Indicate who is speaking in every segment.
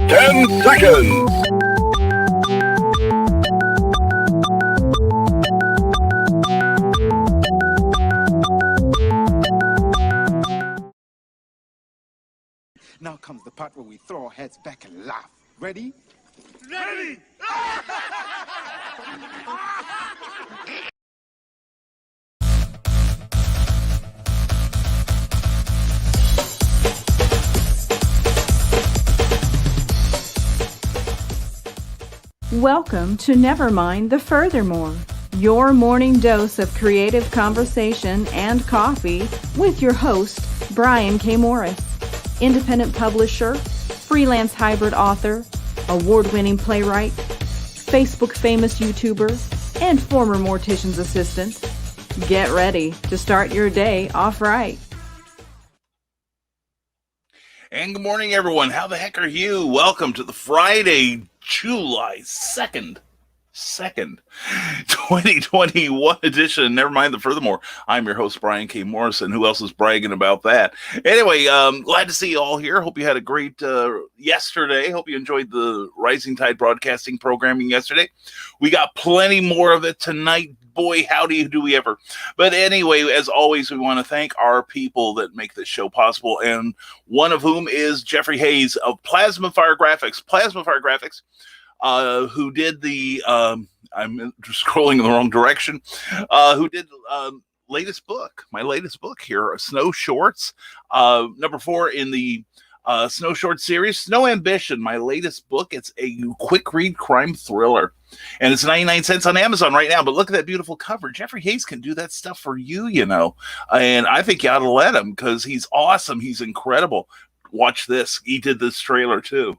Speaker 1: 10 seconds.
Speaker 2: Now comes the part where we throw our heads back and laugh. Ready?
Speaker 1: Ready!
Speaker 3: Welcome to Nevermind the Furthermore, your morning dose of creative conversation and coffee with your host, Brian K. Morris, independent publisher, freelance hybrid author, award-winning playwright, Facebook famous YouTuber, and former mortician's assistant. Get ready to start your day off right.
Speaker 4: And good morning, everyone. How the heck are you? Welcome to the Friday, July 2nd, 2021 edition of Nevermind the Furthermore. I'm your host, Brian K. Morrison. Who else is bragging about that? Anyway, glad to see you all here. Hope you had a great yesterday. Hope you enjoyed the Rising Tide broadcasting programming yesterday. We got plenty more of it tonight. Boy, howdy do we ever. But anyway, as always, we want to thank our people that make this show possible, and one of whom is Jeffrey Hayes of Plasma Fire Graphics. Plasma Fire Graphics, who did the, I'm scrolling in the wrong direction, who did latest book, my latest book here, Snow Shorts, number 4 in the Snow Short series, Snow Ambition, my latest book. It's a quick read crime thriller, and it's 99 cents on Amazon right now. But look at that beautiful cover. Jeffrey Hayes can do that stuff for you, you know, and I think you ought to let him, because he's awesome. He's incredible. Watch this. He did this trailer too.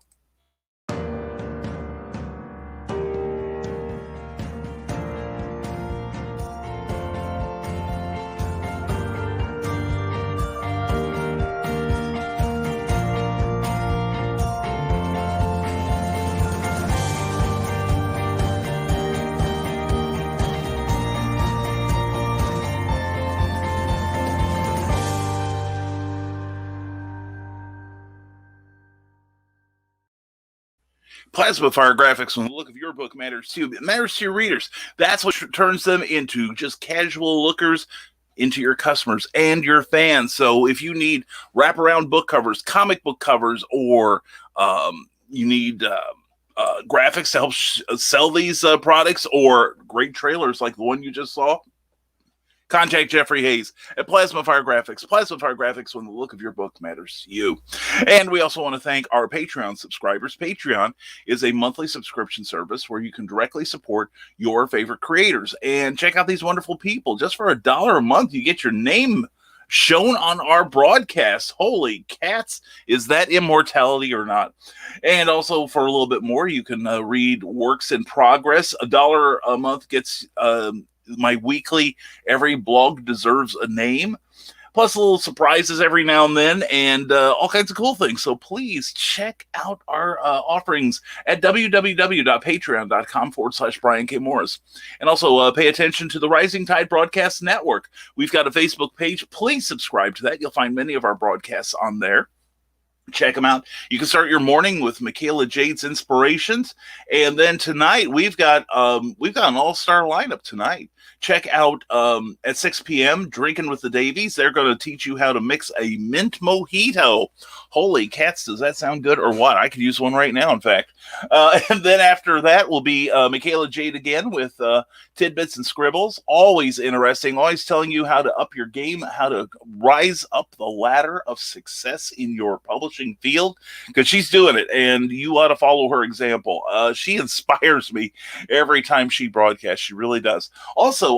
Speaker 4: Plasma Fire Graphics, when the look of your book matters too. It matters to your readers. That's what turns them into just casual lookers, into your customers and your fans. So if you need wraparound book covers, comic book covers, or you need graphics to help sell these products, or great trailers like the one you just saw, contact Jeffrey Hayes at Plasma Fire Graphics. Plasma Fire Graphics, when the look of your book matters to you. And we also want to thank our Patreon subscribers. Patreon is a monthly subscription service where you can directly support your favorite creators. And check out these wonderful people. Just for $1 a month, you get your name shown on our broadcast. Holy cats, is that immortality or not? And also for a little bit more, you can read works in progress. $1 a month gets my weekly Every Blog Deserves a Name, plus little surprises every now and then, and all kinds of cool things. So please check out our offerings at www.patreon.com/Brian K. Morris. And also pay attention to the Rising Tide Broadcast Network. We've got a Facebook page. Please subscribe to that. You'll find many of our broadcasts on there. Check them out. You can start your morning with Michaela Jade's Inspirations, and then tonight we've got an all-star lineup tonight. Check out at 6 p.m. Drinking with the Davies. They're going to teach you how to mix a mint mojito. Holy cats, does that sound good or what? I could use one right now, in fact. And then after that will be Michaela Jade again with Tidbits and Scribbles. Always interesting, always telling you how to up your game, how to rise up the ladder of success in your publishing field, because she's doing it, and you ought to follow her example. She inspires me every time she broadcasts. She really does. Also,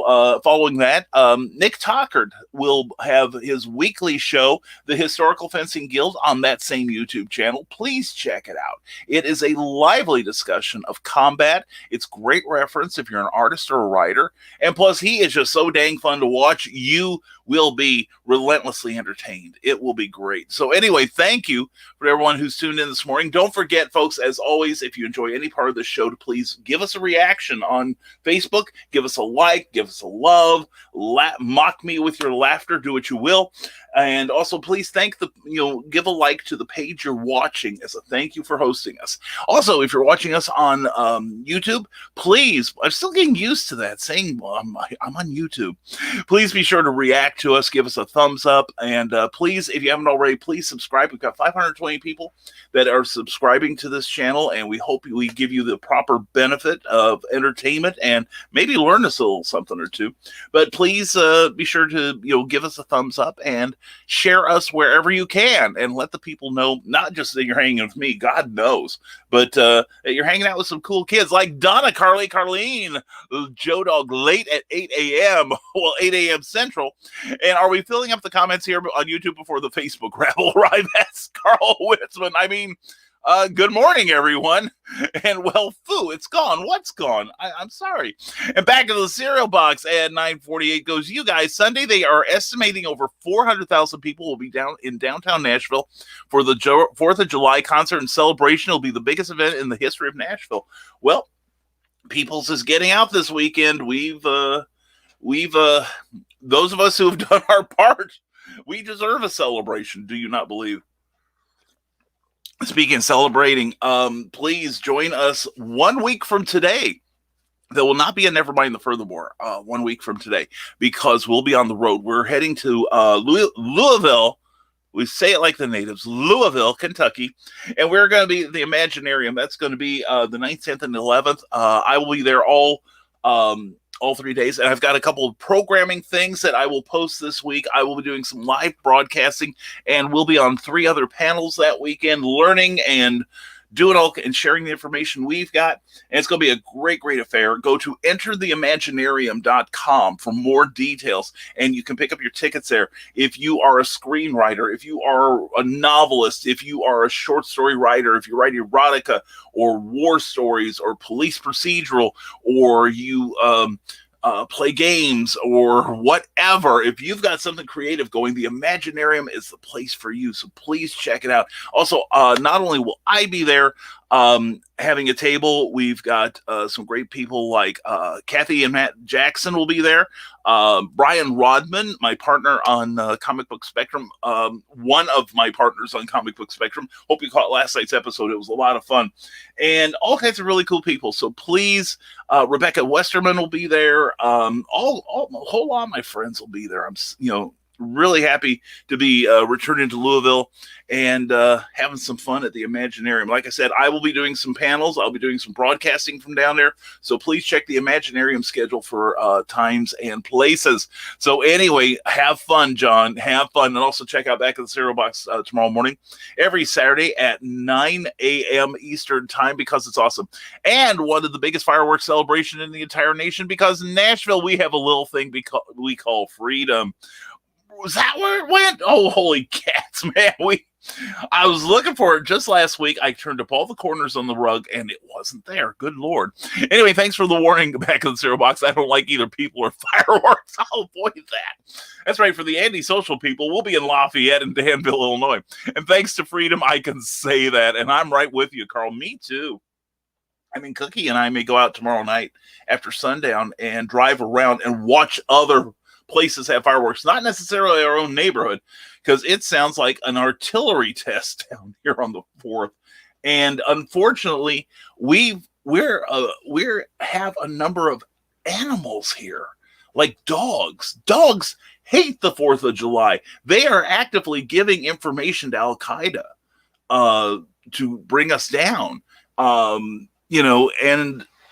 Speaker 4: following that, Nick Tockard will have his weekly show, The Historical Fencing Guild, on that same YouTube channel. Please check it out. It is a lively discussion of combat. It's great reference if you're an artist or a writer. And plus, he is just so dang fun to watch. You will be relentlessly entertained. It will be great. So anyway, thank you for everyone who's tuned in this morning. Don't forget, folks, as always, if you enjoy any part of the show, to please give us a reaction on Facebook. Give us a like, give us a love, mock me with your laughter, do what you will. And also, please give a like to the page you're watching as a thank you for hosting us. Also, if you're watching us on YouTube, please, I'm still getting used to that, saying I'm on YouTube. Please be sure to react to us, give us a thumbs up, and please, if you haven't already, please subscribe. We've got 520 people that are subscribing to this channel, and we hope we give you the proper benefit of entertainment and maybe learn us a little something or two. But please be sure to give us a thumbs up and share us wherever you can, and let the people know, not just that you're hanging with me, God knows, but that you're hanging out with some cool kids like Donna, Carleen, Joe Dog, late at 8 a.m. Well, 8 a.m. Central. And are we filling up the comments here on YouTube before the Facebook rabble arrive? That's Carl Witzman. I mean, good morning, everyone. And well, it's gone. What's gone? I'm sorry. And back to the cereal box at 9:48 goes you guys. Sunday, they are estimating over 400,000 people will be down in downtown Nashville for the 4th of July concert and celebration. It'll be the biggest event in the history of Nashville. Well, Peoples is getting out this weekend. We've those of us who have done our part, we deserve a celebration. Do you not believe? Speaking of celebrating, please join us 1 week from today. There will not be a Nevermind the Furthermore 1 week from today, because we'll be on the road. We're heading to Louisville. We say it like the natives, Louisville, Kentucky. And we're going to be at the Imaginarium. That's going to be the 9th, 10th, and 11th. I will be there all 3 days. And I've got a couple of programming things that I will post this week. I will be doing some live broadcasting, and we'll be on 3 other panels that weekend, learning and doing all and sharing the information we've got. And it's going to be a great, great affair. Go to entertheimaginarium.com for more details, and you can pick up your tickets there. If you are a screenwriter, if you are a novelist, if you are a short story writer, if you write erotica or war stories or police procedural, or you play games or whatever, if you've got something creative going, the Imaginarium is the place for you. So please check it out. Also, not only will I be there having a table, we've got some great people like Kathy and Matt Jackson will be there. Brian Rodman, my partner on Comic Book Spectrum, one of my partners on Comic Book Spectrum. Hope you caught last night's episode. It was a lot of fun. And all kinds of really cool people. So please, Rebecca Westerman will be there. A whole lot of my friends will be there. I'm, really happy to be returning to Louisville and having some fun at the Imaginarium. Like I said, I will be doing some panels. I'll be doing some broadcasting from down there. So please check the Imaginarium schedule for times and places. So anyway, have fun, John. Have fun. And also check out Back of the Cereal Box tomorrow morning, every Saturday at 9 a.m. Eastern time, because it's awesome. And one of the biggest fireworks celebration in the entire nation, because in Nashville, we have a little thing we call freedom. Was that where it went? Oh, holy cats, man. I was looking for it just last week. I turned up all the corners on the rug, and it wasn't there. Good Lord. Anyway, thanks for the warning, Back of the Cereal Box. I don't like either people or fireworks. I'll avoid that. That's right. For the antisocial people, we'll be in Lafayette and Danville, Illinois. And thanks to freedom, I can say that. And I'm right with you, Carl. Me too. I mean, Cookie and I may go out tomorrow night after sundown and drive around and watch other places have fireworks, not necessarily our own neighborhood, because it sounds like an artillery test down here on the 4th. And unfortunately, we have a number of animals here, like dogs. Dogs hate the 4th of July. They are actively giving information to Al Qaeda to bring us down. And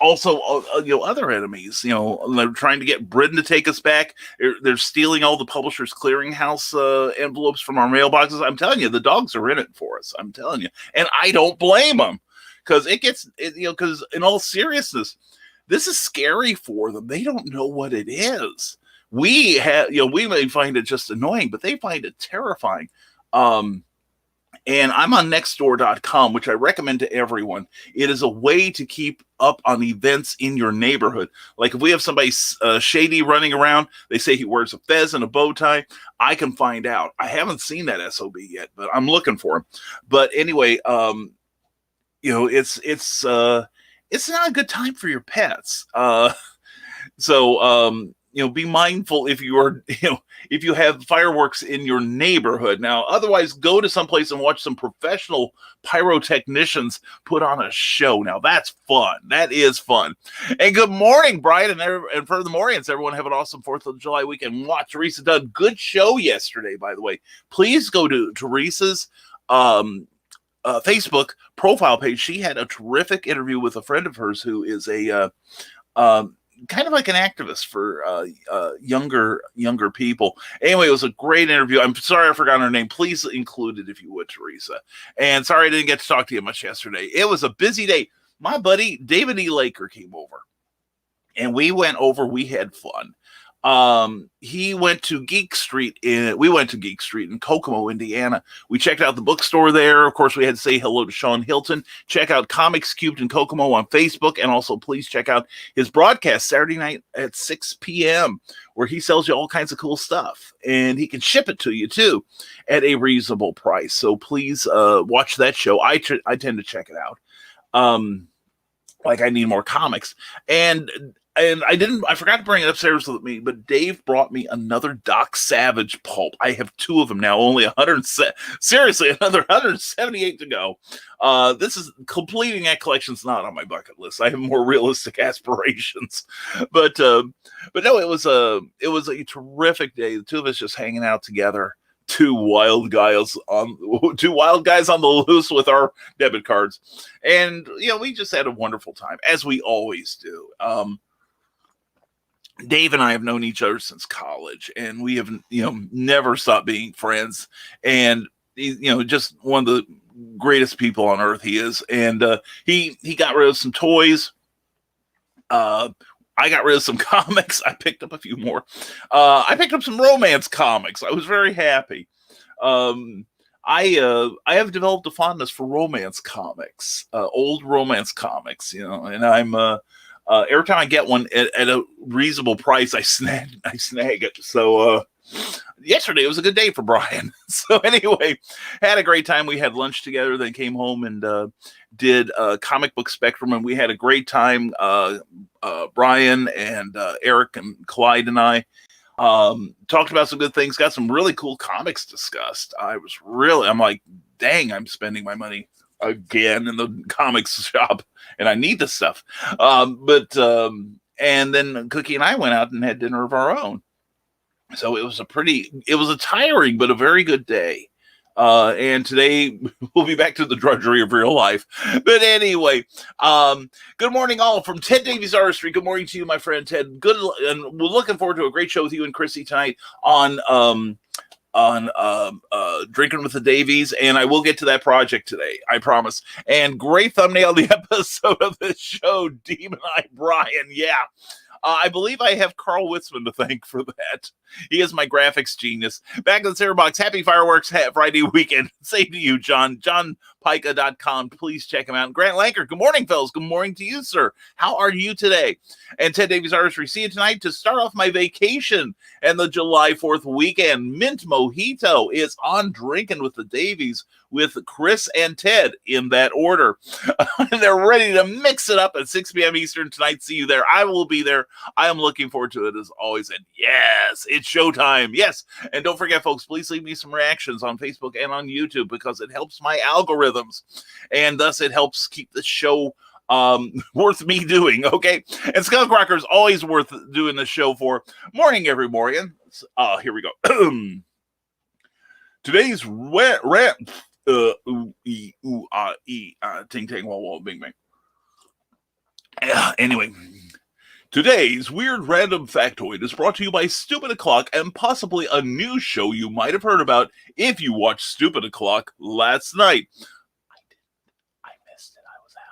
Speaker 4: also, other enemies, they're trying to get Britain to take us back. They're stealing all the Publishers Clearinghouse envelopes from our mailboxes. I'm telling you, the dogs are in it for us. I'm telling you. And I don't blame them, because because in all seriousness, this is scary for them. They don't know what it is. We may find it just annoying, but they find it terrifying. And I'm on nextdoor.com, which I recommend to everyone. It is a way to keep up on events in your neighborhood. Like if we have somebody shady running around, they say he wears a fez and a bow tie, I can find out. I haven't seen that SOB yet, but I'm looking for him. But anyway, it's not a good time for your pets. So be mindful if you are, if you have fireworks in your neighborhood. Now, otherwise, go to someplace and watch some professional pyrotechnicians put on a show. Now, that's fun. That is fun. And good morning, Brian and Furthermorians. Everyone have an awesome 4th of July weekend. Watch Teresa done good show yesterday, by the way. Please go to Teresa's Facebook profile page. She had a terrific interview with a friend of hers who is a kind of like an activist for younger people. Anyway, it was a great interview. I'm sorry I forgot her name. Please include it if you would, Teresa. And sorry I didn't get to talk to you much yesterday. It was a busy day. My buddy David E. Laker came over, and we went over. We had fun. He went to Geek Street we went to Geek Street in Kokomo, Indiana. We checked out the bookstore there. Of course, we had to say hello to Sean Hilton. Check out Comics Cubed in Kokomo on Facebook. And also please check out his broadcast Saturday night at 6 p.m. where he sells you all kinds of cool stuff, and he can ship it to you too at a reasonable price. So please, watch that show. I tend to check it out. Like I need more comics. And I forgot to bring it upstairs with me, but Dave brought me another Doc Savage pulp. I have 2 of them now, only another 178 to go. This is completing that collection's not on my bucket list. I have more realistic aspirations, but no, it was a terrific day. The 2 of us just hanging out together. 2 wild guys on the loose with our debit cards, and we just had a wonderful time, as we always do. Dave and I have known each other since college, and we have, never stopped being friends. And just one of the greatest people on earth he is. And he got rid of some toys. I got rid of some comics. I picked up a few more. I picked up some romance comics. I was very happy. I have developed a fondness for romance comics, old romance comics, and I'm every time I get one at a reasonable price, I snag it. So yesterday was a good day for Brian. So anyway, had a great time. We had lunch together, then came home and did Comic Book Spectrum, and we had a great time. Brian and Eric and Clyde and I talked about some good things, got some really cool comics discussed. I'm like, dang, I'm spending my money again in the comics shop, and I need this stuff. And then Cookie and I went out and had dinner of our own. So it was a tiring but a very good day. And today we'll be back to the drudgery of real life. But anyway, good morning all from Ted Davies Artistry. Good morning to you, my friend Ted. And we're looking forward to a great show with you and Chrissy tonight on Drinking with the Davies, and I will get to that project today, I promise. And great thumbnail, the episode of this show, Demon Eye Brian. Yeah. I believe I have Carl Witzman to thank for that. He is my graphics genius. Back in the Sarah Box. Happy Fireworks Friday weekend. Same to you, John. JohnPica.com. Please check him out. And Grant Lanker. Good morning, fellas. Good morning to you, sir. How are you today? And Ted Davies Artistry. See you tonight to start off my vacation and the July 4th weekend. Mint Mojito is on Drinking with the Davies with Chris and Ted in that order. They're ready to mix it up at 6 p.m. Eastern tonight. See you there. I will be there. I am looking forward to it as always. And yes, it's showtime. Yes. And don't forget, folks, please leave me some reactions on Facebook and on YouTube because it helps my algorithms. And thus it helps keep the show worth me doing. Okay. And Skunk Rocker is always worth doing the show for. Morning, Nevermorians. Here we go. Today's rant. Ting tang wall wall bing bang. Anyway, today's weird random factoid is brought to you by Stupid O'Clock and possibly a new show you might have heard about if you watched Stupid O'Clock last night. I missed it. I was out.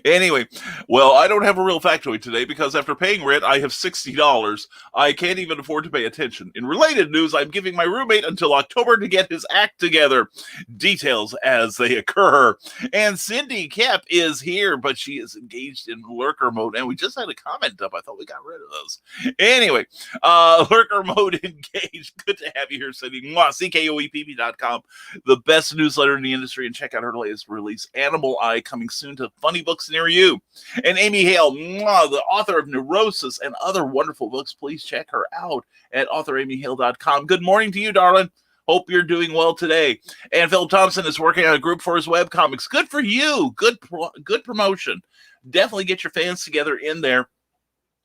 Speaker 4: Anyway, well, I don't have a real factoid today because after paying rent, I have $60. I can't even afford to pay attention. In related news, I'm giving my roommate until October to get his act together. Details as they occur. And Cindy Kep is here, but she is engaged in lurker mode. And we just had a comment up. I thought we got rid of those. Anyway, lurker mode engaged. Good to have you here, Cindy. CKOEPP.com, the best newsletter in the industry. And check out her latest release, Animal Eye, coming soon to Funny Books books near you. And Amy Hale, the author of Neurosis and other wonderful books, please check her out at authoramyhale.com. Good morning to you, darling. Hope you're doing well today. And Philip Thompson is working on a group for his webcomics. Good for you. Good promotion. Definitely get your fans together in there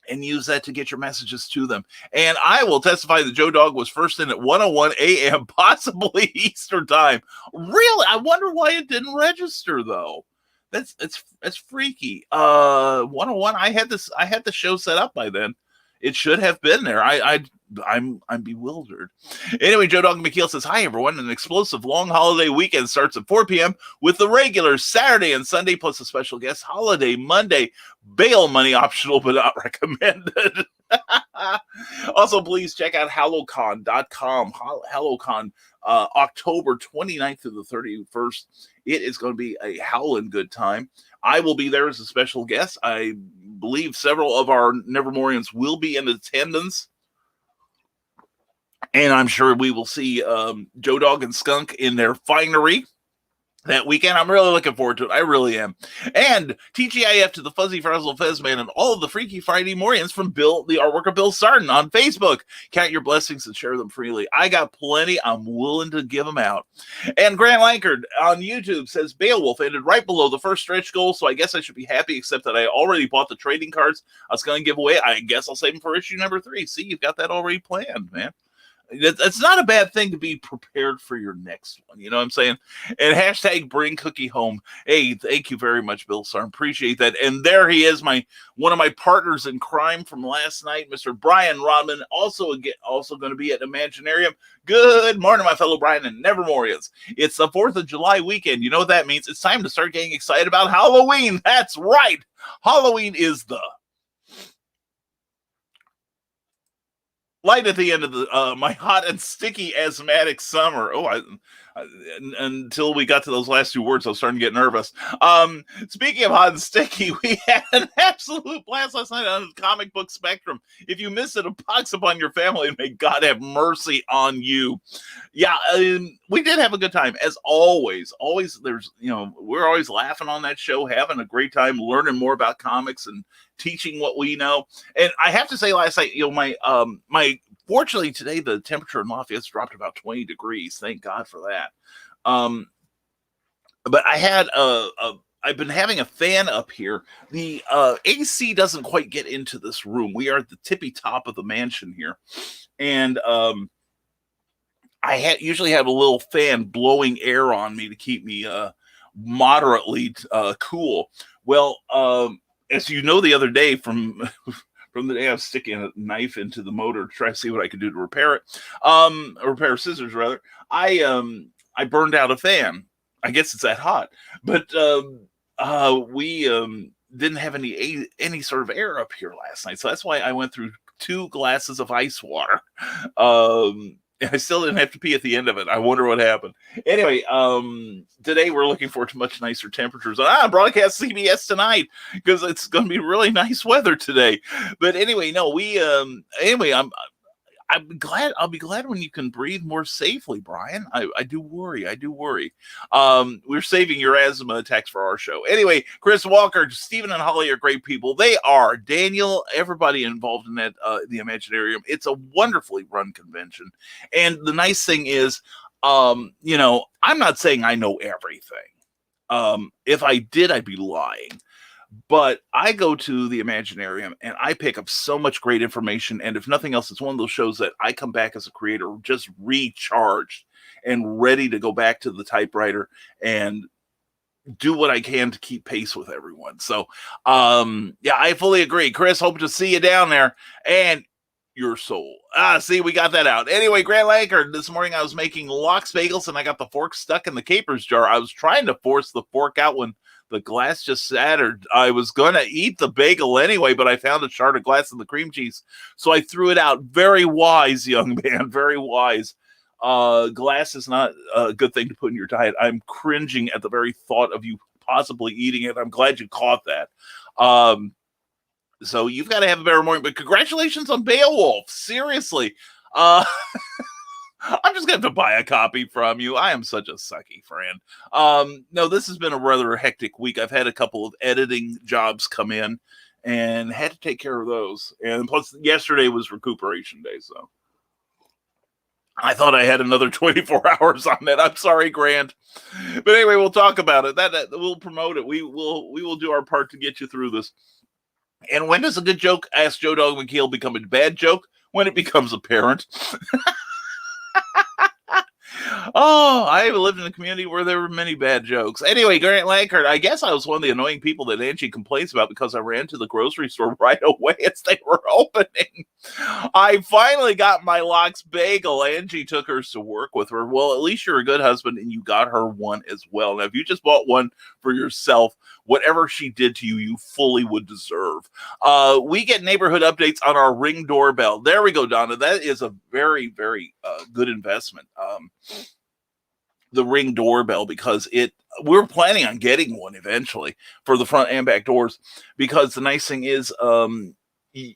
Speaker 4: and use that to get your messages to them. And I will testify that Joe Dog was first in at 1:01 a.m., possibly Eastern time. Really? I wonder why it didn't register, though. That's freaky. 1:01. I had the show set up by then. It should have been there. I'm bewildered. Anyway, Joe Dog McKeel says, hi, everyone. An explosive long holiday weekend starts at 4 p.m. with the regulars Saturday and Sunday, plus a special guest holiday Monday. Bail money optional, but not recommended. Also, please check out hallowcon.com. Hallowcon, October 29th through the 31st. It is going to be a howling good time. I will be there as a special guest. I believe several of our Nevermorians will be in attendance. And I'm sure we will see Joe Dog and Skunk in their finery that weekend. I'm really looking forward to it. I really am. And TGIF to the Fuzzy Frazzle Fezman and all of the Freaky Friday Morians from the artwork of Bill Sarton on Facebook. Count your blessings and share them freely. I got plenty. I'm willing to give them out. And Grant Lankard on YouTube says, Beowulf ended right below the first stretch goal, so I guess I should be happy, except that I already bought the trading cards I was going to give away. I guess I'll save them for issue number 3. See, you've got that already planned, man. It's not a bad thing to be prepared for your next one. You know what I'm saying? And hashtag bring cookie home. Hey, thank you very much, Bill Sarn. Appreciate that. And there he is, one of my partners in crime from last night, Mr. Brian Rodman, also going to be at Imaginarium. Good morning, my fellow Brian and Nevermorians. It's the 4th of July weekend. You know what that means? It's time to start getting excited about Halloween. That's right. Halloween is the light at the end of my hot and sticky asthmatic summer. Until we got to those last 2 words, I was starting to get nervous. Speaking of hot and sticky, we had an absolute blast last night on the comic book spectrum. If you miss it, a pox upon your family, and may God have mercy on you. Yeah, we did have a good time, as always. Always, we're always laughing on that show, having a great time, learning more about comics and teaching what we know. And I have to say, last night, fortunately today the temperature in Lafayette's dropped about 20 degrees. Thank God for that. But I had I've been having a fan up here. The AC doesn't quite get into this room. We are at the tippy top of the mansion here, and I usually have a little fan blowing air on me to keep me moderately cool. Well, as you know, the other day from the day I was sticking a knife into the motor to try to see what I could do to repair it, repair scissors rather, I burned out a fan. I guess it's that hot, but we didn't have any sort of air up here last night, so that's why I went through 2 glasses of ice water. I still didn't have to pee at the end of it. I wonder what happened. Anyway, today we're looking forward to much nicer temperatures. Broadcast CBS tonight because it's going to be really nice weather today. But anyway, I'll be glad when you can breathe more safely, Brian. I do worry. We're saving your asthma attacks for our show. Anyway, Chris Walker, Stephen and Holly are great people. They are. Daniel, everybody involved in that, the Imaginarium. It's a wonderfully run convention. And the nice thing is, I'm not saying I know everything. If I did, I'd be lying. But I go to the Imaginarium and I pick up so much great information. And if nothing else, it's one of those shows that I come back as a creator just recharged and ready to go back to the typewriter and do what I can to keep pace with everyone. So, I fully agree. Chris, hope to see you down there. And your soul. See, we got that out. Anyway, Grant Lankard, this morning I was making lox bagels and I got the fork stuck in the capers jar. I was trying to force the fork out when the glass just shattered. I was going to eat the bagel anyway, but I found a shard of glass in the cream cheese. So I threw it out. Very wise, young man. Very wise. Glass is not a good thing to put in your diet. I'm cringing at the very thought of you possibly eating it. I'm glad you caught that. So you've got to have a better morning. But congratulations on Beowulf. Seriously. I'm just going to have to buy a copy from you. I am such a sucky friend. No, this has been a rather hectic week. I've had a couple of editing jobs come in and had to take care of those. And plus, yesterday was recuperation day, so I thought I had another 24 hours on it. I'm sorry, Grant. But anyway, we'll talk about it. That we'll promote it. We will do our part to get you through this. And when does a good joke, asked Joe Dog McKeel, become a bad joke? When it becomes apparent. Oh, I lived in a community where there were many bad jokes. Anyway, Grant Lankert, I guess I was one of the annoying people that Angie complains about because I ran to the grocery store right away as they were opening. I finally got my lox bagel. Angie took hers to work with her. Well, at least you're a good husband and you got her one as well. Now, if you just bought one for yourself, whatever she did to you, you fully would deserve. We get neighborhood updates on our Ring doorbell. There we go, Donna. That is a very, very good investment. The Ring doorbell, because we're planning on getting one eventually for the front and back doors, because the nice thing is, it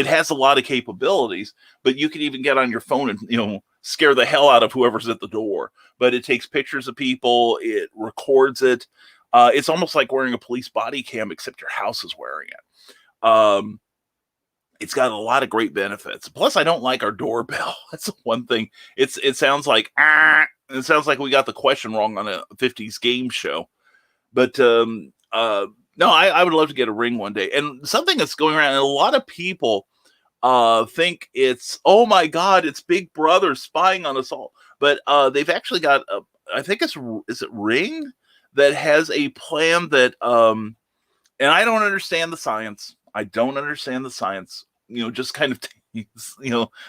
Speaker 4: has a lot of capabilities, but you can even get on your phone and, scare the hell out of whoever's at the door. But it takes pictures of people. It records it. It's almost like wearing a police body cam, except your house is wearing it. It's got a lot of great benefits. Plus, I don't like our doorbell. That's the one thing. It sounds like it sounds like we got the question wrong on a 50s game show. But no, I would love to get a Ring one day. And something that's going around, and a lot of people think it's, oh my God, it's Big Brother spying on us all. But they've actually got I think is it Ring that has a plan that and I don't understand the science. Just kind of,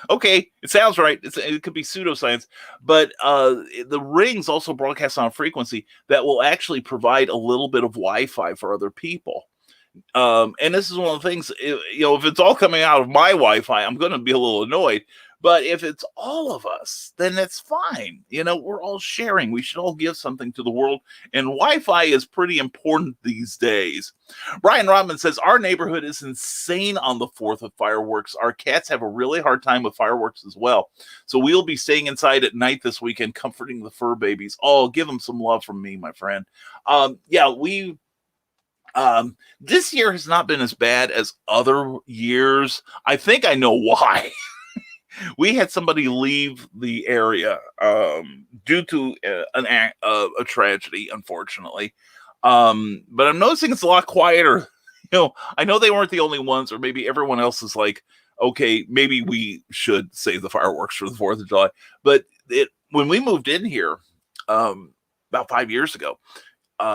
Speaker 4: okay, it sounds right. It could be pseudoscience, but the Rings also broadcast on a frequency that will actually provide a little bit of Wi-Fi for other people. And this is one of the things, if it's all coming out of my Wi-Fi, I'm going to be a little annoyed. But if it's all of us, then it's fine. We're all sharing. We should all give something to the world. And Wi-Fi is pretty important these days. Brian Rodman says, our neighborhood is insane on the 4th with fireworks. Our cats have a really hard time with fireworks as well. So we'll be staying inside at night this weekend, comforting the fur babies. Oh, give them some love from me, my friend. This year has not been as bad as other years. I think I know why. We had somebody leave the area due to a tragedy, unfortunately. But I'm noticing it's a lot quieter. I know they weren't the only ones, or maybe everyone else is like, okay, maybe we should save the fireworks for the 4th of July. But when we moved in here about 5 years ago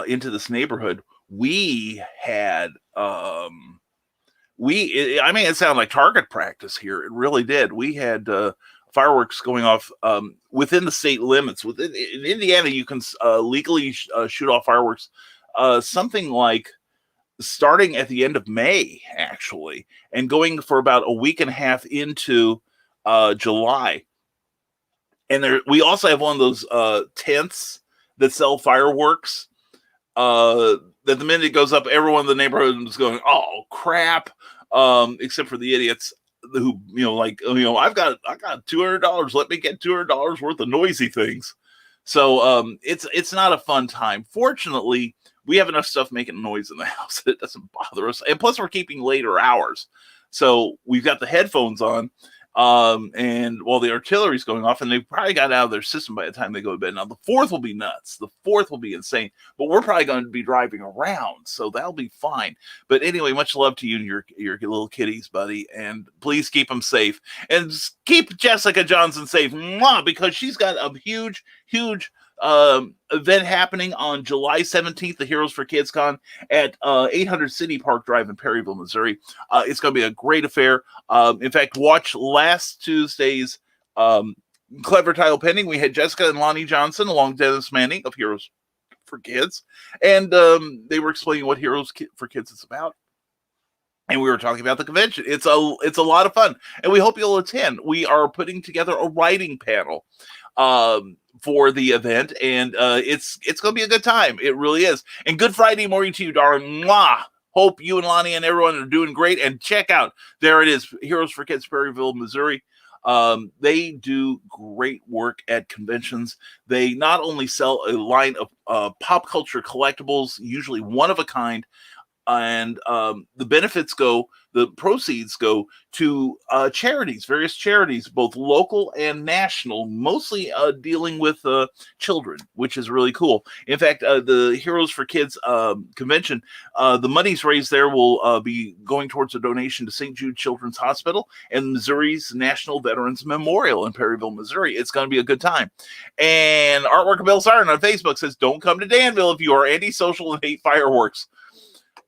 Speaker 4: into this neighborhood, we had it sounded like target practice here. It really did. We had fireworks going off within the state limits. In Indiana, you can legally shoot off fireworks something like starting at the end of May, actually, and going for about a week and a half into July. And we also have one of those tents that sell fireworks that the minute it goes up, everyone in the neighborhood is going, oh, crap. Except for the idiots who, I got $200. Let me get $200 worth of noisy things. So it's not a fun time. Fortunately, we have enough stuff making noise in the house that it doesn't bother us. And plus, we're keeping later hours. So we've got the headphones on. And while the artillery's going off, and they've probably got out of their system by the time they go to bed. Now, the 4th will be nuts. The 4th will be insane. But we're probably going to be driving around, so that'll be fine. But anyway, much love to you and your little kitties, buddy. And please keep them safe. And keep Jessica Johnson safe, because she's got a huge, huge event happening on July 17th, the Heroes for Kids Con at 800 City Park Drive in Perryville, Missouri. It's going to be a great affair. In fact, watch last Tuesday's Clever Title Pending. We had Jessica and Lonnie Johnson along Dennis Manning of Heroes for Kids, and they were explaining what Heroes for Kids is about. And we were talking about the convention. It's a lot of fun, and we hope you'll attend. We are putting together a writing panel for the event, and it's going to be a good time. It really is. And good Friday morning to you, darling. Mwah! Hope you and Lonnie and everyone are doing great. And check out, there it is, Heroes for Kids, Perryville, Missouri. They do great work at conventions. They not only sell a line of pop culture collectibles, usually one of a kind, and the proceeds go to charities, various charities, both local and national, mostly dealing with children, which is really cool. In fact, the Heroes for Kids convention, the monies raised there will be going towards a donation to St. Jude Children's Hospital and Missouri's National Veterans Memorial in Perryville, Missouri. It's going to be a good time. And Artwork of Bill Siren on Facebook says, don't come to Danville if you are antisocial and hate fireworks.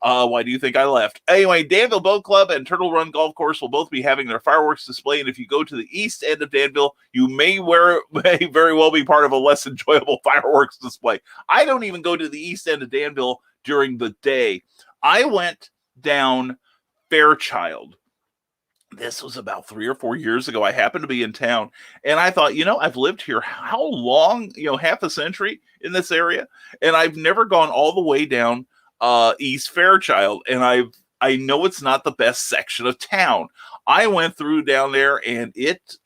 Speaker 4: Why do you think I left? Anyway, Danville Boat Club and Turtle Run Golf Course will both be having their fireworks display, and if you go to the east end of Danville, you may very well be part of a less enjoyable fireworks display. I don't even go to the east end of Danville during the day. I went down Fairchild. This was about 3 or 4 years ago. I happened to be in town, and I thought, I've lived here how long? Half a century in this area, and I've never gone all the way down East Fairchild, and I know it's not the best section of town. I went through down there, and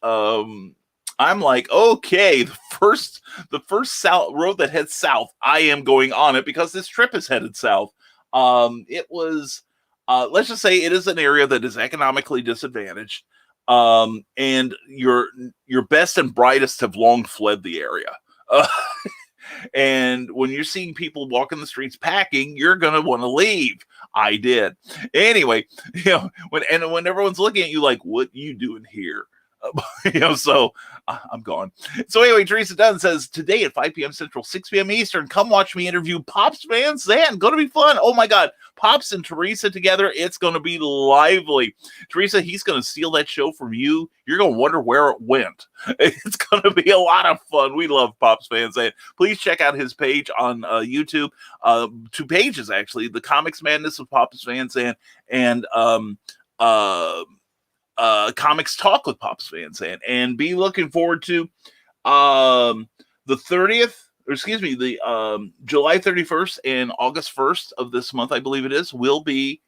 Speaker 4: I'm like, okay, the first south road that heads south, I am going on it because this trip is headed south. It was let's just say it is an area that is economically disadvantaged, and your best and brightest have long fled the area. And when you're seeing people walking the streets packing, you're going to want to leave. I did. Anyway, when everyone's looking at you like, what are you doing here? So I'm gone. So anyway, Teresa Dunn says, today at 5 p.m. Central, 6 p.m. Eastern, come watch me interview Pops Van Zandt. Going to be fun. Oh my God. Pops and Teresa together. It's going to be lively. Teresa, he's going to steal that show from you. You're going to wonder where it went. It's going to be a lot of fun. We love Pops Van Zandt. Please check out his page on YouTube. 2 pages, actually. The Comics Madness of Pops Van Zandt and Comics Talk with Pops Van Zandt, and be looking forward to the 30th, or excuse me, the July 31st and August 1st of this month, I believe it is, will be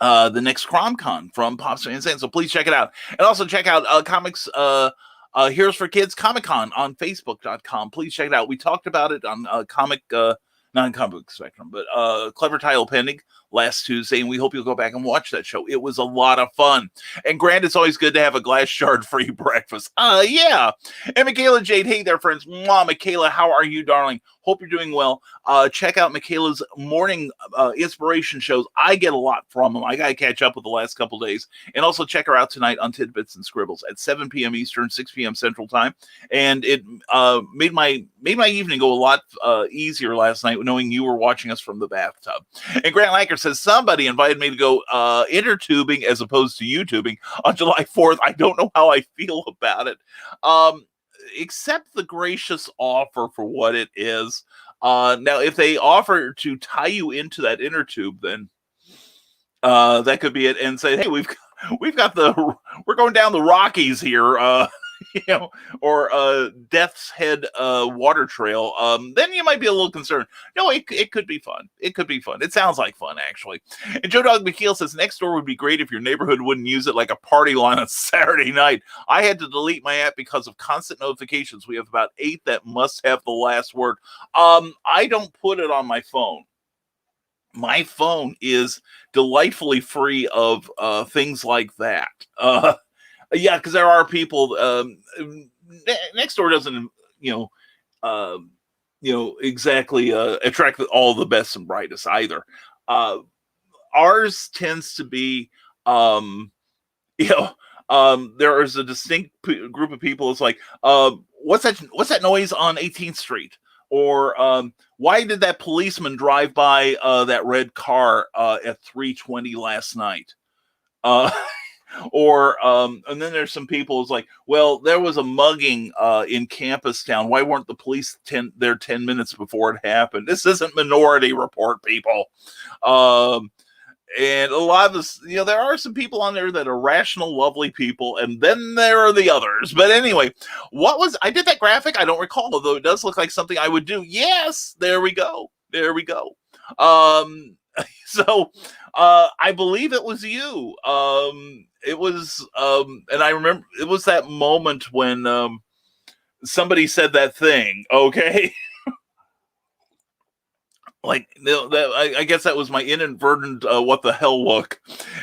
Speaker 4: the next CromCon from Pops Van Zandt. So please check it out, and also check out Comics Heroes for Kids Comic-Con on Facebook.com. Please check it out. We talked about it on non-comic spectrum, but Clever Title Pending last Tuesday, and we hope you'll go back and watch that show. It was a lot of fun. And Grant, it's always good to have a glass shard free breakfast. Yeah. And Michaela Jade, hey there, friends. Mwah, Michaela, how are you, darling? Hope you're doing well. Check out Michaela's morning inspiration shows. I get a lot from them. I got to catch up with the last couple days. And also check her out tonight on Tidbits and Scribbles at 7 p.m. Eastern, 6 p.m. Central Time. And it made my evening go a lot easier last night, knowing you were watching us from the bathtub. And Grant Lacker says, somebody invited me to go intertubing as opposed to YouTubing on July 4th. I don't know how I feel about it. Accept the gracious offer for what it is. Now, if they offer to tie you into that inner tube, then that could be it. And say, hey, we're going down the Rockies here, or Death's Head water trail. Then you might be a little concerned. No, it could be fun. It could be fun. It sounds like fun, actually. And Joe Dog McKeel says, next door would be great if your neighborhood wouldn't use it like a party line on Saturday night. I had to delete my app because of constant notifications. We have about 8 that must have the last word. I don't put it on my phone. My phone is delightfully free of things like that. Yeah, because there are people. Nextdoor doesn't, exactly attract all the best and brightest either. Ours tends to be, there is a distinct group of people. It's like, what's that noise on 18th Street? Or why did that policeman drive by that red car at 3:20 last night? Or and then there's some people who's like, well, there was a mugging in Campus Town. Why weren't the police there 10 minutes before it happened? This isn't Minority Report, people. And a lot of this, there are some people on there that are rational, lovely people, and then there are the others. But anyway, I did that graphic? I don't recall, although it does look like something I would do. Yes, there we go. So I believe it was you. It was, and I remember it was that moment when somebody said that thing. Okay. Like, I guess that was my inadvertent what the hell look.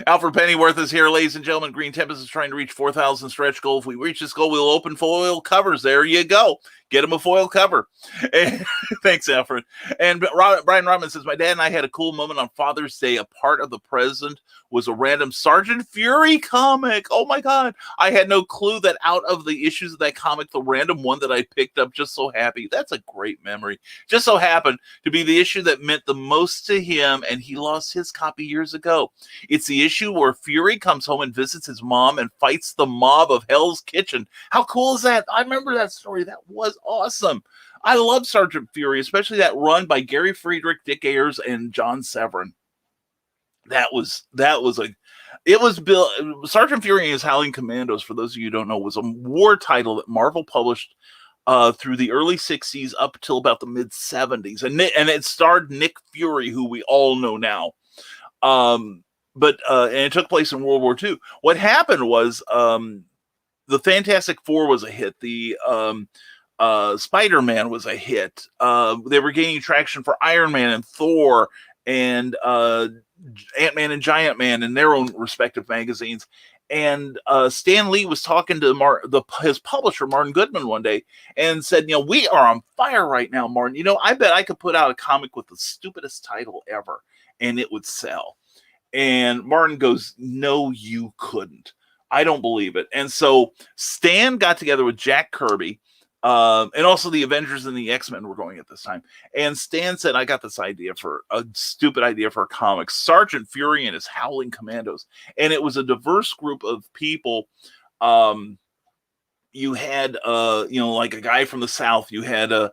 Speaker 4: Alfred Pennyworth is here, ladies and gentlemen. Green Tempest is trying to reach 4,000 stretch goal. If we reach this goal, we'll open foil covers. There you go. Get him a foil cover. And, thanks, Alfred. And Brian Rodman says, my dad and I had a cool moment on Father's Day. A part of the present was a random Sergeant Fury comic. Oh, my God. I had no clue that out of the issues of that comic, the random one that I picked up, just so happy. That's a great memory. Just so happened to be the issue that meant the most to him, and he lost his copy years ago. It's the issue where Fury comes home and visits his mom and fights the mob of Hell's Kitchen. How cool is that? I remember that story. That was awesome. I love Sergeant Fury, especially that run by Gary Friedrich, Dick Ayers, and John Severin. It was Bill Sergeant Fury and his Howling Commandos, for those of you who don't know, was a war title that Marvel published through the early 60s up till about the mid 70s. And it starred Nick Fury, who we all know now. And it took place in World War II. What happened was the Fantastic Four was a hit. The Spider-Man was a hit. They were gaining traction for Iron Man and Thor and Ant-Man and Giant Man in their own respective magazines. And Stan Lee was talking to his publisher, Martin Goodman, one day and said, we are on fire right now, Martin. I bet I could put out a comic with the stupidest title ever and it would sell. And Martin goes, no, you couldn't. I don't believe it. And so Stan got together with Jack Kirby, and also the Avengers and the X-Men were going at this time. And Stan said, I got this stupid idea for a comic, Sergeant Fury and his Howling Commandos. And it was a diverse group of people. You had, like a guy from the South. You had a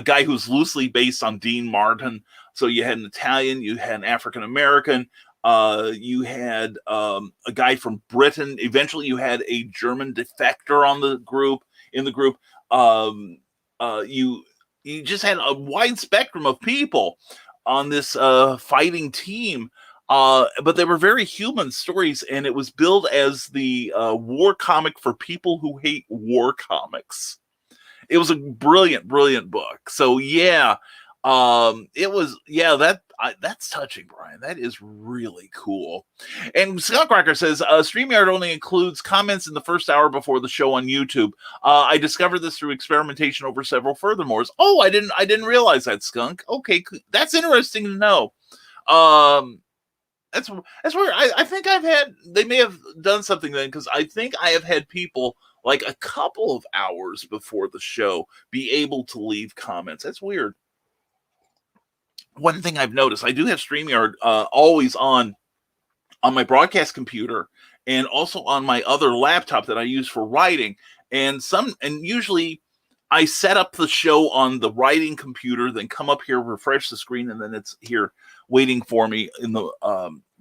Speaker 4: guy who's loosely based on Dean Martin. So you had an Italian, you had an African-American, you had a guy from Britain. Eventually you had a German defector in the group. You just had a wide spectrum of people on this fighting team. But they were very human stories, and it was billed as the war comic for people who hate war comics. It was a brilliant, brilliant book. So yeah, that's touching, Brian. That is really cool. And Skunkrocker says, StreamYard only includes comments in the first hour before the show on YouTube. I discovered this through experimentation over several Furthermores. Oh, I didn't realize that, Skunk. Okay, that's interesting to know. That's where I think they may have done something then, because I think I have had people like a couple of hours before the show be able to leave comments. That's weird. One thing I've noticed, I do have StreamYard always on my broadcast computer and also on my other laptop that I use for writing. And usually I set up the show on the writing computer, then come up here, refresh the screen, and then it's here waiting for me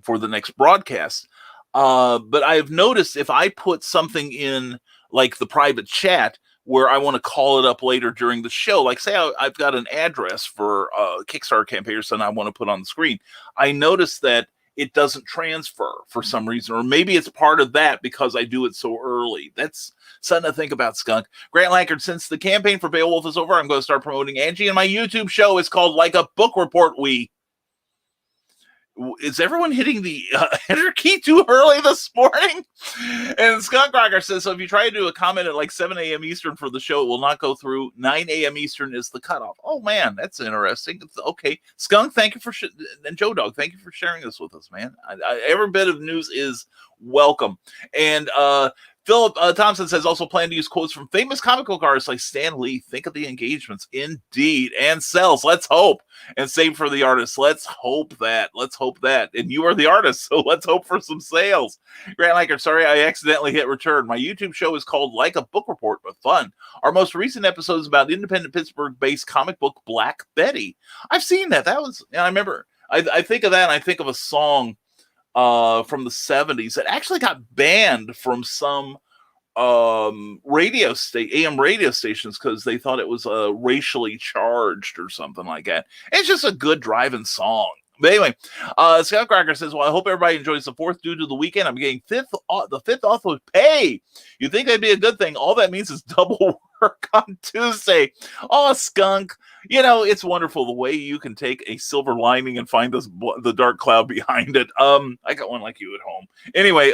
Speaker 4: for the next broadcast. But I've noticed if I put something in like the private chat where I want to call it up later during the show, like say I've got an address for a Kickstarter campaign or something I want to put on the screen, I notice that it doesn't transfer for some reason, or maybe it's part of that because I do it so early. That's something to think about, Skunk. Grant Lankard, since the campaign for Beowulf is over, I'm going to start promoting Angie and my YouTube show. It's called Like a Book Report. Is everyone hitting the enter key too early this morning? And Skunk Rocker says, so if you try to do a comment at like 7 a.m. Eastern for the show, it will not go through. 9 a.m. Eastern is the cutoff. Oh, man, that's interesting. Okay. Skunk, thank you for and Joe Dog, thank you for sharing this with us, man. Every bit of news is welcome. And Philip Thompson says, also plan to use quotes from famous comic book artists like Stan Lee. Think of the engagements. Indeed. And sells. Let's hope. And save for the artists. Let's hope that. And you are the artist, so let's hope for some sales. Grant Lankard, sorry I accidentally hit return. My YouTube show is called Like a Book Report, but fun. Our most recent episode is about independent Pittsburgh-based comic book Black Betty. I've seen that. That was, I remember. I think of that, and I think of a song from the 70s that actually got banned from some AM radio stations because they thought it was racially charged or something like that. It's just a good driving song. But anyway, Scott Cracker says, well, I hope everybody enjoys the 4th due to the weekend. I'm getting the 5th off with pay. You'd think that'd be a good thing. All that means is double work on Tuesday. Oh, skunk. You know, it's wonderful the way you can take a silver lining and find the dark cloud behind it. I got one like you at home. Anyway,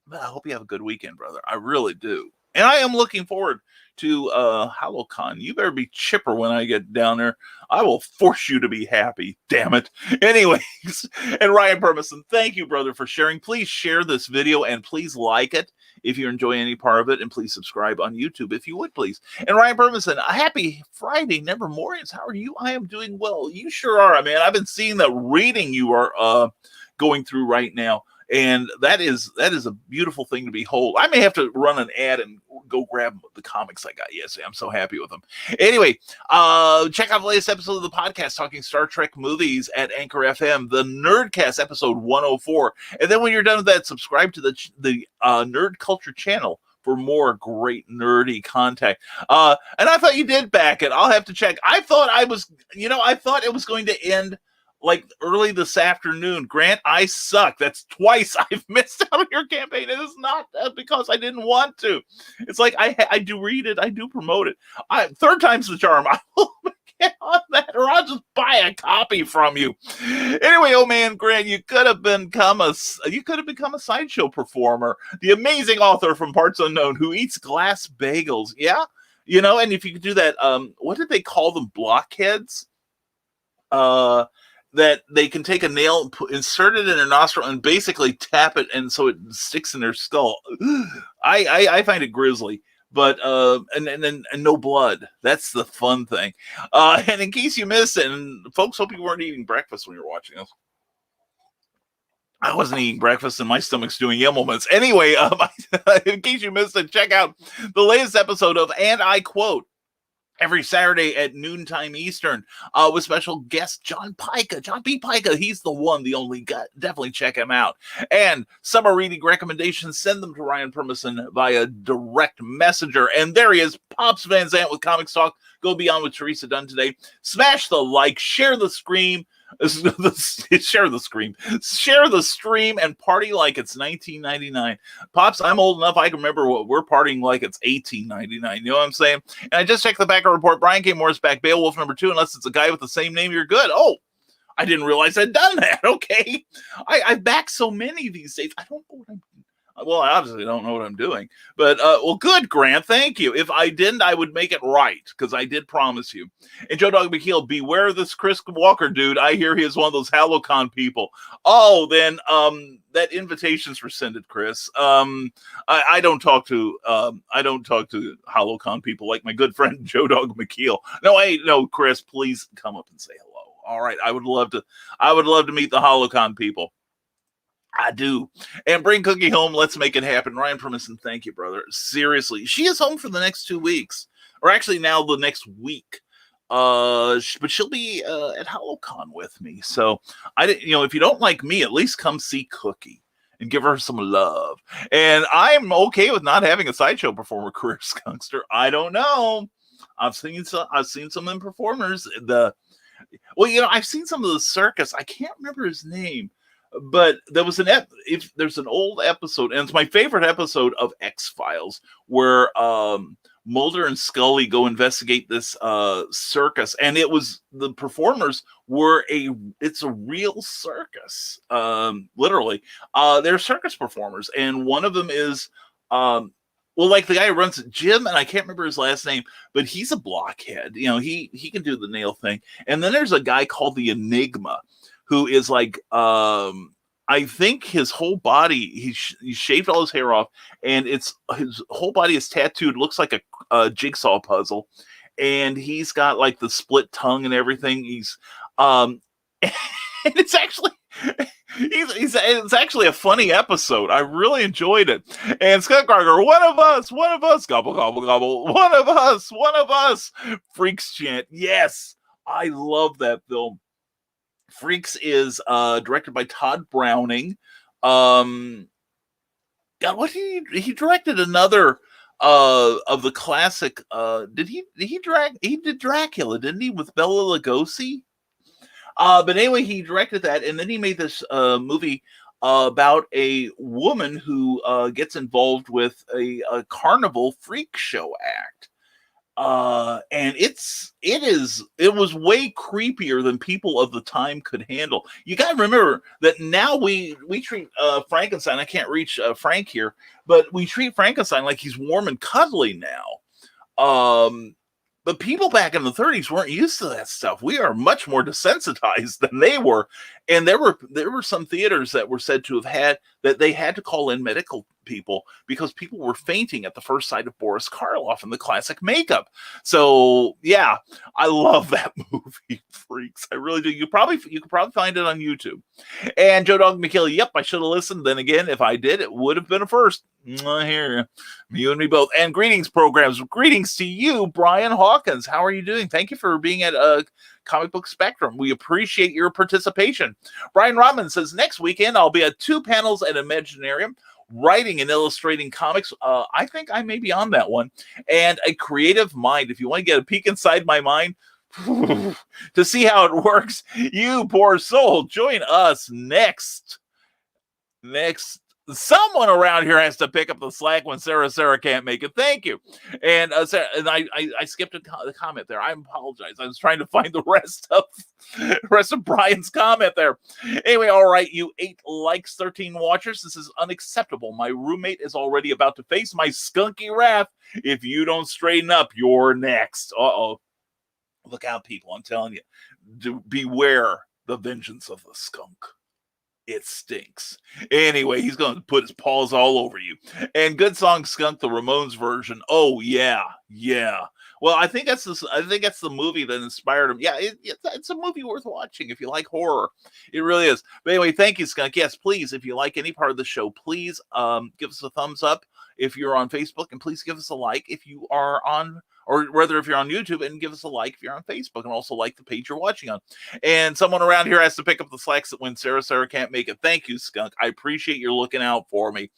Speaker 4: but I hope you have a good weekend, brother. I really do. And I am looking forward to HalloCon. You better be chipper when I get down there. I will force you to be happy, damn it. Anyways, and Ryan Permison, thank you, brother, for sharing. Please share this video and please like it if you enjoy any part of it, and please subscribe on YouTube if you would, please. And Ryan Permison, a happy Friday, Nevermorians. How are you? I am doing well. You sure are, man. I've been seeing the reading you are going through right now. And that is a beautiful thing to behold. I may have to run an ad and go grab the comics I got yesterday. I'm so happy with them. Anyway, check out the latest episode of the podcast talking Star Trek movies at Anchor FM, the Nerdcast episode 104. And then when you're done with that, subscribe to the Nerd Culture channel for more great nerdy content. And I thought you did back it. I'll have to check. I thought it was going to end like early this afternoon. Grant, I suck. That's twice I've missed out on your campaign. It is not because I didn't want to. It's like I do read it. I do promote it. Third time's the charm. I will get on that, or I'll just buy a copy from you. Anyway, oh man, Grant, you could have become a sideshow performer. The amazing author from Parts Unknown who eats glass bagels. Yeah, you know, and if you could do that, what did they call them? Blockheads. That they can take a nail, insert it in their nostril, and basically tap it, and so it sticks in their skull. I find it grisly, but and no blood. That's the fun thing. And in case you missed it, and folks, hope you weren't eating breakfast when you were watching this. I wasn't eating breakfast, and my stomach's doing Immelmans. Anyway, in case you missed it, check out the latest episode of And I Quote, every Saturday at noontime Eastern, with special guest John B. Pica. He's the one, the only guy. Definitely check him out. And summer reading recommendations, send them to Ryan Permison via direct messenger. And there he is, Pops Van Zant with Comics Talk. Go beyond with Teresa Dunn today. Smash the like, share the stream, share the stream, and party like it's 1999. Pops, I'm old enough I can remember what we're partying like it's 1899. You know what I'm saying? And I just checked the background report. Brian K. Morris back, Beowulf number 2. Unless it's a guy with the same name, you're good. Oh, I didn't realize I'd done that. Okay, I back so many these days. I don't know what I'm. Well, I obviously don't know what I'm doing, but well, good, Grant. Thank you. If I didn't, I would make it right, because I did promise you. And Joe Dog McKeel, beware of this Chris Walker dude. I hear he is one of those HalloCon people. Oh, then that invitation's rescinded, Chris. I don't talk to HalloCon people like my good friend Joe Dog McKeel. No, Chris, please come up and say hello. All right, I would love to meet the HalloCon people. I do. And bring Cookie home. Let's make it happen. Ryan Permison, thank you, brother. Seriously. She is home for the next 2 weeks. Or actually now the next week. But she'll be at HalloCon with me. So, if you don't like me, at least come see Cookie and give her some love. And I'm okay with not having a sideshow performer career, Skunkster. I don't know. I've seen some of them performers. I've seen some of the circus. I can't remember his name. But there was there's an old episode, and it's my favorite episode of X-Files, where Mulder and Scully go investigate this circus, and the performers were it's a real circus, literally. They're circus performers, and one of them is like the guy who runs it, Jim, and I can't remember his last name, but he's a blockhead. He can do the nail thing. And then there's a guy called the Enigma, who is like, I think his whole body, he shaved all his hair off, and his whole body is tattooed, looks like a jigsaw puzzle, and he's got like the split tongue and everything. He's, and it's actually, it's actually a funny episode. I really enjoyed it. And Scott Garger, one of us, gobble, gobble, gobble, one of us, Freaks chant. Yes, I love that film. Freaks is directed by Todd Browning. He directed another of the classic. He did Dracula, didn't he, with Bela Lugosi? But anyway, he directed that, and then he made this movie about a woman who gets involved with a carnival freak show act. And it was way creepier than people of the time could handle. You got to remember that now we treat Frankenstein. I can't reach Frank here, but we treat Frankenstein like he's warm and cuddly now. But people back in the 30s weren't used to that stuff. We are much more desensitized than they were. And there were some theaters that were said to have had that they had to call in medical people because people were fainting at the first sight of Boris Karloff and the classic makeup. So yeah, I love that movie, freaks. I really do. You could probably find it on YouTube. And Joe Dog McKill, yep, I should have listened. Then again, if I did, it would have been a first. Here, you and me both. And greetings to you, Brian Hawkins. How are you doing? Thank you for being at Comic Book Spectrum. We appreciate your participation. Brian Rodman says, next weekend I'll be at 2 panels at Imaginarium, writing and illustrating comics. I think I may be on that one. And a creative mind. If you want to get a peek inside my mind to see how it works, you poor soul, join us next. Someone around here has to pick up the slack when Sarah can't make it. Thank you. And Sarah, and I skipped a comment there. I apologize. I was trying to find the rest of Brian's comment there. Anyway, all right, you 8 likes, 13 watchers. This is unacceptable. My roommate is already about to face my skunky wrath. If you don't straighten up, you're next. Uh-oh. Look out, people. I'm telling you. Beware the vengeance of the skunk. It stinks. Anyway, he's going to put his paws all over you. And good song, Skunk, the Ramones version. Oh yeah. Well, I think that's the movie that inspired him. Yeah, it's a movie worth watching if you like horror. It really is. But anyway, thank you, Skunk. Yes, please, if you like any part of the show, please give us a thumbs up if you're on Facebook, and please give us a like if you are on, or rather if you're on YouTube, and give us a like if you're on Facebook, and also like the page you're watching on. And someone around here has to pick up the slacks when Sarah can't make it. Thank you, Skunk. I appreciate your looking out for me.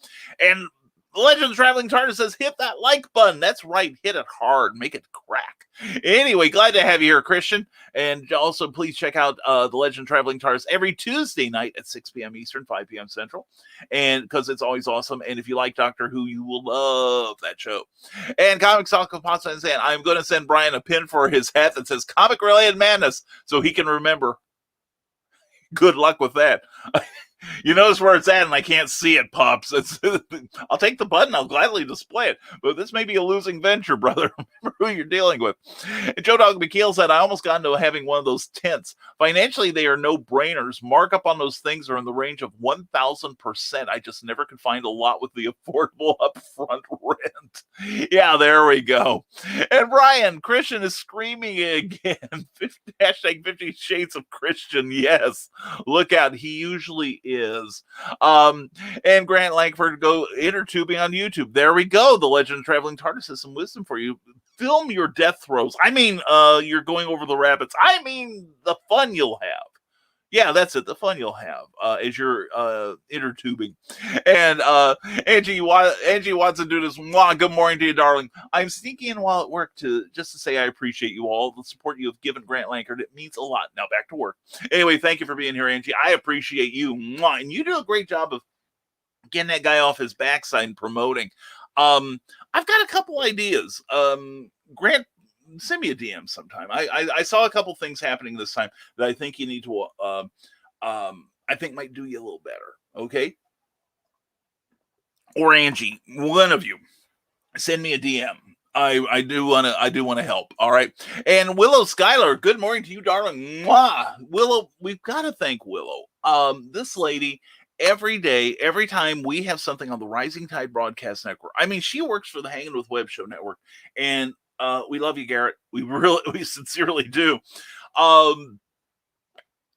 Speaker 4: And the Legend of the Traveling TARDIS says, hit that like button. That's right. Hit it hard. Make it crack. Anyway, glad to have you here, Christian. And also, please check out the Legend of the Traveling TARDIS every Tuesday night at 6 p.m. Eastern, 5 p.m. Central. And because it's always awesome. And if you like Doctor Who, you will love that show. And Comic Talk of Pasta and saying, I'm going to send Brian a pin for his hat that says Comic Related Madness so he can remember. Good luck with that. You notice where it's at, and I can't see it, Pops. I'll take the button. I'll gladly display it. But this may be a losing venture, brother. Remember who you're dealing with. And Joe Dog McKeel said, I almost got into having one of those tents. Financially, they are no-brainers. Markup on those things are in the range of 1,000%. I just never could find a lot with the affordable upfront rent. Yeah, there we go. And Brian, Christian is screaming again. Hashtag 50 Shades of Christian. Yes. Look out. He usually is. And Grant Langford, go inner tubing on YouTube. There we go. The Legend of Traveling TARDIS has some wisdom for you. Film your death throes. I mean, you're going over the rabbits. I mean, the fun you'll have. Yeah, that's it. The fun you'll have as you're inner tubing. And Angie Watson do this. Good morning to you, darling. I'm sneaking in while at work just to say I appreciate you all. The support you have given Grant Langford. It means a lot. Now back to work. Anyway, thank you for being here, Angie. I appreciate you. And you do a great job of getting that guy off his backside and promoting. I've got a couple ideas. Grant, send me a DM sometime. I saw a couple things happening this time that I think you need to I think might do you a little better. Okay? Or Angie, one of you, send me a DM. I do want to help. All right. And Willow Schuyler, good morning to you, darling. Mwah! Willow, we've got to thank Willow. This lady, every day, every time we have something on the Rising Tide Broadcast Network. I mean, she works for the Hanging with Web Show Network, and we love you, Garrett. We sincerely do.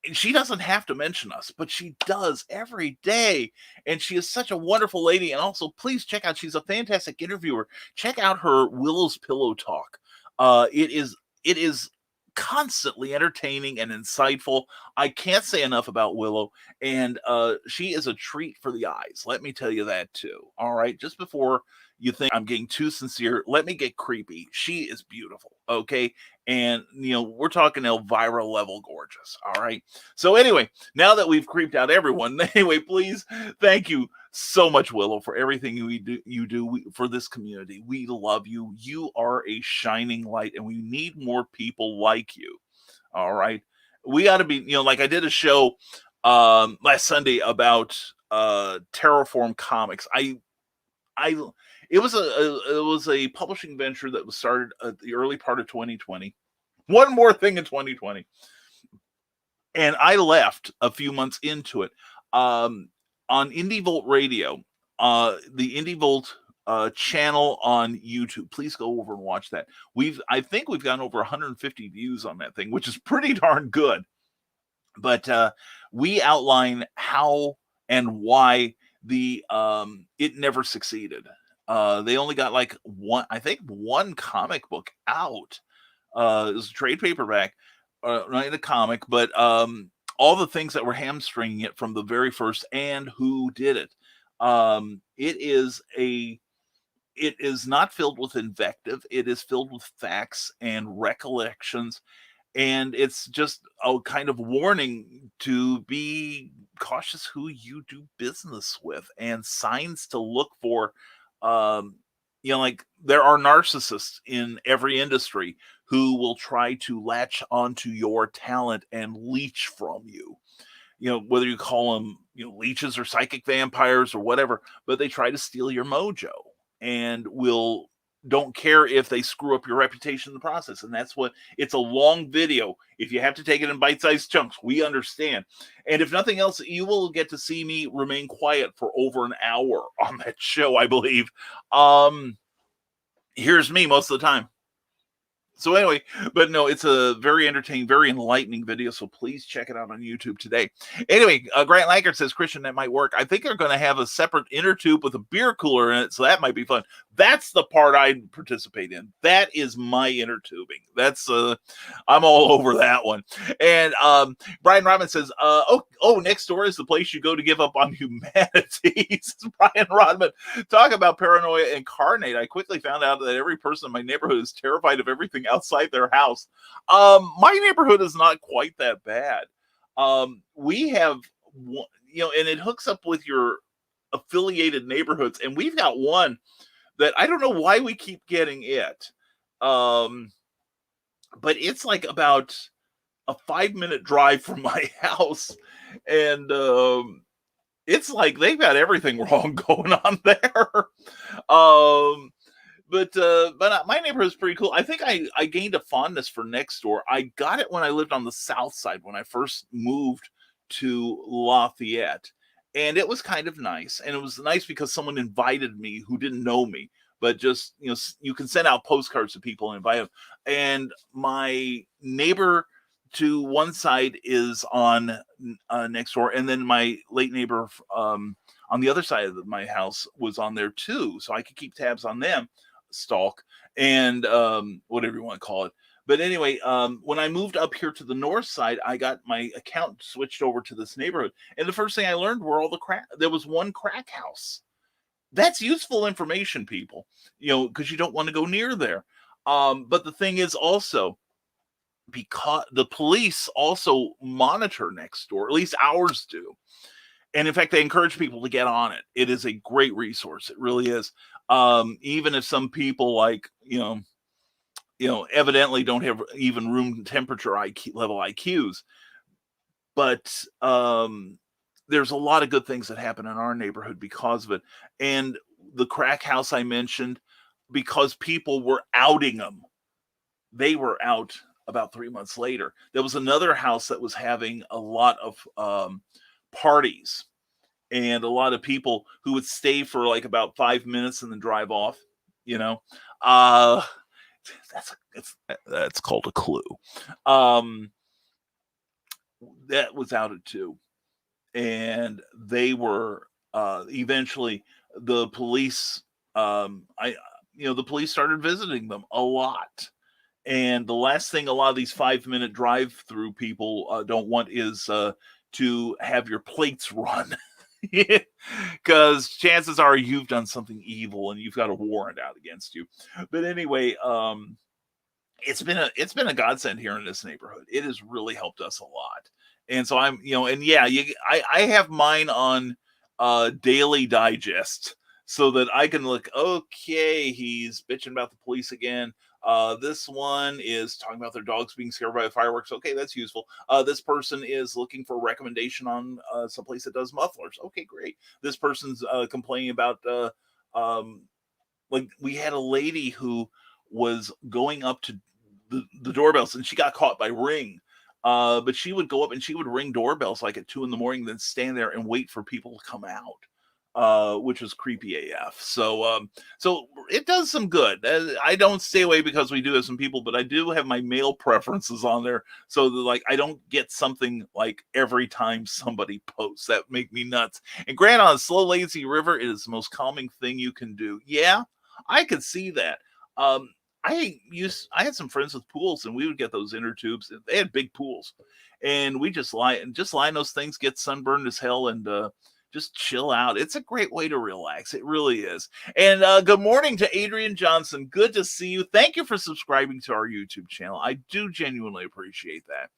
Speaker 4: And she doesn't have to mention us, but she does every day. And she is such a wonderful lady. And also, please check out, she's a fantastic interviewer. Check out her Willow's Pillow Talk. It is constantly entertaining and insightful. I can't say enough about Willow. And she is a treat for the eyes. Let me tell you that too. All right. Just before you think I'm getting too sincere, let me get creepy. She is beautiful. Okay. And, we're talking Elvira level gorgeous. All right. So anyway, now that we've creeped out everyone, anyway, please, thank you so much, Willow, for everything you do for this community. We love you. You are a shining light, and we need more people like you. All right. We got to be, like I did a show last Sunday about Terraform Comics. It was a publishing venture that was started at the early part of 2020. One more thing in 2020. And I left a few months into it. On Indie Volt Radio, the Indie Volt channel on YouTube. Please go over and watch that. I think we've gotten over 150 views on that thing, which is pretty darn good. But we outline how and why it never succeeded. They only got like one comic book out. It was a trade paperback, not a comic, but all the things that were hamstringing it from the very first and who did it. It is not filled with invective. It is filled with facts and recollections. And it's just a kind of warning to be cautious who you do business with and signs to look for. Like there are narcissists in every industry who will try to latch onto your talent and leech from you. Whether you call them, leeches or psychic vampires or whatever, but they try to steal your mojo and don't care if they screw up your reputation in the process. And it's a long video. If you have to take it in bite-sized chunks, we understand. And if nothing else, you will get to see me remain quiet for over an hour on that show, I believe. Here's me most of the time. So anyway, but no, it's a very entertaining, very enlightening video. So please check it out on YouTube today. Anyway, Grant Lankard says, Christian, that might work. I think they're going to have a separate inner tube with a beer cooler in it. So that might be fun. That's the part I participate in. That is my inner tubing. That's I'm all over that one. And Brian Rodman says, next door is the place you go to give up on humanity. Brian Rodman, talk about paranoia incarnate. I quickly found out that every person in my neighborhood is terrified of everything outside their house. My neighborhood is not quite that bad. We have, and it hooks up with your affiliated neighborhoods, and we've got one that I don't know why we keep getting it. But it's like about a 5-minute drive from my house, and it's like they've got everything wrong going on there. But my neighborhood is pretty cool. I think I gained a fondness for next door. I got it when I lived on the south side when I first moved to Lafayette, and it was kind of nice. And it was nice because someone invited me who didn't know me, but just you can send out postcards to people and invite them. And my neighbor to one side is on next door, and then my late neighbor on the other side of my house was on there too, so I could keep tabs on them. Stalk and whatever you want to call it. But anyway, when I moved up here to the north side, I got my account switched over to this neighborhood, and the first thing I learned were all the crack. There was one crack house. That's useful information, people, because you don't want to go near there. But the thing is also, because the police also monitor next door, at least ours do. And in fact, they encourage people to get on it. It is a great resource. It really is. Even if some people evidently don't have even room temperature level IQs, but there's a lot of good things that happen in our neighborhood because of it. And the crack house I mentioned, because people were outing them, they were out about 3 months later. There was another house that was having a lot of parties, and a lot of people who would stay for like about 5 minutes and then drive off. That's called a clue. That was outed too, and they were eventually the police. The police started visiting them a lot. And the last thing a lot of these 5-minute drive-through people don't want is to have your plates run. Because chances are you've done something evil and you've got a warrant out against you. But anyway, it's been a godsend here in this neighborhood. It has really helped us a lot. And so I'm, and yeah, I have mine on Daily Digest so that I can look, okay, he's bitching about the police again. This one is talking about their dogs being scared by fireworks. Okay, that's useful. This person is looking for a recommendation on someplace that does mufflers. Okay, great. This person's complaining about like we had a lady who was going up to the doorbells and she got caught by Ring. But she would go up and she would ring doorbells like at 2 a.m, then stand there and wait for people to come out, which was creepy AF. So it does some good. I don't stay away because we do have some people, but I do have my male preferences on there so that like I don't get something like every time somebody posts that make me nuts. And Grant, on a slow, lazy river, it is the most calming thing you can do. Yeah, I could see that. I had some friends with pools and we would get those inner tubes. They had big pools and we just lie in those things, get sunburned as hell and just chill out. It's a great way to relax. It really is. And good morning to Adrian Johnson. Good to see you. Thank you for subscribing to our YouTube channel. I do genuinely appreciate that.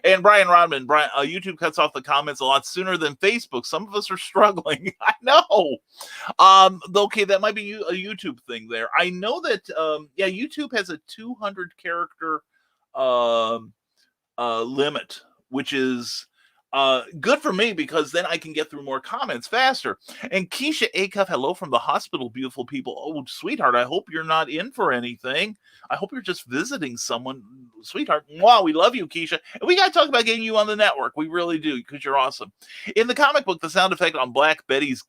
Speaker 4: And Brian Rodman, YouTube cuts off the comments a lot sooner than Facebook. Some of us are struggling. I know. Okay, that might be a YouTube thing there. I know that, YouTube has a 200 character limit, which is good for me because then I can get through more comments faster. And Keisha Acuff, hello from the hospital, beautiful people. Oh, sweetheart, I hope you're not in for anything. I hope you're just visiting someone. Sweetheart, wow, we love you, Keisha. And we got to talk about getting you on the network. We really do because you're awesome. In the comic book, the sound effect on Black Betty's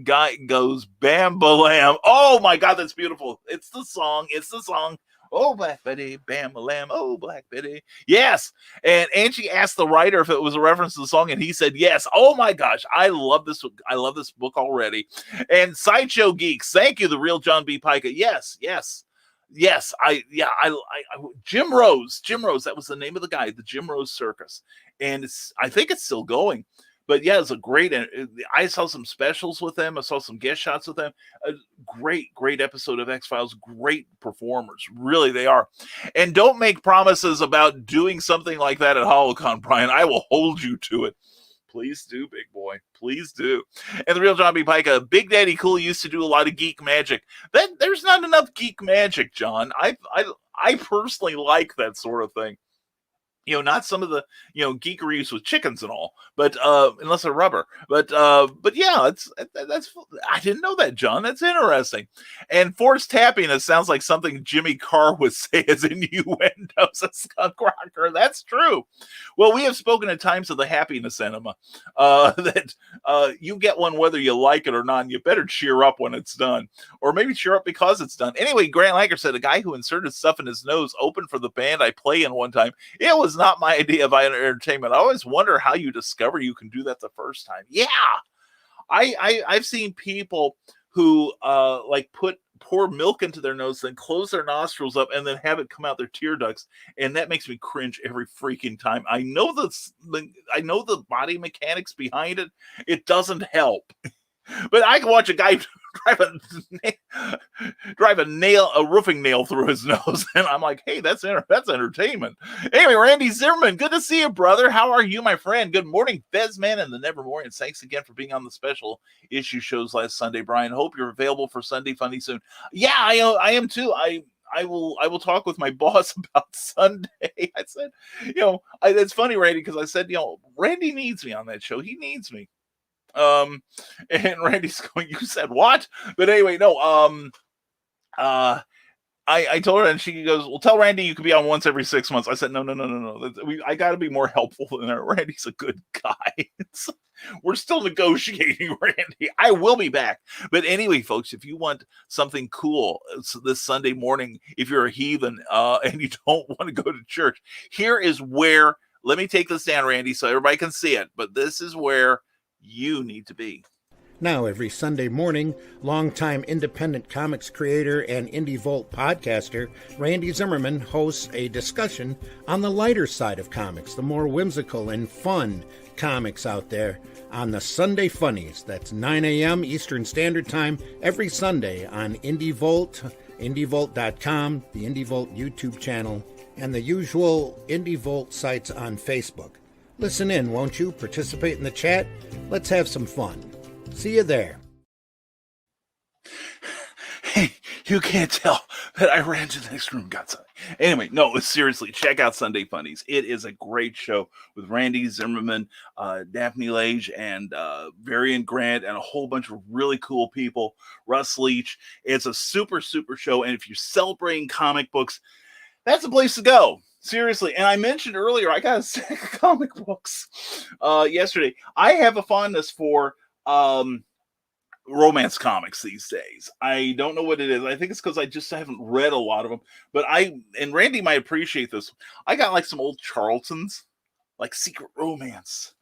Speaker 4: guy goes bam balam. Oh my God, that's beautiful. It's the song. Oh, Black Betty, bam, lamb. Oh, Black Betty. Yes. And Angie asked the writer if it was a reference to the song, and he said yes. Oh, my gosh. I love this book already. And Sideshow Geeks, thank you, the real John B. Pica. Yes. Jim Rose. That was the name of the guy, the Jim Rose Circus. And I think it's still going. But yeah, it's a great. I saw some specials with them. I saw some guest shots with them. A great episode of X-Files. Great performers, really they are. And don't make promises about doing something like that at HoloCon, Brian. I will hold you to it. Please do, big boy. Please do. And the real John B. Pica, Big Daddy Cool used to do a lot of geek magic. There's not enough geek magic, John. I personally like that sort of thing. Not some of the, geekeries with chickens and all, but, unless they're rubber, but yeah, that's, I didn't know that, John. That's interesting. And forced happiness sounds like something Jimmy Carr would say as innuendos, a skunk rocker. That's true. Well, we have spoken at times of the happiness enema, that, you get one whether you like it or not, and you better cheer up when it's done, or maybe cheer up because it's done. Anyway, Grant Langer said a guy who inserted stuff in his nose opened for the band I play in one time. It was not my idea of entertainment. I always wonder how you discover you can do that the first time. Yeah, I've seen people who pour milk into their nose, then close their nostrils up, and then have it come out their tear ducts, and that makes me cringe every freaking time. I know the body mechanics behind it. It doesn't help. But I can watch a guy drive a roofing nail through his nose, and I'm like, hey, that's entertainment. Anyway, Randy Zimmerman, good to see you, brother. How are you, my friend? Good morning, Fezman and the Nevermorians. Thanks again for being on the special issue shows last Sunday, Brian. Hope you're available for Sunday Funny soon. Yeah, I am too. I will talk with my boss about Sunday. I said, it's funny, Randy, because I said, Randy needs me on that show. He needs me. And Randy's going, you said what? But anyway, no, I told her, and she goes, well, tell Randy you could be on once every 6 months. I said, no. I got to be more helpful than her. Randy's a good guy. We're still negotiating, Randy. I will be back. But anyway, folks, if you want something cool this Sunday morning, if you're a heathen and you don't want to go to church, here is where, let me take this down, Randy, so everybody can see it. But this is where you need to be.
Speaker 5: Now, every Sunday morning, longtime independent comics creator and Indie Volt podcaster Randy Zimmerman hosts a discussion on the lighter side of comics, the more whimsical and fun comics out there on the Sunday Funnies. That's 9 a.m. Eastern Standard Time every Sunday on Indie Volt IndieVolt.com, the IndieVolt YouTube channel, and the usual IndieVolt sites on Facebook. Listen in, won't you? Participate in the chat. Let's have some fun. See you there.
Speaker 4: Hey, you can't tell that I ran to the next room and got something. Anyway, no, seriously, check out Sunday Funnies. It is a great show with Randy Zimmerman, Daphne Lage, and Varian Grant, and a whole bunch of really cool people. Russ Leach. It's a super, super show. And if you're celebrating comic books, that's the place to go. Seriously. And I mentioned earlier, I got a stack of comic books yesterday. I have a fondness for romance comics these days. I don't know what it is. I think it's because I just haven't read a lot of them. But and Randy might appreciate this. I got like some old Charltons, like Secret Romance,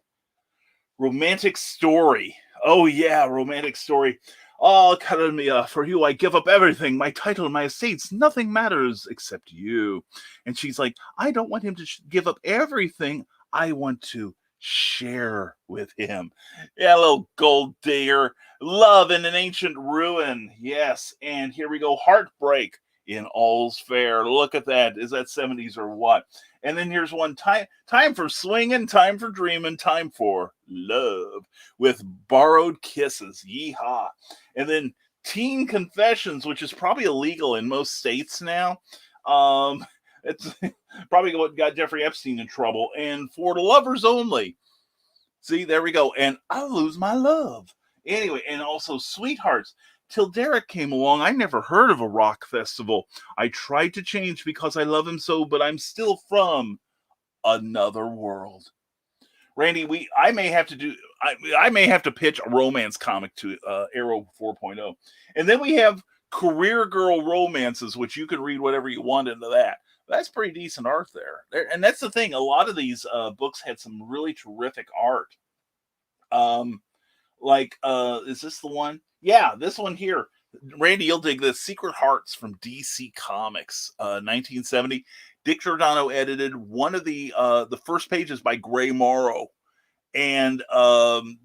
Speaker 4: Romantic Story. Oh yeah, Romantic Story. Oh, Academia, for you I give up everything. My title, my estates, nothing matters except you. And she's like, I don't want him to give up everything. I want to share with him. Yeah, little gold digger. Love in an ancient ruin. Yes. And here we go. Heartbreak in All's Fair. Look at that. Is that 70s or what? And then here's one. Time for swinging, time for dreaming, time for love with Borrowed Kisses. Yeehaw. And then Teen Confessions, which is probably illegal in most states now. It's probably what got Jeffrey Epstein in trouble. And For the Lovers Only. See, there we go. And I'll Lose My Love. Anyway, and also Sweethearts. Till Derek came along, I never heard of a rock festival. I tried to change because I love him so, but I'm still from another world. Randy, I may have to pitch a romance comic to Arrow 4.0. And then we have career girl romances, which you can read whatever you want into that. That's pretty decent art there. And that's the thing. A lot of these books had some really terrific art. Is this the one? Yeah, this one here. Randy, you'll dig this. Secret Hearts from DC Comics, 1970. Dick Giordano edited. One of the first pages by Gray Morrow, and one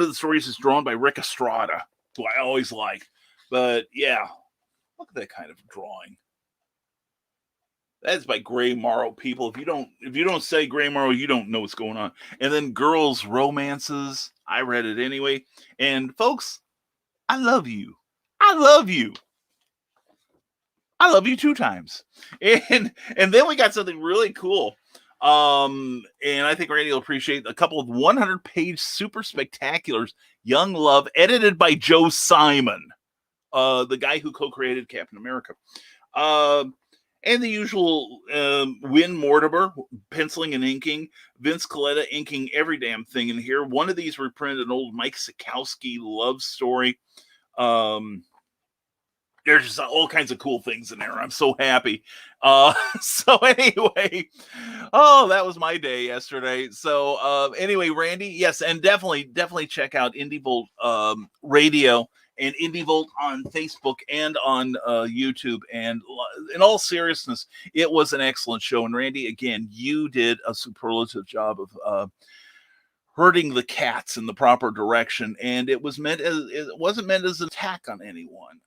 Speaker 4: of the stories is drawn by Rick Estrada, who I always like. But yeah, look at that kind of drawing. That's by Gray Morrow, people. If you don't say Gray Morrow, you don't know what's going on. And then Girls Romances. I read it anyway. And folks, I love you. I love you. I love you 2 times. And then we got something really cool. And I think Randy will appreciate a couple of 100-page super spectaculars. Young Love, edited by Joe Simon, the guy who co-created Captain America. And the usual Win Mortimer, penciling and inking. Vince Coletta inking every damn thing in here. One of these reprinted an old Mike Sikowski love story. There's just all kinds of cool things in there. I'm so happy. So anyway, that was my day yesterday. So anyway, Randy, yes, and definitely check out IndieVolt Radio and IndieVolt on Facebook and on YouTube. And in all seriousness, it was an excellent show. And Randy, again, you did a superlative job of herding the cats in the proper direction, and it wasn't meant as an attack on anyone.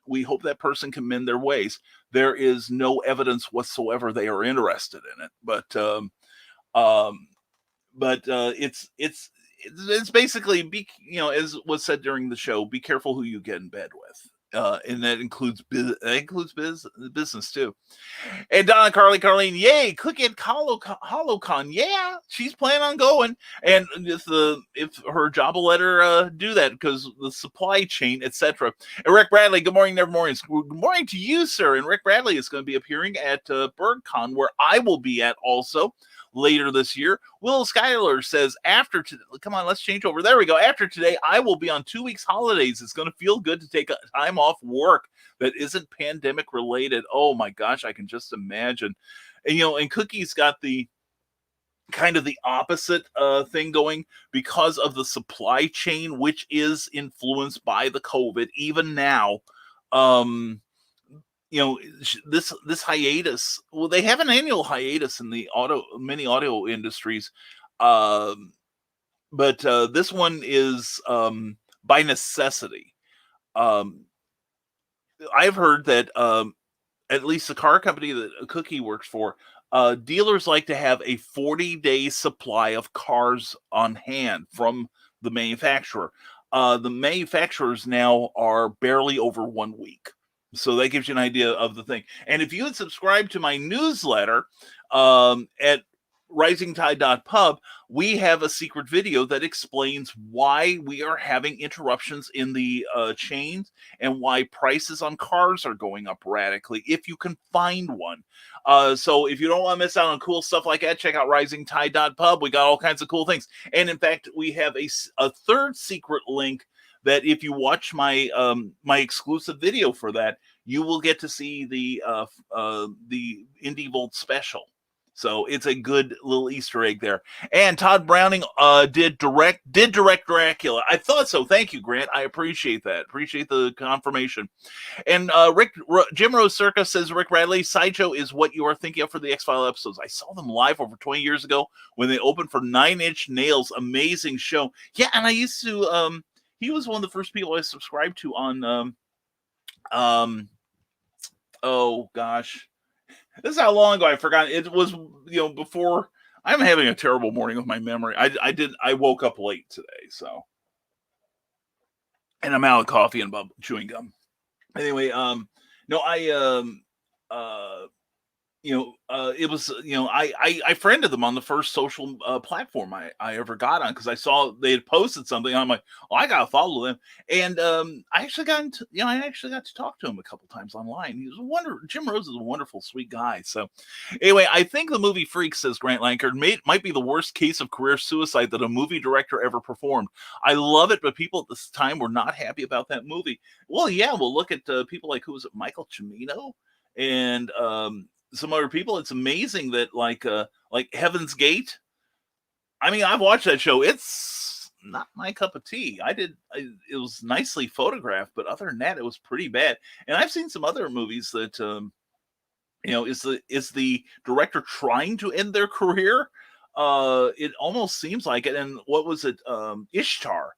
Speaker 4: We hope that person can mend their ways. There is no evidence whatsoever they are interested in it, but it's basically as was said during the show, be careful who you get in bed with. And that includes business too. And Donna Carlene, yay! Click it, HoloCon, yeah, she's planning on going. And if her job will let her do that, because the supply chain, etc. And Rick Bradley, good morning, Nevermorians. Good morning to you, sir. And Rick Bradley is going to be appearing at BirdCon, where I will be at also later this year. Will Schuyler says, after today, come on, let's change over. There we go. After today, I will be on 2 weeks holidays. It's going to feel good to take a time off work that isn't pandemic related. Oh my gosh, I can just imagine. And and Cookie's got the kind of the opposite thing going because of the supply chain, which is influenced by the COVID. Even now, this hiatus, well, they have an annual hiatus in the many audio industries. But this one is by necessity. I've heard that at least the car company that Cookie works for, dealers like to have a 40-day supply of cars on hand from the manufacturer. The manufacturers now are barely over 1 week. So that gives you an idea of the thing. And if you had subscribed to my newsletter at risingtide.pub, we have a secret video that explains why we are having interruptions in the chains and why prices on cars are going up radically if you can find one. So if you don't want to miss out on cool stuff like that, check out risingtide.pub. We got all kinds of cool things. And in fact, we have a third secret link that if you watch my my exclusive video for that, you will get to see the Indie Volt special. So it's a good little Easter egg there. And Todd Browning did direct Dracula. I thought so. Thank you, Grant. I appreciate that. Appreciate the confirmation. And Jim Rose Circa says, Rick Radley, Sideshow is what you are thinking of for the X-File episodes. I saw them live over 20 years ago when they opened for 9 Inch Nails. Amazing show. Yeah, and I used to he was one of the first people I subscribed to on oh gosh. This is how long ago I forgot. It was, before. I'm having a terrible morning with my memory. I woke up late today, so. And I'm out of coffee and chewing gum. Anyway, it was, I friended them on the first social platform I ever got on because I saw they had posted something. I'm like, I gotta follow them, and I actually got to talk to him a couple times online. He was Jim Rose is a wonderful, sweet guy. So, anyway, I think the movie Freak, says Grant Lankard, might be the worst case of career suicide that a movie director ever performed. I love it, but people at this time were not happy about that movie. Well, yeah, we'll look at people like Michael Cimino and some other people. It's amazing that like Heaven's Gate. I mean, I've watched that show. It's not my cup of tea. It was nicely photographed, but other than that, it was pretty bad. And I've seen some other movies that is the director trying to end their career. It almost seems like it. And what was it? Ishtar.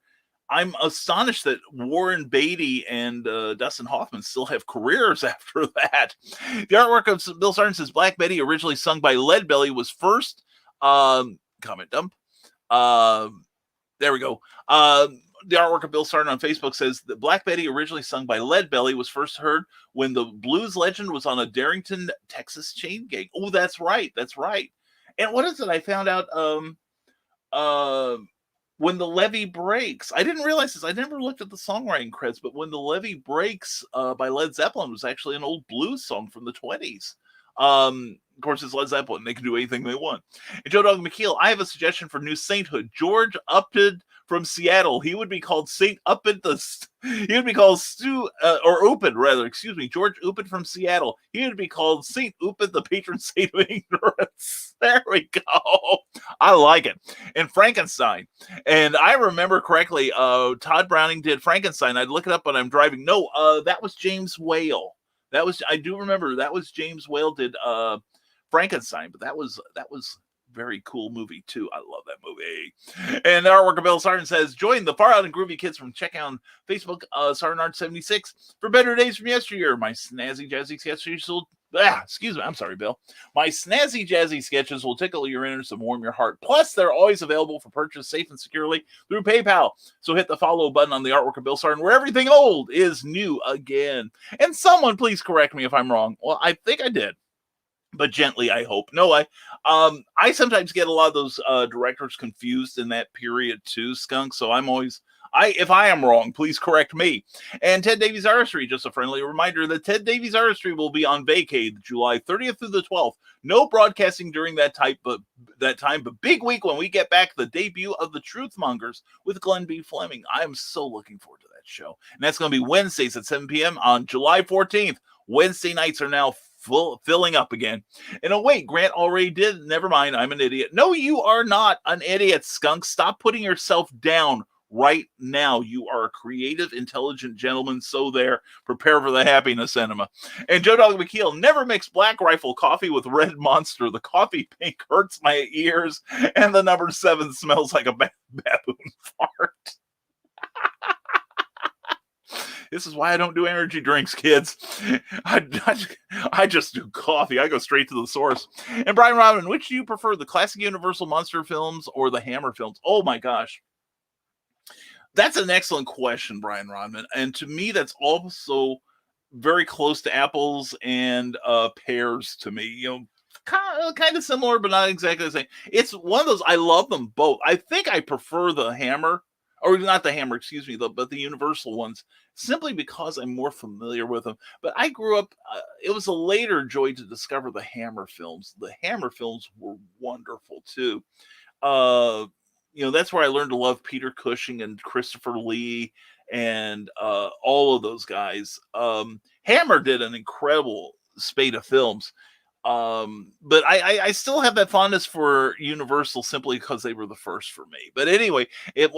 Speaker 4: I'm astonished that Warren Beatty and Dustin Hoffman still have careers after that. The artwork of Bill Sargent says Black Betty, originally sung by Leadbelly, was first. Comment dump. There we go. The artwork of Bill Sargent on Facebook says that Black Betty, originally sung by Leadbelly, was first heard when the blues legend was on a Darrington, Texas chain gang. Oh, that's right. That's right. And what is it? I found out When the Levee Breaks. I didn't realize this. I never looked at the songwriting credits, but When the Levee Breaks by Led Zeppelin was actually an old blues song from the 20s. Of course, it's Led Zeppelin. They can do anything they want. And Joe Dog McKeel, I have a suggestion for new sainthood. George Upton from Seattle. He would be called Saint Upton. He would be called Upton, rather. Excuse me. George Upton from Seattle. He would be called Saint Upton, the patron saint of ignorance. There we go. I like it. And Frankenstein. And I remember correctly, Todd Browning did Frankenstein. I'd look it up when I'm driving. No, that was James Whale. I do remember that was James Whale did Frankenstein, but that was very cool movie too. I love that movie. And the artwork of Bill Sargent says, join the Far Out and Groovy Kids from check out on Facebook, Sargent Art 76 for better days from yesteryear. My snazzy jazzy sketches will excuse me, I'm sorry, Bill. My snazzy jazzy sketches will tickle your innards and warm your heart. Plus, they're always available for purchase safe and securely through PayPal. So hit the follow button on the artwork of Bill Sargent, where everything old is new again. And someone please correct me if I'm wrong. Well, I think I did, but gently, I hope. No, I sometimes get a lot of those directors confused in that period too, Skunk. So I'm always, if I am wrong, please correct me. And Ted Davies Artistry, just a friendly reminder that Ted Davies Artistry will be on vacay July 30th through the 12th. No broadcasting during that time, but big week when we get back, the debut of The Truthmongers with Glenn B. Fleming. I am so looking forward to that show. And that's going to be Wednesdays at 7 p.m. on July 14th. Wednesday nights are now filling up again. And oh wait, Grant already did. Never mind, I'm an idiot. No, you are not an idiot, Skunk. Stop putting yourself down right now. You are a creative, intelligent gentleman. So there, prepare for the happiness enema. And Joe Dog McKeel, never mix Black Rifle coffee with Red Monster. The coffee pink hurts my ears, and the number 7 smells like a baboon fart. This is why I don't do energy drinks, kids. I just do coffee. I go straight to the source. And Brian Rodman, which do you prefer, the classic Universal monster films or the Hammer films? Oh my gosh. That's an excellent question, Brian Rodman. And to me, that's also very close to apples and pears to me. You know, kind of similar, but not exactly the same. It's one of those, I love them both. I think I prefer the Hammer, or not the Hammer, excuse me, but the Universal ones, simply because I'm more familiar with them. But I grew up, it was a later joy to discover the Hammer films. The Hammer films were wonderful too. That's where I learned to love Peter Cushing and Christopher Lee and all of those guys. Hammer did an incredible spate of films. But I still have that fondness for Universal simply because they were the first for me. But anyway,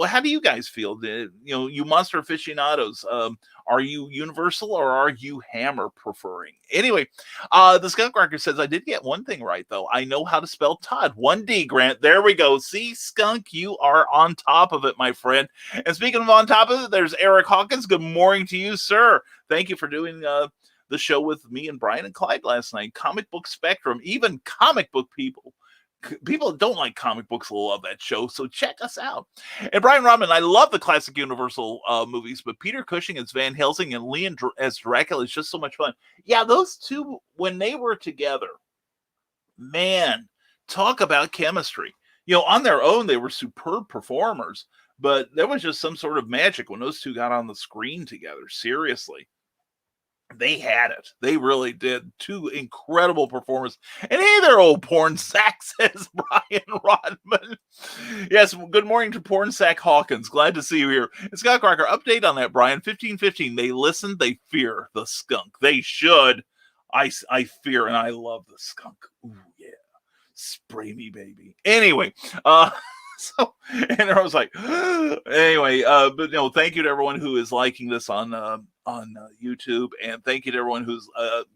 Speaker 4: how do you guys feel? You monster aficionados, are you Universal or are you Hammer preferring? Anyway, the Skunk Rocker says, I did get one thing right, though. I know how to spell Todd. 1D, Grant. There we go. See, Skunk, you are on top of it, my friend. And speaking of on top of it, there's Eric Hawkins. Good morning to you, sir. Thank you for doing the show with me and Brian and Clyde last night. Comic Book Spectrum, even comic book people that don't like comic books will love that show, so check us out. And Brian Rodman, I love the classic Universal movies, but Peter Cushing as Van Helsing and Leon as Dracula is just so much fun. Yeah, those two, when they were together, man, talk about chemistry. On their own, they were superb performers, but there was just some sort of magic when those two got on the screen together. Seriously. They had it. They really did. Two incredible performers. And hey there, old porn sack, says Brian Rodman. Yes, good morning to Porn Sack Hawkins. Glad to see you here. And Scott Crocker, update on that, Brian. 1515. They listen, they fear the skunk. They should. I fear and I love the skunk. Ooh, yeah. Spray me, baby. Anyway, and I was like, anyway, but thank you to everyone who is liking this on YouTube, and thank you to everyone who's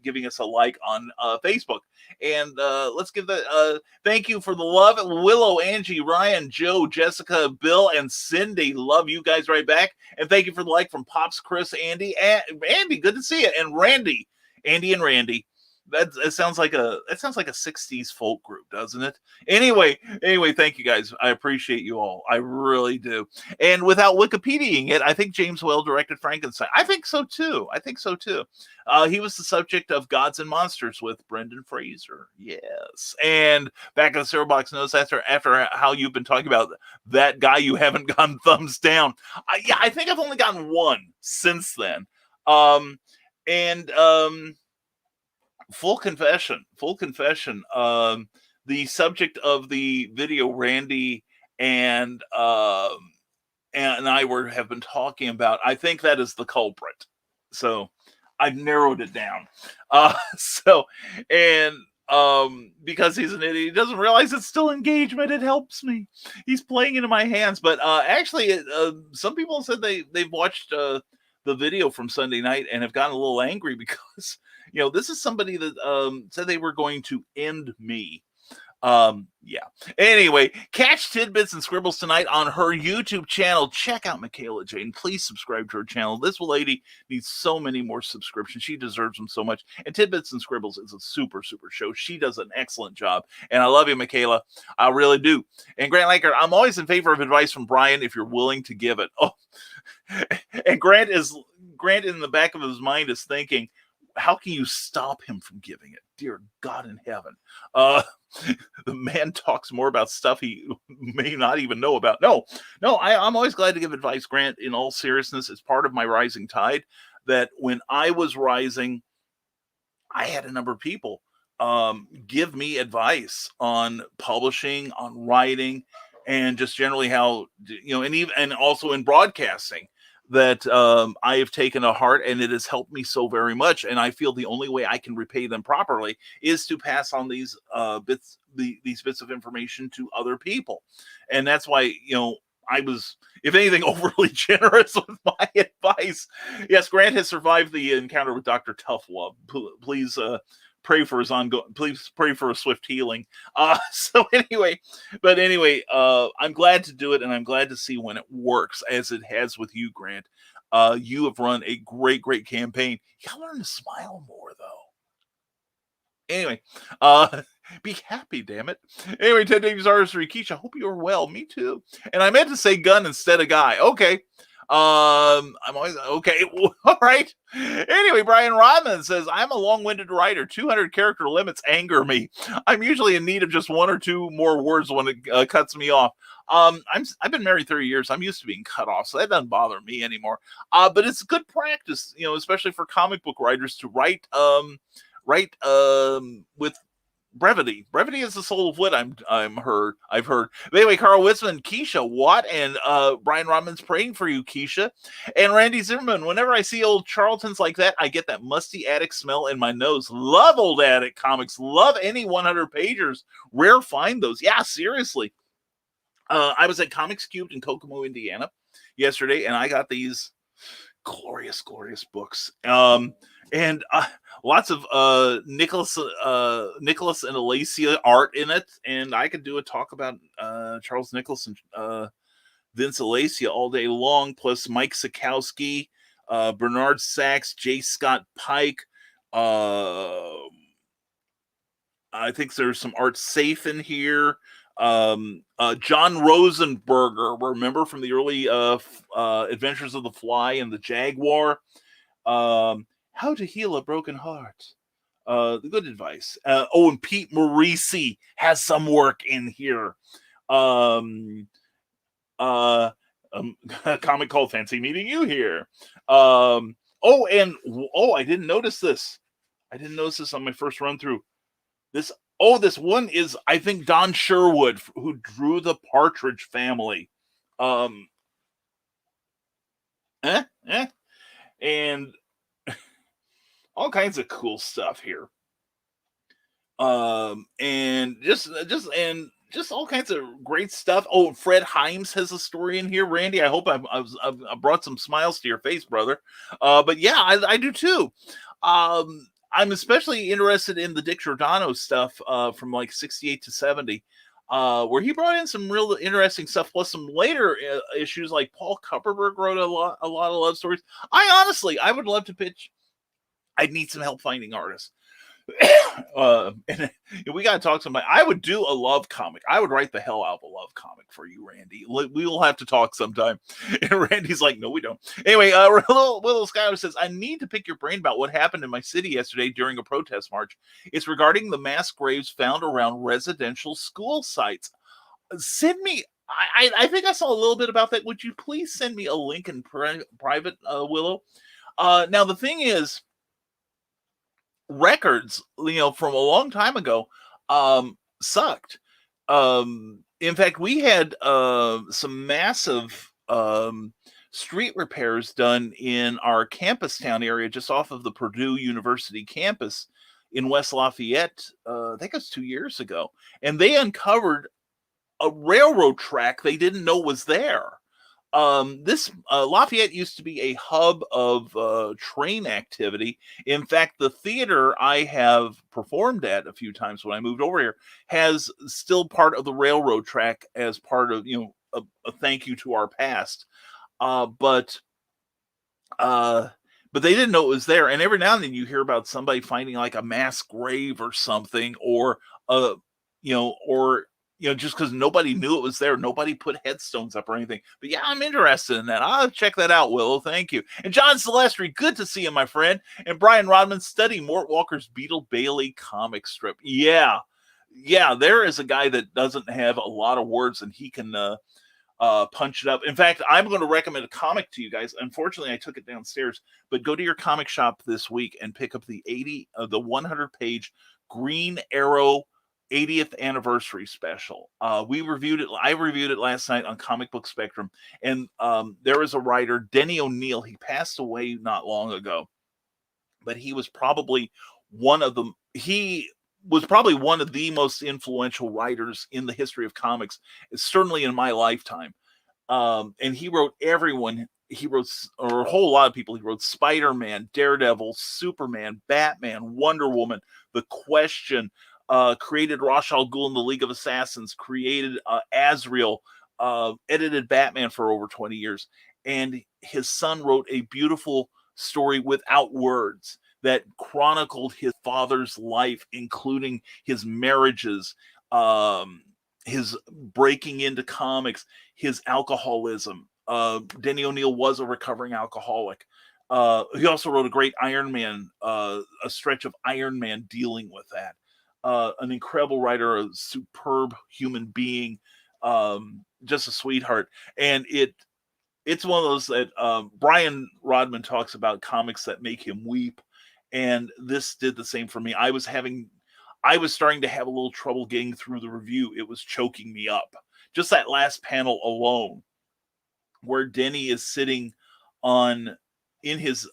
Speaker 4: giving us a like on Facebook. And let's give the thank you for the love. Willow, Angie, Ryan, Joe, Jessica, Bill, and Cindy. Love you guys right back. And thank you for the like from Pops, Chris, Andy, and Andy. Good to see you. And Randy, Andy, and Randy. That sounds like a 60s folk group, doesn't it? Anyway, thank you guys. I appreciate you all. I really do. And without Wikipediaing it, I think James Whale directed Frankenstein. I think so too. He was the subject of Gods and Monsters with Brendan Fraser. Yes. And back in the cereal box notes, after how you've been talking about that guy you haven't gotten thumbs down. I think I've only gotten one since then. Full confession. The subject of the video Randy and I have been talking about, I think that is the culprit. So I've narrowed it down. Because he's an idiot, he doesn't realize it's still engagement. It helps me. He's playing into my hands. But actually, some people said they've watched the video from Sunday night and have gotten a little angry because this is somebody that said they were going to end me. Yeah. Anyway, catch Tidbits and Scribbles tonight on her YouTube channel. Check out Michaela Jane. Please subscribe to her channel. This lady needs so many more subscriptions. She deserves them so much. And Tidbits and Scribbles is a super, super show. She does an excellent job. And I love you, Michaela. I really do. And Grant Laker, I'm always in favor of advice from Brian if you're willing to give it. Oh, and Grant in the back of his mind is thinking, how can you stop him from giving it? Dear God in heaven. The man talks more about stuff he may not even know about. No, I'm always glad to give advice, Grant, in all seriousness. It's part of my rising tide that when I was rising, I had a number of people give me advice on publishing, on writing, and just generally how, and also in broadcasting, that I have taken to heart, and it has helped me so very much. And I feel the only way I can repay them properly is to pass on these bits of information to other people. And that's why, I was, if anything, overly generous with my advice. Yes, Grant has survived the encounter with Dr. Tough Love. Please pray for his ongoing. Please pray for a swift healing. So anyway, I'm glad to do it, and I'm glad to see when it works, as it has with you, Grant. You have run a great campaign. You gotta learn to smile more, though. Anyway, be happy, damn it. Anyway, 10 Days Artistry, Keisha, hope you are well. Me too. And I meant to say gun instead of guy. Okay. I'm always okay. All right. Anyway, Brian Rodman says, I'm a long-winded writer. 200 character limits anger me. I'm usually in need of just one or two more words when it cuts me off. I've been married 30 years. I'm used to being cut off, so that doesn't bother me anymore. But it's good practice, especially for comic book writers to write with brevity. Brevity is the soul of wit. I've heard. But anyway, Carl Witzman, Keisha Watt, and Brian Rodman's praying for you, Keisha, and Randy Zimmerman. Whenever I see old Charltons like that, I get that musty attic smell in my nose. Love old attic comics. Love any 100 pagers. Rare find those. Yeah, seriously. I was at Comics Cubed in Kokomo, Indiana, yesterday, and I got these glorious books. And lots of Nicholas and Alacia art in it, and I could do a talk about Charles Nicholas and Vince Alacia all day long, plus Mike Sikowski, Bernard Sachs, J. Scott Pike. I think there's some art safe in here. John Rosenberger, remember from the early Adventures of the Fly and the Jaguar. How to Heal a Broken Heart. The good advice. And Pete Morisi has some work in here. A comic called Fancy Meeting You here. I didn't notice this. On my first run through. This one is, I think, Don Sherwood, who drew the Partridge Family. And all kinds of cool stuff here. And just all kinds of great stuff. Oh, Fred Himes has a story in here. Randy, I hope I brought some smiles to your face, brother. But yeah, I do too. I'm especially interested in the Dick Giordano stuff from like 68 to 70, where he brought in some real interesting stuff, plus some later issues like Paul Kupperberg wrote a lot of love stories. I would love to pitch. I'd need some help finding artists. And we got to talk to somebody. I would do a love comic. I would write the hell out of a love comic for you, Randy. We will have to talk sometime. And Randy's like, no, we don't. Anyway, Willow Skyler says, I need to pick your brain about what happened in my city yesterday during a protest march. It's regarding the mass graves found around residential school sites. Send me. I think I saw a little bit about that. Would you please send me a link in private, Willow? Now, the thing is, records, from a long time ago, sucked. In fact, we had some massive street repairs done in our campus town area, just off of the Purdue University campus in West Lafayette. I think it was 2 years ago, and they uncovered a railroad track they didn't know was there. This Lafayette used to be a hub of train activity. In fact, the theater I have performed at a few times when I moved over here has still part of the railroad track as part of, a thank you to our past. But they didn't know it was there. And every now and then you hear about somebody finding like a mass grave or something, or just because nobody knew it was there. Nobody put headstones up or anything. But yeah, I'm interested in that. I'll check that out, Willow. Thank you. And John Celestri, good to see you, my friend. And Brian Rodman, study Mort Walker's Beetle Bailey comic strip. Yeah, there is a guy that doesn't have a lot of words, and he can punch it up. In fact, I'm going to recommend a comic to you guys. Unfortunately, I took it downstairs. But go to your comic shop this week and pick up the 100-page Green Arrow 80th anniversary special. We reviewed it. I reviewed it last night on Comic Book Spectrum, and there is a writer, Denny O'Neil. He passed away not long ago, but he was probably one of the most influential writers in the history of comics, certainly in my lifetime. And he wrote everyone. He wrote a whole lot of people. He wrote Spider-Man, Daredevil, Superman, Batman, Wonder Woman, The Question. Created Ra's al Ghul in the League of Assassins, created Azrael, edited Batman for over 20 years. and his son wrote a beautiful story without words that chronicled his father's life, including his marriages, his breaking into comics, his alcoholism. Denny O'Neil was a recovering alcoholic. He also wrote a great Iron Man, a stretch of Iron Man dealing with that. An incredible writer, a superb human being, just a sweetheart. And it's one of those that Brian Rodman talks about comics that make him weep. And this did the same for me. I was starting to have a little trouble getting through the review. It was choking me up. Just that last panel alone, where Denny is sitting in his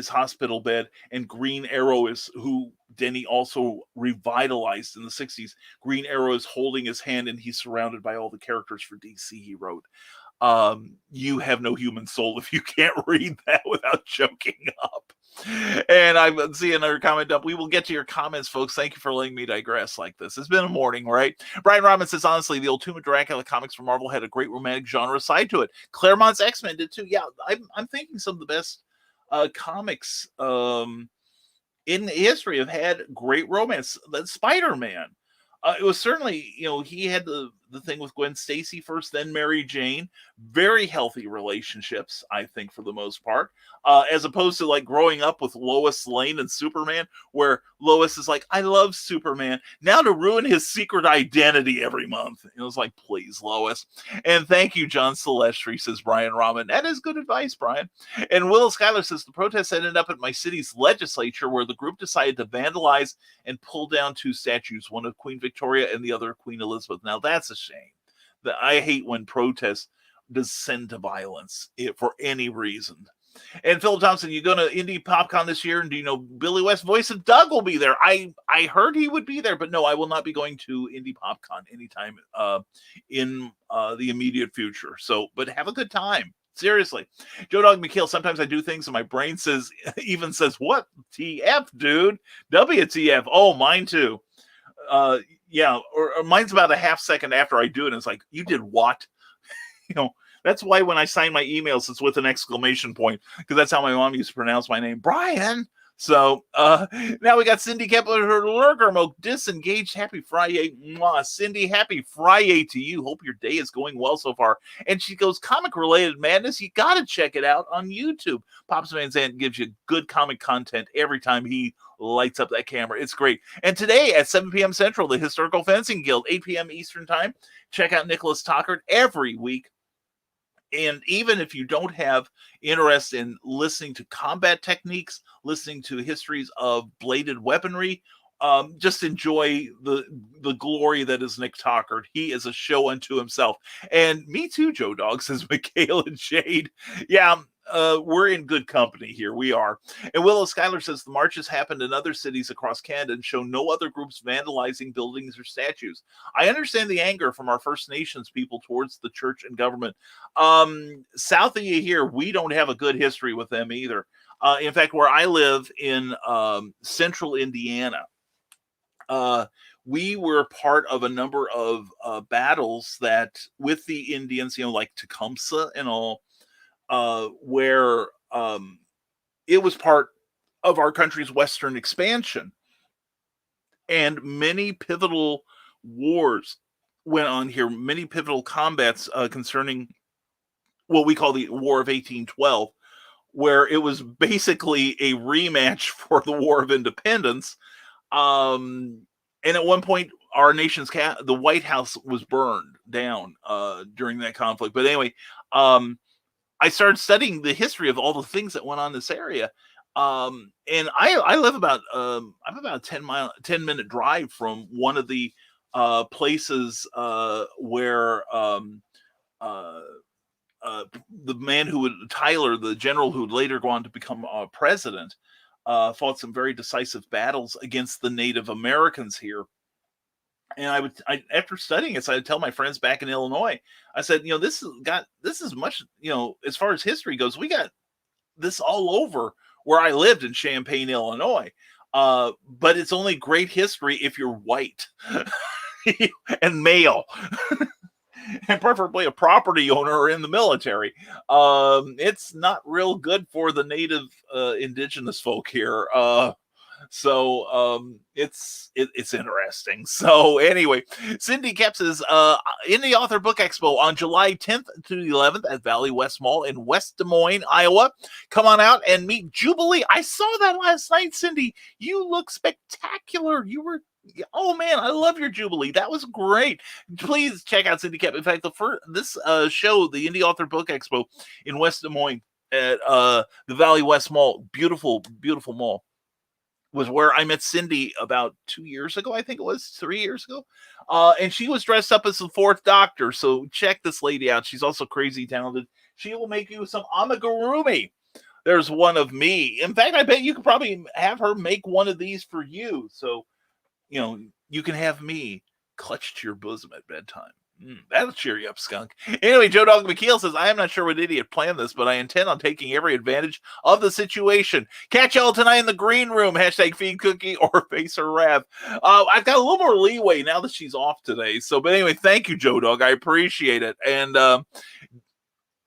Speaker 4: hospital bed, and Green Arrow who Denny also revitalized in the 60s. Green Arrow is holding his hand, and he's surrounded by all the characters for DC he wrote. You have no human soul if you can't read that without choking up. And I'm seeing another comment up. We will get to your comments, folks. Thank you for letting me digress like this. It's been a morning, right? Brian Rodman says, honestly, the old Tomb of Dracula comics from Marvel had a great romantic genre side to it. Claremont's X-Men did too. Yeah, I'm thinking some of the best comics in history have had great romance. That Spider-Man. It was certainly, he had the thing with Gwen Stacy first, then Mary Jane. Very healthy relationships, I think, for the most part. As opposed to like growing up with Lois Lane and Superman, where Lois is like, I love Superman. Now to ruin his secret identity every month. It was like, please, Lois. And thank you, John Celestri, says Brian Rahman. That is good advice, Brian. And Will Schuyler says, the protests ended up at my city's legislature, where the group decided to vandalize and pull down two statues, one of Queen Victoria and the other of Queen Elizabeth. Now that's a shame. I hate when protests descend to violence for any reason. And Philip Thompson, you going to Indie PopCon this year? And do you know Billy West, voice of Doug, will be there? I heard he would be there, but no, I will not be going to Indie PopCon anytime in the immediate future. So, but have a good time. Seriously. Joe Dog McHale, sometimes I do things and my brain says, what? TF, dude? WTF. Oh, mine too. Yeah, or mine's about a half second after I do it. And it's like, you did what? That's why when I sign my emails, it's with an exclamation point, because that's how my mom used to pronounce my name, Brian. So now we got Cindy Kepler, her lurker mode, disengaged. Happy Friday. Mwah. Cindy, happy Friday to you. Hope your day is going well so far. And she goes, comic related madness. You got to check it out on YouTube. Pops Van Zandt gives you good comic content every time he lights up that camera. It's great. And today at 7 p.m. Central, the Historical Fencing Guild, 8 p.m. Eastern Time. Check out Nicholas Tockert every week. And even if you don't have interest in listening to combat techniques, listening to histories of bladed weaponry, just enjoy the glory that is Nick Tockert. He is a show unto himself. And me too, Joe Dog, says Michaela and Shade. Yeah, we're in good company here. We are. And Willow Schuyler says the marches happened in other cities across Canada and show no other groups vandalizing buildings or statues. I understand the anger from our First Nations people towards the church and government. South of you here, we don't have a good history with them either. In fact, where I live in central Indiana, we were part of a number of battles that with the Indians, like Tecumseh and all, where it was part of our country's Western expansion. And many pivotal wars went on here, many pivotal combats concerning what we call the War of 1812, where it was basically a rematch for the War of Independence. And at one point, our nation's the White House was burned down during that conflict. But anyway, I started studying the history of all the things that went on in this area. And I live about I'm about a 10-minute drive from one of the places where the man Tyler, the general who would later go on to become president, fought some very decisive battles against the Native Americans here. And after studying it, so I would tell my friends back in Illinois, I said, this is much, as far as history goes, we got this all over where I lived in Champaign, Illinois. But it's only great history if you're white and male. and preferably a property owner or in the military. It's not real good for the native indigenous folk here. So it's interesting. So anyway, Cindy Kep says in the Author Book Expo on July 10th to the 11th at Valley West Mall in West Des Moines, Iowa. Come on out and meet Jubilee. I saw that last night, Cindy. You look spectacular. You were. Oh man, I love your Jubilee. That was great. Please check out Cindy Kep. In fact, this show, the Indie Author Book Expo in West Des Moines at the Valley West Mall, beautiful, beautiful mall, was where I met Cindy about 2 years ago. I think it was 3 years ago. And she was dressed up as the Fourth Doctor. So check this lady out. She's also crazy talented. She will make you some amigurumi. There's one of me. In fact, I bet you could probably have her make one of these for you. So, you can have me clutched to your bosom at bedtime. That'll cheer you up, skunk. Anyway, Joe Dog McKeel says, I am not sure what idiot planned this, but I intend on taking every advantage of the situation. Catch y'all tonight in the green room. # feed cookie or face her Rav. I've got a little more leeway now that she's off today. But anyway, thank you, Joe Dog. I appreciate it. And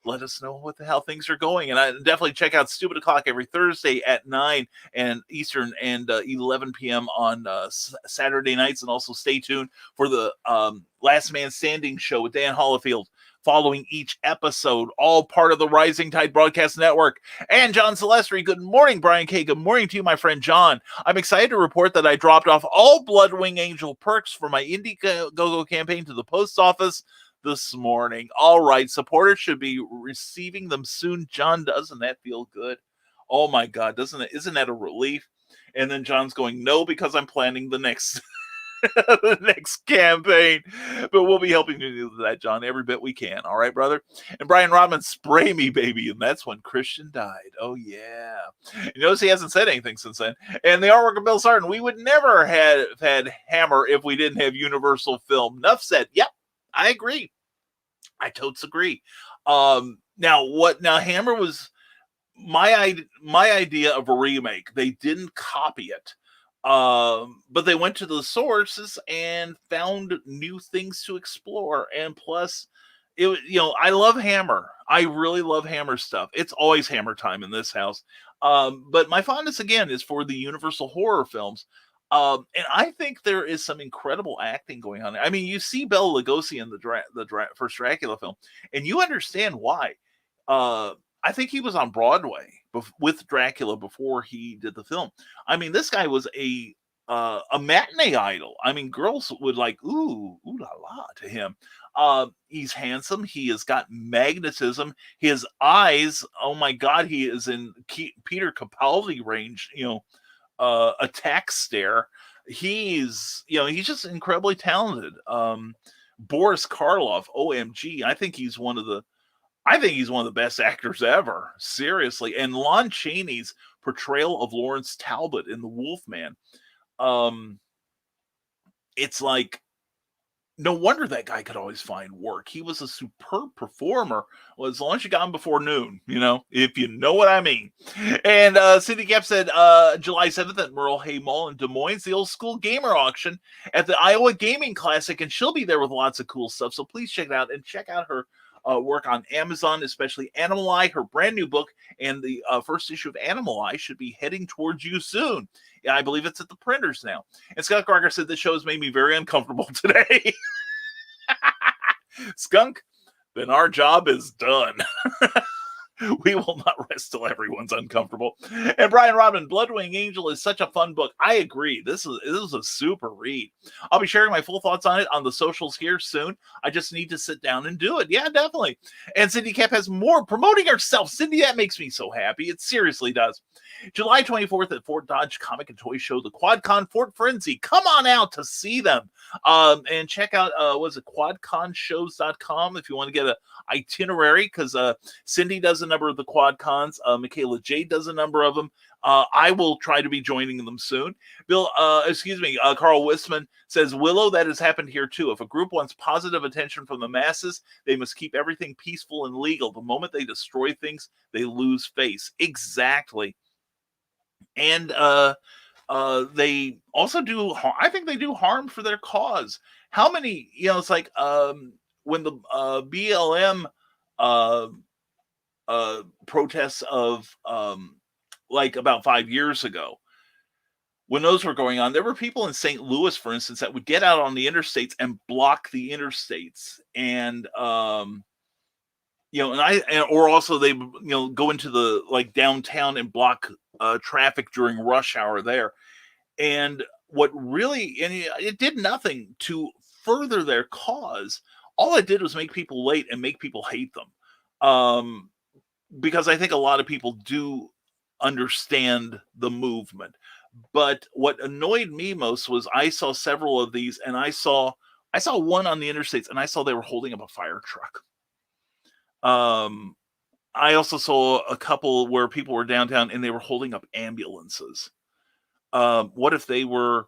Speaker 4: let us know how things are going. And I definitely check out Stupid O'Clock every Thursday at 9 and Eastern and 11 p.m. on Saturday nights. And also stay tuned for the Last Man Standing show with Dan Hollifield following each episode, all part of the Rising Tide Broadcast Network. And John Celestri, good morning, Brian K. Good morning to you, my friend John. I'm excited to report that I dropped off all Bloodwing Angel perks for my Indiegogo campaign to the post office this morning. All right, supporters should be receiving them soon. John, doesn't that feel good? Oh my God, isn't that a relief? And then John's going, no, because I'm planning the next the next campaign. But we'll be helping you do that, John, every bit we can. All right, brother? And Brian Rodman, spray me, baby. And that's when Christian died. Oh, yeah. You notice he hasn't said anything since then. And the artwork of Bill Sarton, we would never have had Hammer if we didn't have Universal Film. Enough said. Yep, I agree. I totes agree. Now Hammer was my idea of a remake. They didn't copy it. But they went to the sources and found new things to explore. And plus, I love Hammer. I really love Hammer stuff. It's always Hammer time in this house. But my fondness, again, is for the Universal horror films. And I think there is some incredible acting going on. I mean, you see Bela Lugosi in the first Dracula film, and you understand why. I think he was on Broadway with Dracula before he did the film. I mean, this guy was a matinee idol. I mean, girls would like, ooh la la to him. He's handsome. He has got magnetism. His eyes, oh my God, he is in Peter Capaldi range, attack stare. He's just incredibly talented. Boris Karloff, OMG, I think he's one of the best actors ever, seriously. And Lon Chaney's portrayal of Lawrence Talbot in The Wolfman, it's like, no wonder that guy could always find work. He was a superb performer. Well, as long as you got him before noon, if you know what I mean. And Cindy Gap said July 7th at Merle Hay Mall in Des Moines, the old school gamer auction at the Iowa Gaming Classic. And she'll be there with lots of cool stuff. So please check it out and check out her work on Amazon, especially Animal Eye, her brand new book, and the first issue of Animal Eye should be heading towards you soon. Yeah, I believe it's at the printers now. And Scott Garger said this show has made me very uncomfortable today. Skunk, then our job is done. We will not rest till everyone's uncomfortable. And Brian Rodman, Bloodwing Angel is such a fun book. I agree. This is a super read. I'll be sharing my full thoughts on it on the socials here soon. I just need to sit down and do it. Yeah, definitely. And Cindy Cap has more promoting herself. Cindy, that makes me so happy. It seriously does. July 24th at Fort Dodge Comic and Toy Show, the QuadCon Fort Frenzy. Come on out to see them. And check out, quadconshows.com if you want to get an itinerary, because Cindy does a number of the QuadCons. Michaela J does a number of them. I will try to be joining them soon. Carl Wisman says, Willow, that has happened here too. If a group wants positive attention from the masses, they must keep everything peaceful and legal. The moment they destroy things, they lose face. Exactly. And they also do, I think they do harm for their cause. How many, it's like, when the BLM protests of like about 5 years ago, when those were going on, there were people in St. Louis, for instance, that would get out on the interstates and block the interstates, and or also they go into the like downtown and block traffic during rush hour there. And what really, and it did nothing to further their cause. All it did was make people late and make people hate them. Because I think a lot of people do understand the movement. But what annoyed me most was I saw several of these, and I saw one on the interstates, and I saw they were holding up a fire truck. I also saw a couple where people were downtown and they were holding up ambulances. What if they were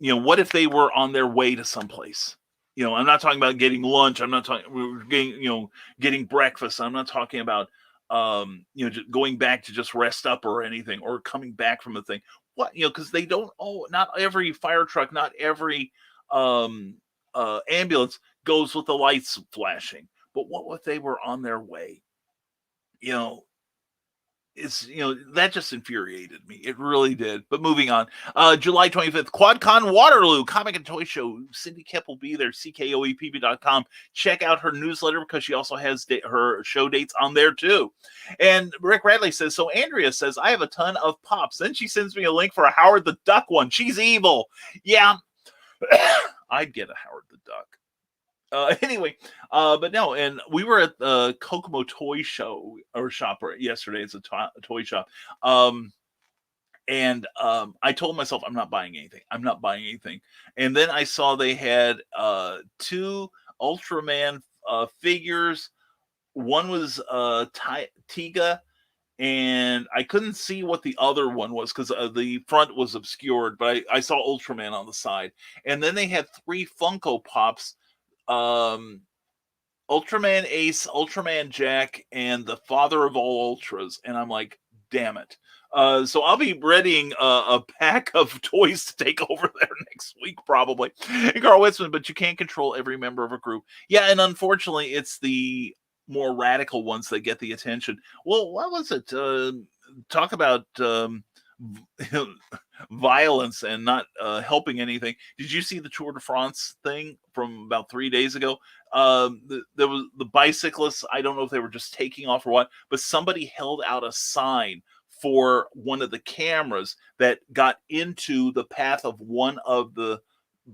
Speaker 4: on their way to someplace? I'm not talking about getting lunch. I'm not talking getting breakfast. I'm not talking about just going back to just rest up or anything, or coming back from a thing. What, because they don't. Oh, not every fire truck, not every ambulance goes with the lights flashing. But what if they were on their way? That just infuriated me. It really did. But moving on, July 25th, QuadCon Waterloo, comic and toy show. Cindy Kep will be there, CKOEPB.com. Check out her newsletter because she also has her show dates on there too. And Rick Radley says, so Andrea says, I have a ton of pops. Then she sends me a link for a Howard the Duck one. She's evil. Yeah, I'd get a Howard the Duck. Anyway, but no, and we were at the Kokomo Toy Show or shop yesterday. It's a toy shop. And I told myself, I'm not buying anything. And then I saw they had 2 Ultraman figures. One was Tiga, and I couldn't see what the other one was because the front was obscured, but I saw Ultraman on the side. And then they had 3 Funko Pops, Ultraman Ace, Ultraman Jack, and the Father of All Ultras. And I'm like, damn it. So I'll be readying a pack of toys to take over there next week, probably. And Carl Witzman, but you can't control every member of a group. Yeah, and unfortunately, it's the more radical ones that get the attention. Well, what was it? Talk about violence and not helping anything. Did you see the Tour de France thing from about 3 days ago? There was the bicyclists. I don't know if they were just taking off or what, but somebody held out a sign for one of the cameras that got into the path of one of the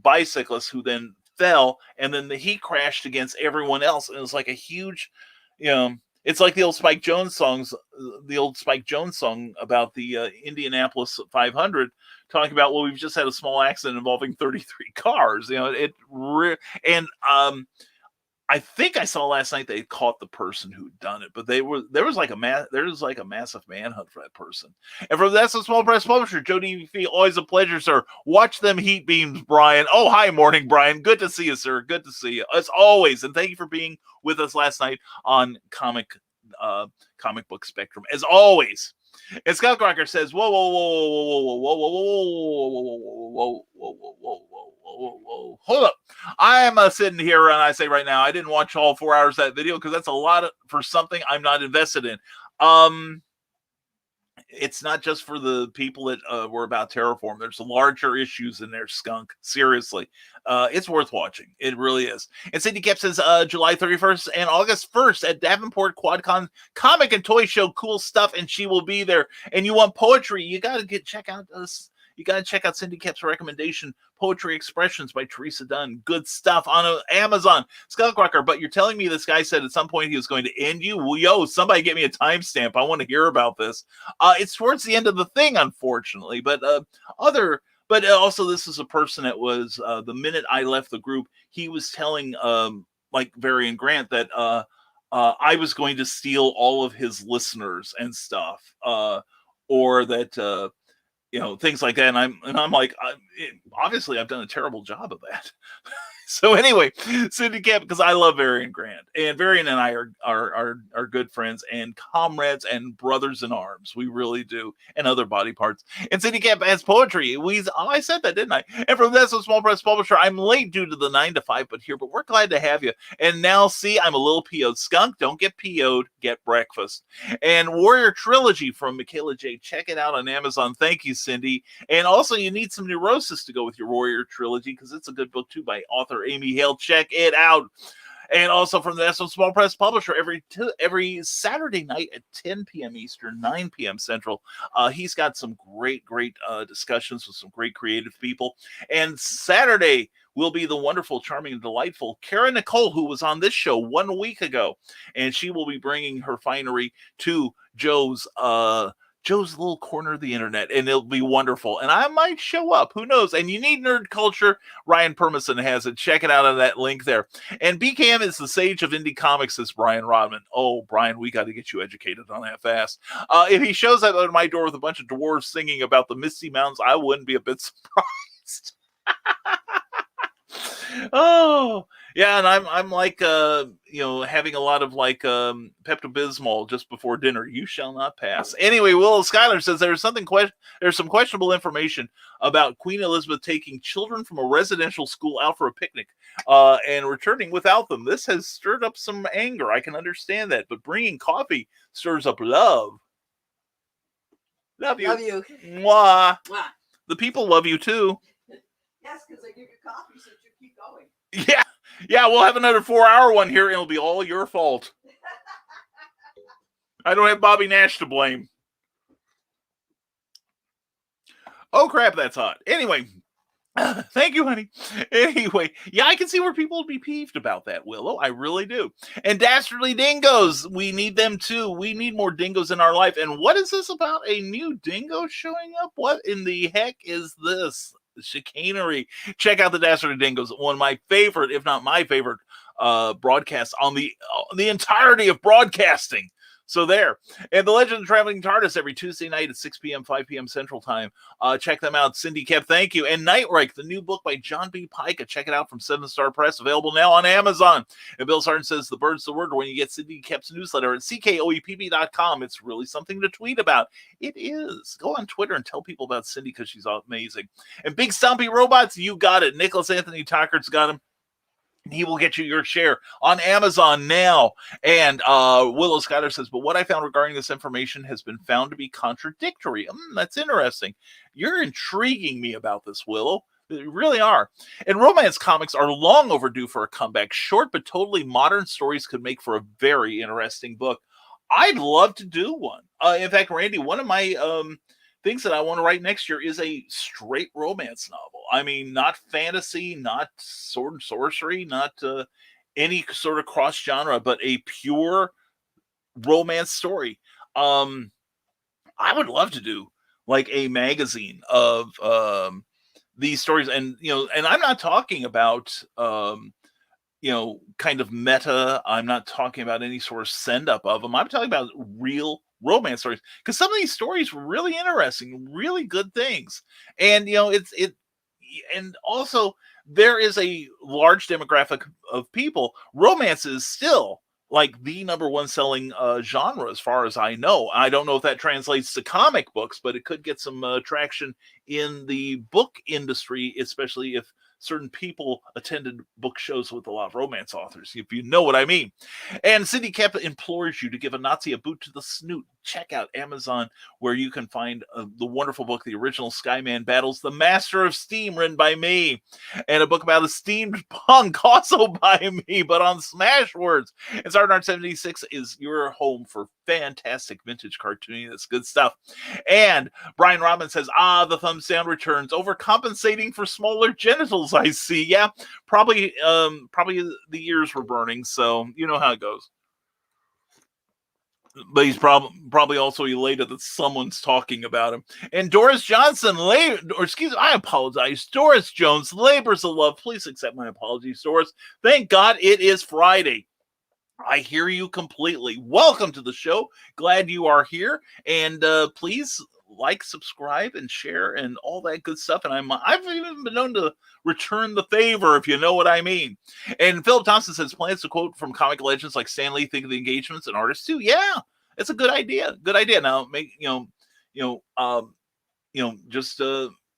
Speaker 4: bicyclists, who then fell, and then he crashed against everyone else. And it was like a huge, it's like the old Spike Jones song about the Indianapolis 500, talking about, well, we've just had a small accident involving 33 cars. I think I saw last night they caught the person who'd done it, but there was like a massive manhunt for that person. And from That's a Small Press Publisher, Joe DV, always a pleasure, sir. Watch them heat beams, Brian. Oh, hi, morning, Brian. Good to see you, sir. Good to see you as always, and thank you for being with us last night on Comic Book Spectrum, as always. And Scott Crocker says, whoa, whoa, whoa, whoa, whoa, whoa, whoa, whoa, whoa, whoa, whoa, hold up. I am sitting here, and I say right now, I didn't watch all 4 hours of that video because that's a lot for something I'm not invested in. It's not just for the people that were about Terraform. There's larger issues in there, skunk. Seriously. It's worth watching. It really is. And Cindy Kep says July 31st and August 1st at Davenport QuadCon Comic and Toy Show. Cool stuff, and she will be there. And you want poetry, you got to check out this. You got to check out Cindy Kep's recommendation, Poetry Expressions by Teresa Dunn. Good stuff on Amazon. Skullcracker, but you're telling me this guy said at some point he was going to end you? Well, yo, somebody get me a timestamp. I want to hear about this. It's towards the end of the thing, unfortunately. But also this is a person that was, the minute I left the group, he was telling, like Varian Grant, that I was going to steal all of his listeners and stuff. Or that... things like that. And I'm like, obviously I've done a terrible job of that. So anyway, Cindy Camp, because I love Varian Grant, and Varian and I are good friends and comrades and brothers in arms. We really do, and other body parts. And Cindy Camp has poetry. I said that, didn't I? And from this, a small press publisher. I'm late due to the 9 to 5, but we're glad to have you. And now, see, I'm a little PO'd. Skunk, don't get PO'd, get breakfast. And Warrior Trilogy from Michaela J. Check it out on Amazon. Thank you, Cindy. And also, you need some Neurosis to go with your Warrior Trilogy, because it's a good book too by author Amy Hale. Check it out. And also from the National Small Press Publisher, every Saturday night at 10 p.m. Eastern, 9 p.m. Central, he's got some great discussions with some great creative people. And Saturday will be the wonderful, charming, and delightful Kara Nicole, who was on this show 1 week ago. And she will be bringing her finery to Joe's little corner of the internet, and it'll be wonderful. And I might show up. Who knows? And you need nerd culture. Ryan Permison has it. Check it out on that link there. And BKM is the sage of indie comics, says Brian Rodman. Oh, Brian, we got to get you educated on that fast. If he shows up at my door with a bunch of dwarves singing about the Misty Mountains, I wouldn't be a bit surprised. Oh, yeah, and I'm like having a lot of Pepto-Bismol just before dinner. You shall not pass. Anyway, Will Schuyler says there's some questionable information about Queen Elizabeth taking children from a residential school out for a picnic and returning without them. This has stirred up some anger. I can understand that, but bringing coffee stirs up love. Love you.
Speaker 6: Love you.
Speaker 4: Mwah.
Speaker 6: Mwah.
Speaker 4: The people love you too.
Speaker 6: Yes, because they give you coffee so you keep going.
Speaker 4: Yeah, we'll have another 4-hour one here, and it'll be all your fault. I don't have Bobby Nash to blame. Oh, crap, that's hot. Anyway, thank you, honey. Anyway, yeah, I can see where people would be peeved about that, Willow. I really do. And dastardly dingoes, we need them too. We need more dingoes in our life. And what is this about a new dingo showing up? What in the heck is this? Chicanery. Check out the Dastardly Dingoes, one of my favorite, if not my favorite, broadcasts on the entirety of broadcasting. So there. And the Legend of the Traveling TARDIS every Tuesday night at 6 p.m., 5 p.m. Central Time. Check them out. Cindy Kep, thank you. And Nightreich, the new book by John B. Pica. Check it out from 7 Star Press. Available now on Amazon. And Bill Sargent says, the bird's the word when you get Cindy Kep's newsletter at ckoepp.com. It's really something to tweet about. It is. Go on Twitter and tell people about Cindy because she's amazing. And Big Stumpy Robots, you got it. Nicholas Anthony Tucker's got him. He will get you your share on Amazon now. And Willow Schuyler says, but what I found regarding this information has been found to be contradictory. That's interesting. You're intriguing me about this, Willow. You really are. And romance comics are long overdue for a comeback. Short but totally modern stories could make for a very interesting book. I'd love to do one. In fact, Randy, one of my things that I want to write next year is a straight romance novel. I mean, not fantasy, not sword and sorcery, not any sort of cross genre, but a pure romance story. I would love to do like a magazine of these stories, and and I'm not talking about kind of meta. I'm not talking about any sort of send up of them. I'm talking about real romance stories, because some of these stories were really interesting, really good things. And and also there is a large demographic of people. Romance is still like the number one selling genre as far as I know. I don't know if that translates to comic books, but it could get some traction in the book industry, especially if certain people attended book shows with a lot of romance authors, if you know what I mean. And Cindy Kep implores you to give a Nazi a boot to the snoot. Check out Amazon, where you can find the wonderful book, The Original Skyman Battles the Master of Steam, written by me, and a book about a steamed punk, also by me, but on Smashwords. And Art 76 is your home for fantastic vintage cartooning. That's good stuff. And Brian Rodman says, the thumbs down returns, overcompensating for smaller genitals, I see. Yeah, probably the ears were burning, so you know how it goes. But he's probably also elated that someone's talking about him. And Doris Johnson, I apologize. Doris Jones, labors of love. Please accept my apologies, Doris. Thank God it is Friday. I hear you completely. Welcome to the show. Glad you are here. And please like, subscribe, and share, and all that good stuff. And I've even been known to return the favor, if you know what I mean. And Philip Thompson says plans to quote from comic legends like Stan Lee, think of the engagements and artists too. Yeah, it's a good idea. Good idea. Now make just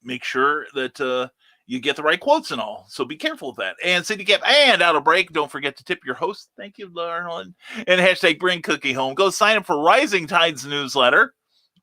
Speaker 4: make sure that you get the right quotes and all. So be careful of that. And Cindy Cap, and out of break, don't forget to tip your host. Thank you, Lauren. And hashtag bring cookie home. Go sign up for Rising Tides newsletter.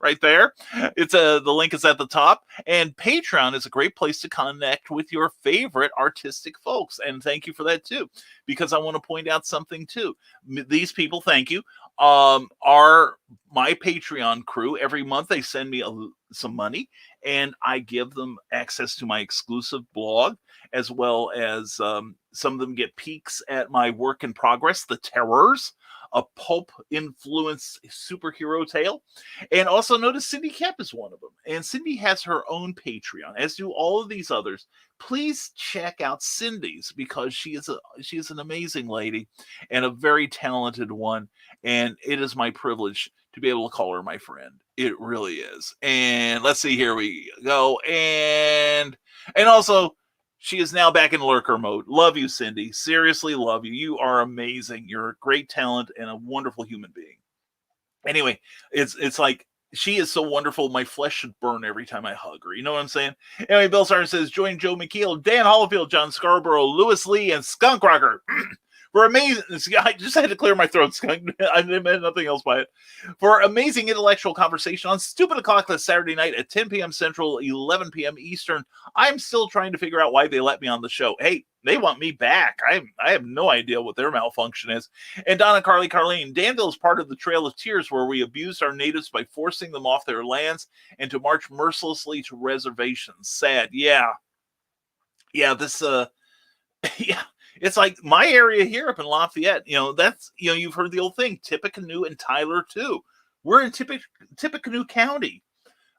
Speaker 4: Right there. It's the link is at the top. And Patreon is a great place to connect with your favorite artistic folks. And thank you for that too, because I want to point out something too. These people, thank you, are my Patreon crew. Every month they send me some money, and I give them access to my exclusive blog, as well as some of them get peeks at my work in progress, The Terrors, a pulp-influenced superhero tale. And also notice Cindy Cap is one of them. And Cindy has her own Patreon, as do all of these others. Please check out Cindy's, because she is an amazing lady and a very talented one. And it is my privilege to be able to call her my friend. It really is. And let's see, here we go. And also, she is now back in lurker mode. Love you, Cindy. Seriously, love you. You are amazing. You're a great talent and a wonderful human being. Anyway, it's like, she is so wonderful. My flesh should burn every time I hug her. You know what I'm saying? Anyway, Bill Sargent says, join Joe McKeel, Dan Hollifield, John Scarborough, Lewis Lee, and Skunk Rocker. For amazing, I just had to clear my throat, Skunk. I meant nothing else by it. For amazing intellectual conversation on Stupid O'Clock this Saturday night at 10 p.m. Central, 11 p.m. Eastern. I'm still trying to figure out why they let me on the show. Hey, they want me back. I have no idea what their malfunction is. And Donna Carlene, Danville is part of the Trail of Tears, where we abused our natives by forcing them off their lands and to march mercilessly to reservations. Sad. Yeah, this, yeah. It's like my area here up in Lafayette. That's, you've heard the old thing, Tippecanoe and Tyler too. We're in Tippecanoe County.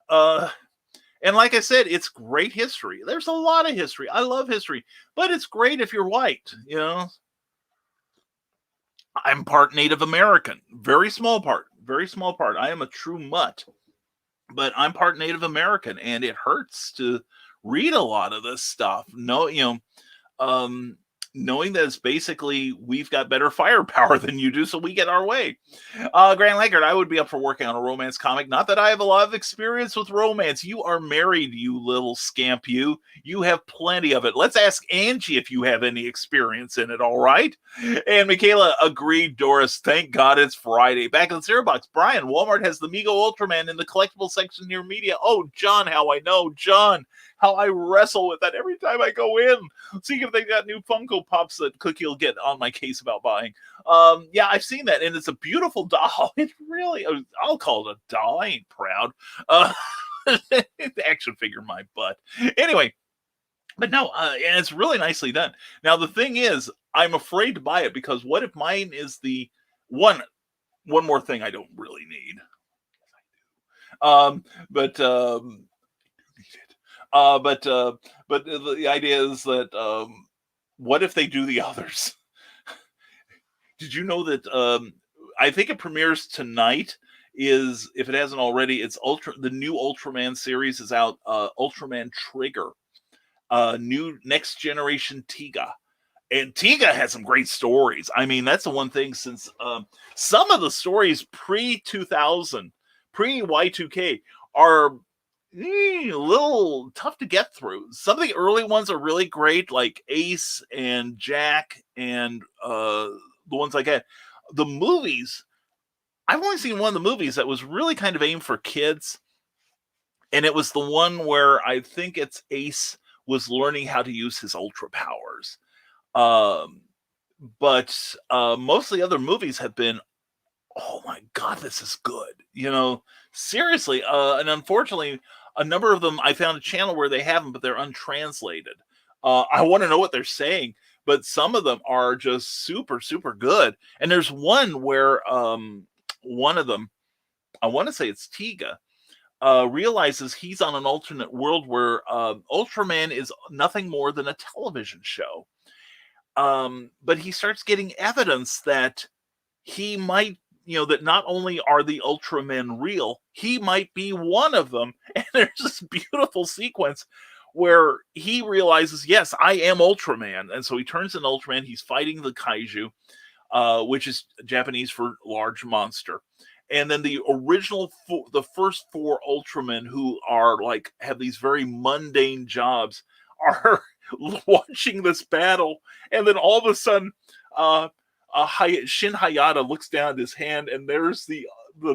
Speaker 4: And like I said, it's great history. There's a lot of history. I love history, but it's great if you're white. I'm part Native American, very small part. I am a true mutt, but I'm part Native American, and it hurts to read a lot of this stuff. Knowing that it's basically we've got better firepower than you do, so we get our way. Grant Lankard, I would be up for working on a romance comic. Not that I have a lot of experience with romance. You are married, you little scamp. You have plenty of it. Let's ask Angie if you have any experience in it, all right? And Michaela agreed, Doris. Thank God it's Friday. Back in the cereal box, Brian, Walmart has the Mego Ultraman in the collectible section near media. Oh, John, how I know. John, how I wrestle with that every time I go in. See if they got new Funko Pops that Cookie will get on my case about buying. Yeah, I've seen that, and it's a beautiful doll. It really, I'll call it a doll. I ain't proud. Action figure my butt. Anyway, but no, and it's really nicely done. Now, the thing is, I'm afraid to buy it, because what if mine is the one more thing I don't really need? But the idea is that what if they do the others? Did you know that I think it premieres tonight? If it hasn't already, it's the new Ultraman series is out. Ultraman Trigger, new next generation Tiga. And Tiga has some great stories. I mean, that's the one thing, since some of the stories pre-2000, pre-Y2K are a little tough to get through. Some of the early ones are really great, like Ace and Jack and the ones like that. The movies, I've only seen one of the movies that was really kind of aimed for kids, and it was the one where I think it's Ace was learning how to use his ultra powers. But most of the other movies have been, oh my God, this is good. Seriously. And unfortunately, a number of them, I found a channel where they have them, but they're untranslated. I want to know what they're saying, but some of them are just super, super good. And there's one where one of them, I want to say it's Tiga, realizes he's on an alternate world where Ultraman is nothing more than a television show. But he starts getting evidence that he might that not only are the Ultramen real, he might be one of them. And there's this beautiful sequence where he realizes, yes, I am Ultraman. And so he turns into Ultraman. He's fighting the kaiju, which is Japanese for large monster. And then the first 4 Ultramen who are have these very mundane jobs are watching this battle. And then all of a sudden, Shin Hayata looks down at his hand, and there's the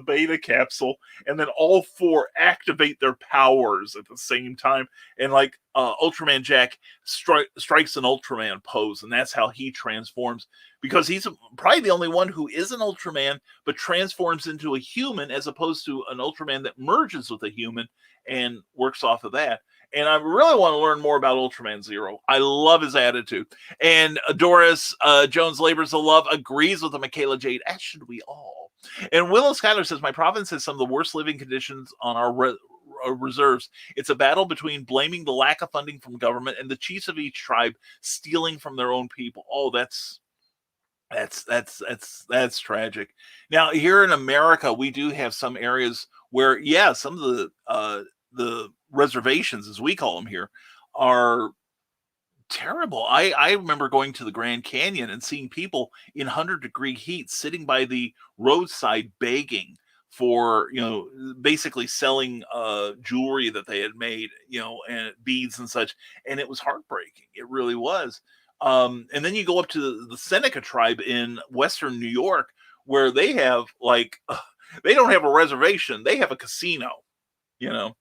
Speaker 4: beta capsule, and then all 4 activate their powers at the same time, and Ultraman Jack strikes an Ultraman pose, and that's how he transforms, because he's probably the only one who is an Ultraman but transforms into a human, as opposed to an Ultraman that merges with a human and works off of that. And I really want to learn more about Ultraman Zero. I love his attitude. And Doris Jones Labors of Love agrees with the Michaela Jade, as should we all. And Willow Schuyler says, my province has some of the worst living conditions on our reserves. It's a battle between blaming the lack of funding from government and the chiefs of each tribe stealing from their own people. Oh, that's tragic. Now, here in America, we do have some areas where, some of the reservations, as we call them here, are terrible. I remember going to the Grand Canyon and seeing people in 100-degree heat sitting by the roadside begging for, basically selling jewelry that they had made, and beads and such. And it was heartbreaking. It really was. And then you go up to the Seneca tribe in Western New York, where they have they don't have a reservation. They have a casino, and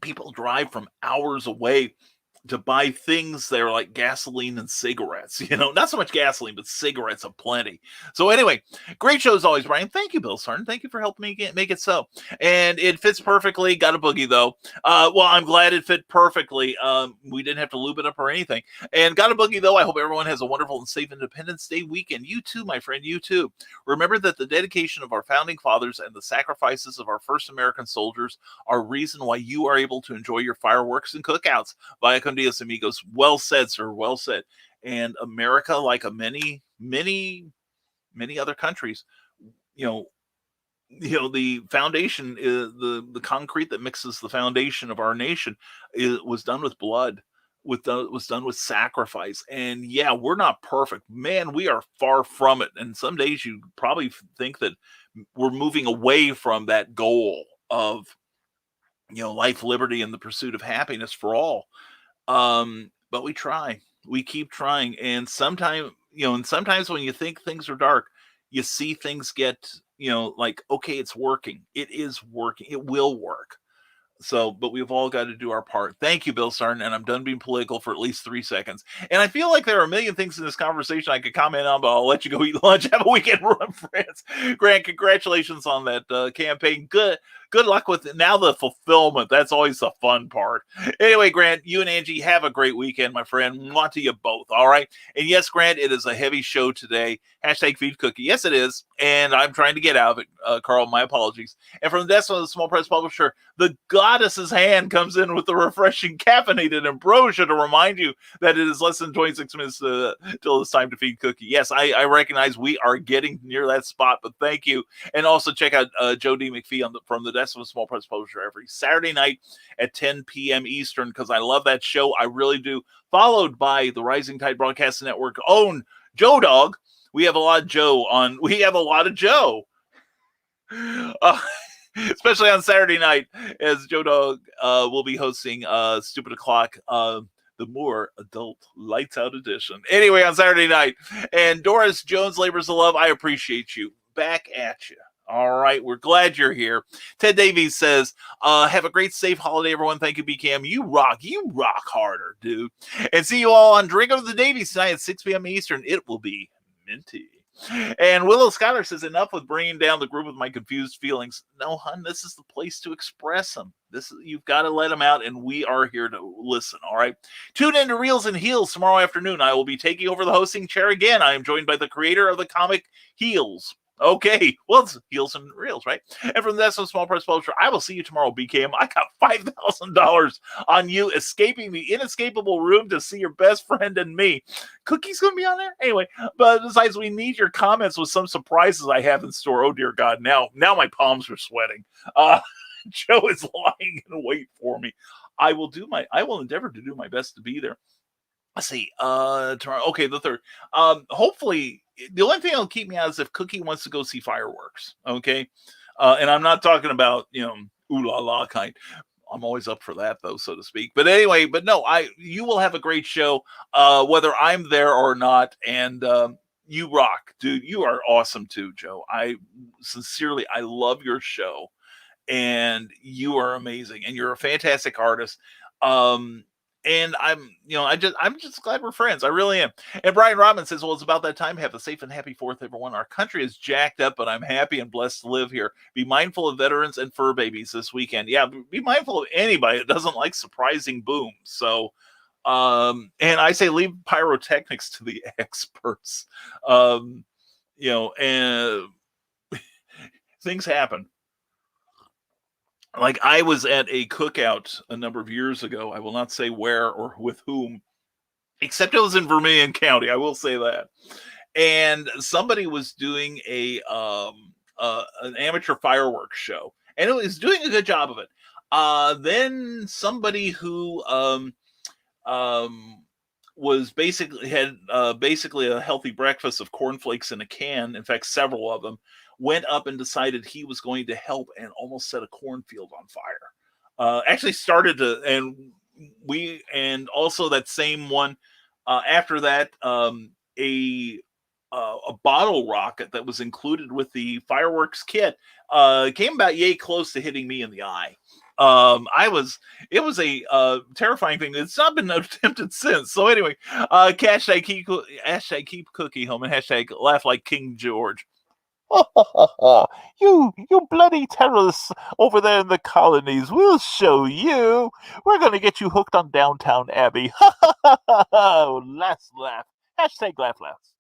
Speaker 4: people drive from hours away to buy things that are like gasoline and cigarettes, not so much gasoline, but cigarettes aplenty. So anyway, great show as always, Brian. Thank you, Bill Sarn. Thank you for helping me make it so. And it fits perfectly. Got a boogie though. Well, I'm glad it fit perfectly. We didn't have to lube it up or anything. And got a boogie though. I hope everyone has a wonderful and safe Independence Day weekend. You too, my friend, you too. Remember that the dedication of our founding fathers and the sacrifices of our first American soldiers are reason why you are able to enjoy your fireworks and cookouts. Via con Dios, amigos. Well said, sir. Well said. And America, like many other countries, the foundation is the concrete that mixes the foundation of our nation was done with blood, was done with sacrifice. And yeah, we're not perfect, man. We are far from it. And some days you probably think that we're moving away from that goal of life, liberty, and the pursuit of happiness for all. But we try. We keep trying. And sometimes when you think things are dark, you see things get, okay, it's working. It is working. It will work. So, but we've all got to do our part. Thank you, Bill Sarn, and I'm done being political for at least 3 seconds. And I feel like there are a million things in this conversation I could comment on, but I'll let you go eat lunch. Have a weekend run, friends. Grant, congratulations on that campaign. Good luck with it. Now the fulfillment. That's always the fun part. Anyway, Grant, you and Angie have a great weekend, my friend. Want to you both, all right? And yes, Grant, it is a heavy show today. Hashtag feed cookie. Yes, it is. And I'm trying to get out of it, Carl. My apologies. And from the desk of the small press publisher, the goddess's hand comes in with the refreshing caffeinated ambrosia to remind you that it is less than 26 minutes till it's time to feed cookie. Yes, I recognize we are getting near that spot, but thank you. And also check out Joe D. McPhee from the desk of a small press publisher every Saturday night at 10 p.m. Eastern, because I love that show. I really do. Followed by the Rising Tide Broadcast Network own Joe Dog. We have a lot of Joe on. We have a lot of Joe. Especially on Saturday night, as Joe Dog will be hosting Stupid O'Clock, the more adult lights out edition. Anyway, on Saturday night. And Doris Jones Labors of Love, I appreciate you. Back at you. All right, we're glad you're here. Ted Davies says, have a great, safe holiday, everyone. Thank you, BCam. You rock harder, dude. And see you all on Drink of the Davies tonight at 6 p.m. Eastern. It will be minty. And Willow Schuyler says, enough with bringing down the group with my confused feelings. No, hun, this is the place to express them. You've got to let them out, and we are here to listen, all right? Tune in to Reels and Heels tomorrow afternoon. I will be taking over the hosting chair again. I am joined by the creator of the comic Heels, Okay, well, it's heels and reels, right? And from That's So Small Press Publisher, I will see you tomorrow, BKM. I got $5,000 on you escaping the inescapable room to see your best friend and me. Cookie's going to be on there? Anyway, but besides, we need your comments with some surprises I have in store. Oh, dear God, now my palms are sweating. Joe is lying in wait for me. I will endeavor to do my best to be there. Let's see. Tomorrow. Okay, the 3rd. Hopefully, the only thing that'll keep me out is if Cookie wants to go see fireworks. Okay, and I'm not talking about ooh la la kind. I'm always up for that though, so to speak. But anyway, no, you will have a great show, whether I'm there or not, and you rock, dude. You are awesome too, Joe. I love your show, and you are amazing, and you're a fantastic artist. And I'm just glad we're friends. I really am. And Brian Robin says, well, it's about that time. Have a safe and happy 4th, everyone. Our country is jacked up, but I'm happy and blessed to live here. Be mindful of veterans and fur babies this weekend. Yeah, be mindful of anybody that doesn't like surprising booms. So, and I say leave pyrotechnics to the experts. And things happen. Like I was at a cookout a number of years ago. I will not say where or with whom, except it was in Vermilion County. I will say that. And somebody was doing an amateur fireworks show, and it was doing a good job of it. Then somebody who was basically had a healthy breakfast of cornflakes in a can. In fact, several of them. Went up and decided he was going to help and almost set a cornfield on fire. Actually started to, and also that same one, after that, a bottle rocket that was included with the fireworks kit came about yay close to hitting me in the eye. It was a terrifying thing. It's not been attempted since. So anyway, hashtag keep Cookie home and hashtag laugh like King George. You bloody terrorists over there in the colonies, we'll show you. We're going to get you hooked on Downtown Abbey. Last laugh. Hashtag laugh laughs.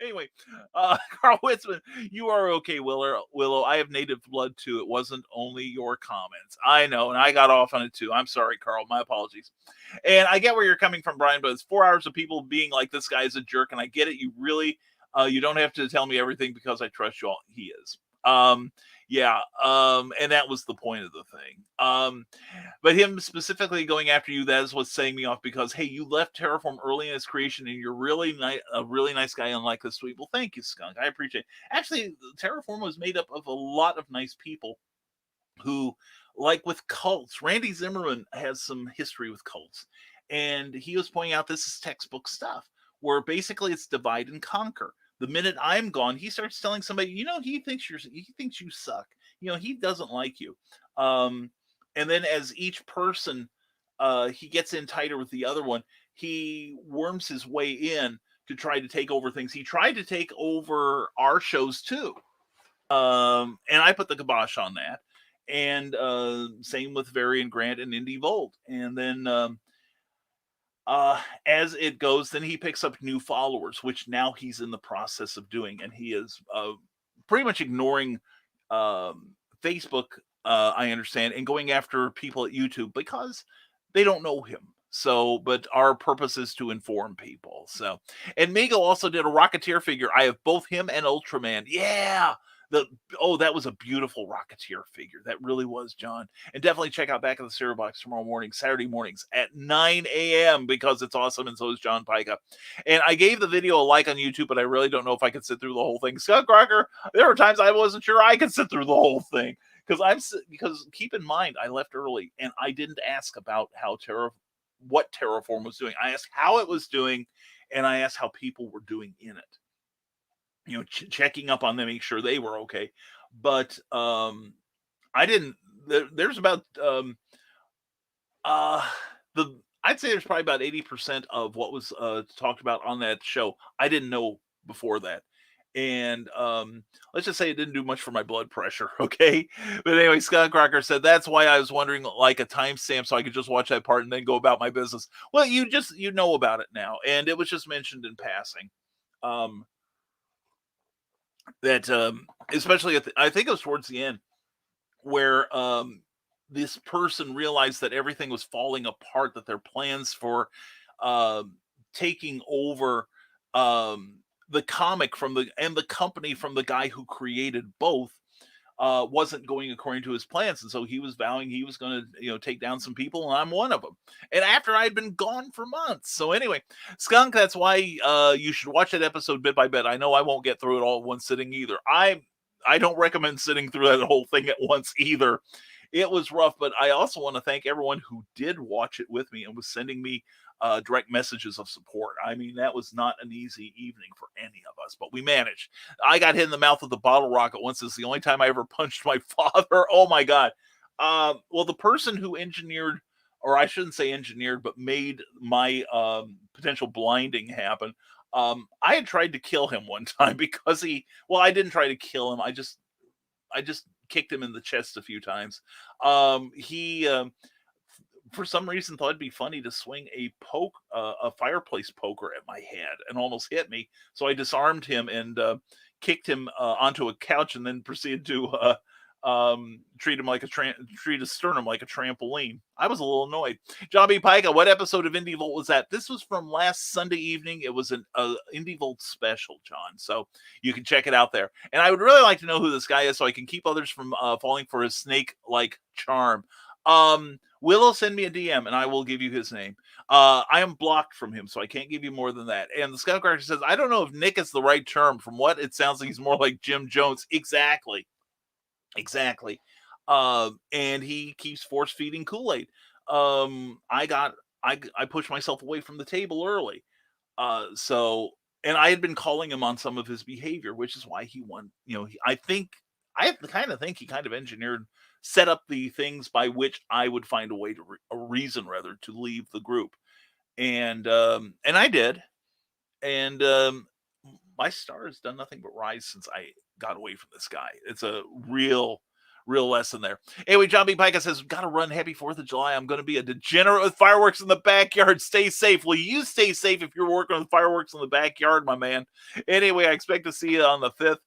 Speaker 4: Anyway, Carl Witzman, you are okay, Willow. I have native blood too. It wasn't only your comments. I know, and I got off on it too. I'm sorry, Carl. My apologies. And I get where you're coming from, Brian, but it's 4 hours of people being like, this guy is a jerk, and I get it. You really... you don't have to tell me everything because I trust you all. He is. And that was the point of the thing. But him specifically going after you, that is what's setting me off because, hey, you left Terraform early in its creation and you're a really nice guy, unlike this tweet. Well, thank you, Skunk. I appreciate it. Actually, Terraform was made up of a lot of nice people who, like with cults, Randy Zimmerman has some history with cults. And he was pointing out this is textbook stuff where basically it's divide and conquer. The minute I'm gone, he starts telling somebody, he thinks you suck. He doesn't like you. And then as each person, he gets in tighter with the other one, he worms his way in to try to take over things. He tried to take over our shows too. And I put the kibosh on that. And same with Varian Grant and Indy Volt. And then as it goes, then he picks up new followers, which now he's in the process of doing. And he is pretty much ignoring Facebook, I understand, and going after people at YouTube because they don't know him. So, but our purpose is to inform people. So, and Mego also did a Rocketeer figure. I have both him and Ultraman. Yeah. That was a beautiful Rocketeer figure. That really was, John. And definitely check out Back of the Cereal Box tomorrow morning, Saturday mornings at 9 a.m. because it's awesome, and so is John Pica. And I gave the video a like on YouTube, but I really don't know if I could sit through the whole thing. Scott Crocker, there were times I wasn't sure I could sit through the whole thing because keep in mind I left early and I didn't ask about what Terraform was doing. I asked how it was doing, and I asked how people were doing in it. Checking up on them, make sure they were okay. But I didn't. There's about I'd say there's probably about 80% of what was talked about on that show I didn't know before that. And let's just say it didn't do much for my blood pressure, okay? But anyway, Scott Crocker said, that's why I was wondering, like a timestamp so I could just watch that part and then go about my business. Well, you know about it now. And it was just mentioned in passing. That especially I think it was towards the end where this person realized that everything was falling apart, that their plans for taking over the comic from the company from the guy who created both wasn't going according to his plans, and so he was vowing he was going to, take down some people, and I'm one of them. And after I'd been gone for months, so anyway, Skunk, that's why you should watch that episode bit by bit. I know I won't get through it all at one sitting either. I don't recommend sitting through that whole thing at once either. It was rough, but I also want to thank everyone who did watch it with me and was sending me direct messages of support. I mean, that was not an easy evening for any of us, but we managed. I got hit in the mouth with a bottle rocket once. It's the only time I ever punched my father. Oh my God. Well, the person who engineered, or I shouldn't say engineered, but made my potential blinding happen. I had tried to kill him one time because I didn't try to kill him. I just kicked him in the chest a few times. He for some reason thought it'd be funny to swing a fireplace poker at my head and almost hit me. So I disarmed him and kicked him onto a couch and then proceeded to treat his sternum like a trampoline. I was a little annoyed. John B. Pica, what episode of Indie Volt was that? This was from last Sunday evening. It was an Indie Volt special, John. So you can check it out there. And I would really like to know who this guy is so I can keep others from falling for his snake-like charm. Willow, send me a DM and I will give you his name. I am blocked from him, so I can't give you more than that. And the Scout Cracker says, I don't know if Nick is the right term. From what it sounds like, he's more like Jim Jones. Exactly. And he keeps force feeding Kool-Aid. I pushed myself away from the table early. And I had been calling him on some of his behavior, which is why he won. I kind of think he kind of set up the things by which I would find a reason to leave the group. And I did. And my star has done nothing but rise since I got away from this guy. It's a real lesson there. Anyway, John B. Pica says, gotta run. Happy 4th of July. I'm going to be a degenerate with fireworks in the backyard. Stay safe. Will you stay safe if you're working with fireworks in the backyard, my man? Anyway, I expect to see you on the 5th.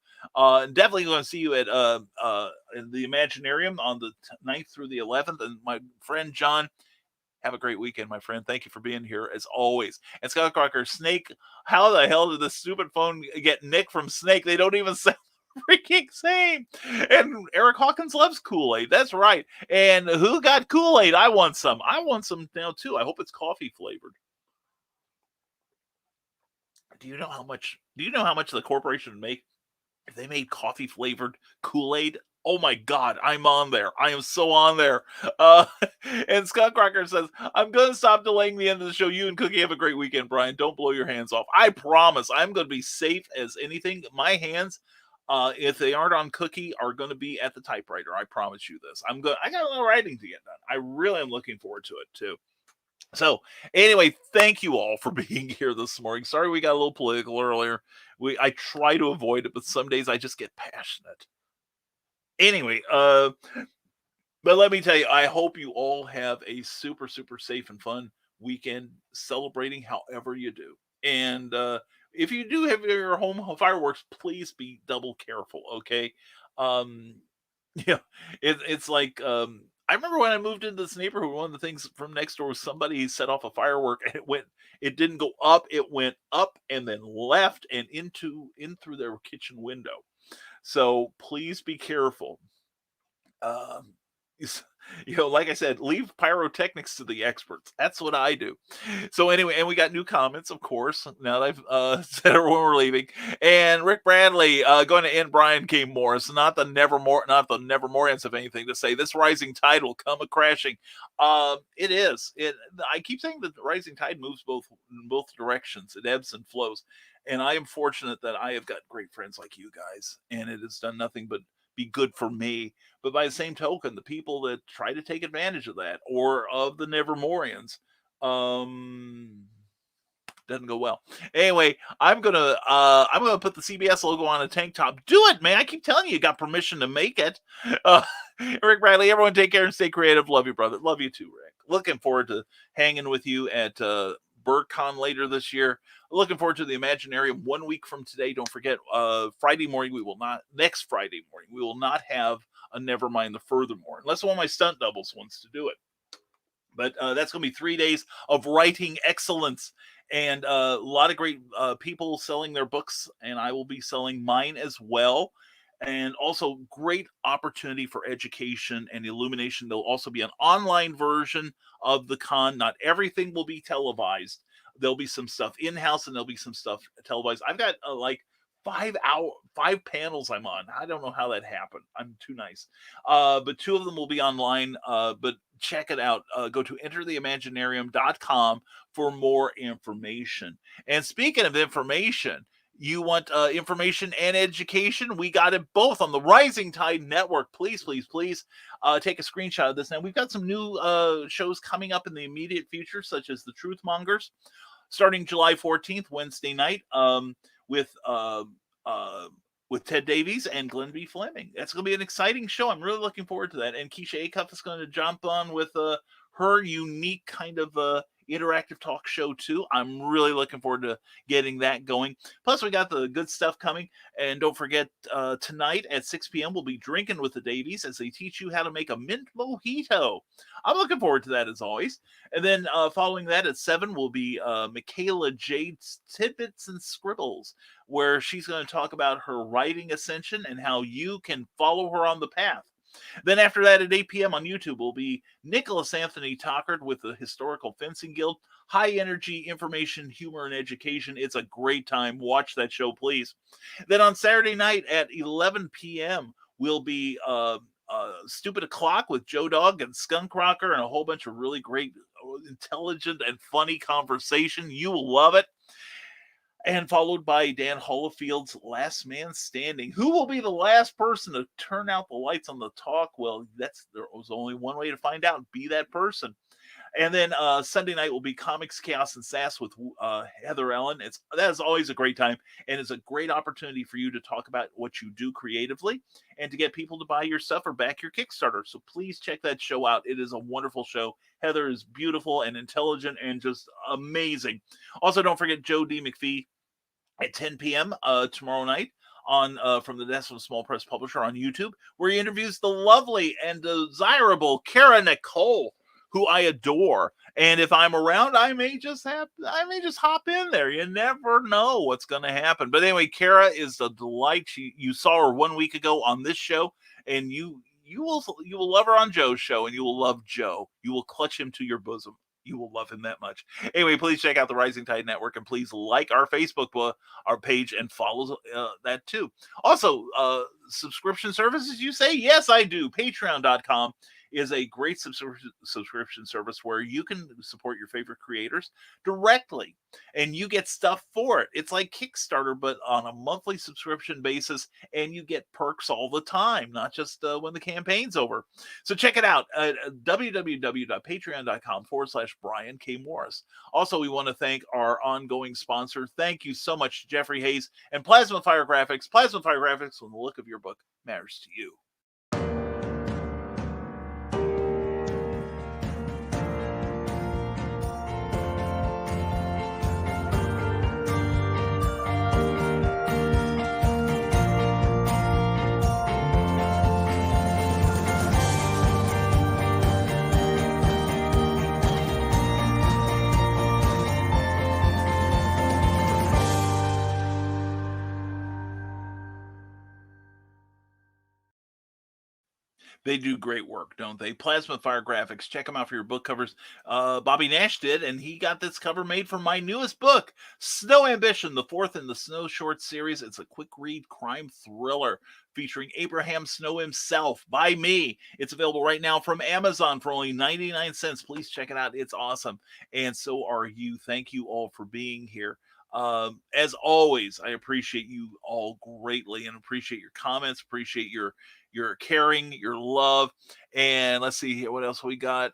Speaker 4: Definitely going to see you at in the Imaginarium on the 9th through the 11th. And my friend John, have a great weekend, my friend. Thank you for being here as always. And Scott Crocker, Snake, how the hell did this stupid phone get Nick from Snake? They don't even sound freaking same. And Eric Hawkins loves Kool-Aid. That's right. And who got Kool-Aid? I want some. I want some now too. I hope it's coffee flavored. Do you know how much the corporation would make if they made coffee flavored Kool-Aid? Oh my God, I'm on there. I am so on there. And Scott Crocker says, I'm going to stop delaying the end of the show. You and Cookie have a great weekend, Brian. Don't blow your hands off. I promise I'm going to be safe as anything. My hands, if they aren't on Cookie, are going to be at the typewriter. I promise you this. I got a little writing to get done. I really am looking forward to it too. So anyway, thank you all for being here this morning. Sorry we got a little political earlier. I try to avoid it, but some days I just get passionate. Anyway, but let me tell you, I hope you all have a super, super safe and fun weekend celebrating however you do. And if you do have your home fireworks, please be double careful, okay? It's like I remember when I moved into this neighborhood, one of the things from next door was somebody set off a firework and it didn't go up, it went up and then left and in through their kitchen window. So please be careful. Like I said, leave pyrotechnics to the experts. That's what I do. So anyway, and we got new comments, of course, now that I've said everyone we're leaving. And Rick Bradley going to end Brian K. Morris, not the Nevermorians have anything to say. This rising tide will come a crashing. It is. I keep saying that the rising tide moves in both directions. It ebbs and flows. And I am fortunate that I have got great friends like you guys, and it has done nothing but be good for me. But by the same token, the people that try to take advantage of that or of the Nevermorians, doesn't go well. Anyway, I'm gonna put the CBS logo on a tank top. Do it, man! I keep telling you got permission to make it. Rick Bradley, everyone take care and stay creative. Love you, brother. Love you too, Rick. Looking forward to hanging with you at BirdCon later this year. Looking forward to the Imaginarium 1 week from today. Don't forget, Friday morning, next Friday morning, we will not have a Nevermind the Furthermore, unless one of my stunt doubles wants to do it. But that's going to be 3 days of writing excellence and a lot of great people selling their books, and I will be selling mine as well. And also great opportunity for education and illumination. There'll also be an online version of the con. Not everything will be televised. There'll be some stuff in-house and there'll be some stuff televised. I've got like 5 panels I'm on. I don't know how that happened. I'm too nice. But 2 of them will be online. But check it out. Go to entertheimaginarium.com for more information. And speaking of information, you want information and education? We got it both on the Rising Tide Network. Please, please, please take a screenshot of this. Now, we've got some new shows coming up in the immediate future, such as The Truth Mongers, starting July 14th, Wednesday night, with Ted Davies and Glenn B. Fleming. That's going to be an exciting show. I'm really looking forward to that. And Keisha Acuff is going to jump on with her unique kind of interactive talk show too. I'm really looking forward to getting that going. Plus, we got the good stuff coming. And don't forget, tonight at 6 p.m. we'll be drinking with the Davies as they teach you how to make a mint mojito. I'm looking forward to that as always. And then following that at 7 will be Michaela Jade's Tidbits and Scribbles, where she's going to talk about her writing ascension and how you can follow her on the path. Then after that at 8 p.m. on YouTube will be Nicholas Anthony Tockard with the Historical Fencing Guild. High energy, information, humor, and education. It's a great time. Watch that show, please. Then on Saturday night at 11 p.m. will be Stupid O'Clock with Joe Dog and Skunk Rocker and a whole bunch of really great, intelligent, and funny conversation. You will love it. And followed by Dan Holofield's Last Man Standing. Who will be the last person to turn out the lights on the talk? Well, there was only one way to find out. Be that person. And then Sunday night will be Comics, Chaos, and Sass with Heather Ellen. That is always a great time, and it's a great opportunity for you to talk about what you do creatively and to get people to buy your stuff or back your Kickstarter. So please check that show out. It is a wonderful show. Heather is beautiful and intelligent and just amazing. Also, don't forget Joe D. McPhee at 10 p.m. Tomorrow night on from the Desk of a Small Press Publisher on YouTube, where he interviews the lovely and desirable Kara Nicole, who I adore. And if I'm around, I may just hop in there. You never know what's going to happen. But anyway, Kara is a delight. You saw her 1 week ago on this show, and you will love her on Joe's show, and you will love Joe. You will clutch him to your bosom. You will love him that much. Anyway, please check out the Rising Tide Network, and please like our Facebook our page, and follow that too. Also, subscription services, you say? Yes, I do. Patreon.com is a great subscription service where you can support your favorite creators directly, and you get stuff for it. It's like Kickstarter, but on a monthly subscription basis, and you get perks all the time, not just when the campaign's over. So check it out at www.patreon.com/Brian K. Morris. Also, we want to thank our ongoing sponsor. Thank you so much, Jeffrey Hayes and Plasma Fire Graphics. Plasma Fire Graphics, when the look of your book matters to you. They do great work, don't they? Plasma Fire Graphics. Check them out for your book covers. Bobby Nash did, and he got this cover made for my newest book, Snow Ambition, the 4th in the Snow Short series. It's a quick read crime thriller featuring Abraham Snow himself by me. It's available right now from Amazon for only 99 cents. Please check it out. It's awesome. And so are you. Thank you all for being here. As always, I appreciate you all greatly and appreciate your comments, appreciate your caring, your love. And let's see here, what else we got?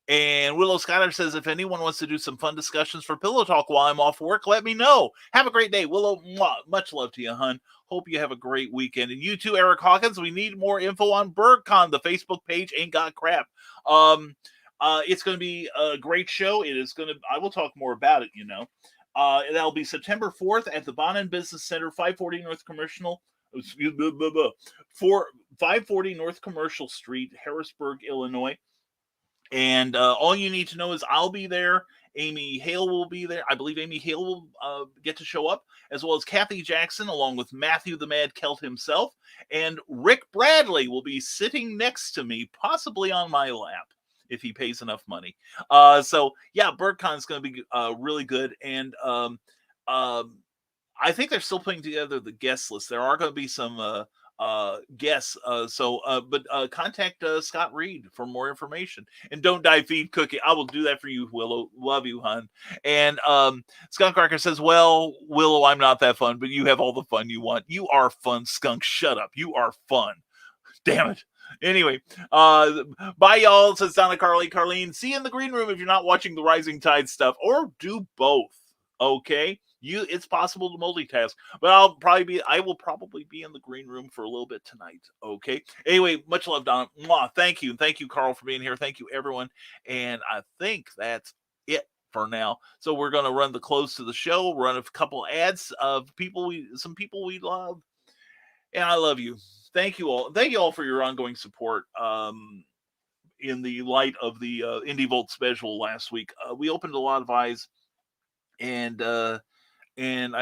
Speaker 4: And Willow Schuyler says, if anyone wants to do some fun discussions for Pillow Talk while I'm off work, let me know. Have a great day. Willow, much love to you, hun. Hope you have a great weekend. And you too, Eric Hawkins, we need more info on BirdCon. The Facebook page ain't got crap. It's going to be a great show. I will talk more about it, that'll be September 4th at the Bonin Business Center, 540 North Commercial Street, Harrisburg, Illinois. And all you need to know is I'll be there. Amy Hale will be there. I believe Amy Hale will get to show up, as well as Kathy Jackson, along with Matthew the Mad Celt himself. And Rick Bradley will be sitting next to me, possibly on my lap, if he pays enough money. BirdCon is going to be really good. And I think they're still putting together the guest list. There are going to be some guests. But contact Scott Reed for more information. And don't die feed Cookie. I will do that for you, Willow. Love you, hun. And Skunk Cracker says, well, Willow, I'm not that fun, but you have all the fun you want. You are fun, Skunk. Shut up. You are fun. Damn it. Anyway, bye, y'all, says Donna Carlene. See you in the green room if you're not watching the Rising Tide stuff, or do both. Okay? It's possible to multitask, but I will probably be in the green room for a little bit tonight. Okay. Anyway, much love, Donna. Mwah. Thank you. Thank you, Carl, for being here. Thank you, everyone. And I think that's it for now. So we're going to run the close to the show, run a couple ads of some people we love. And I love you. Thank you all. Thank you all for your ongoing support. In the light of the Indie Volt special last week, we opened a lot of eyes, and I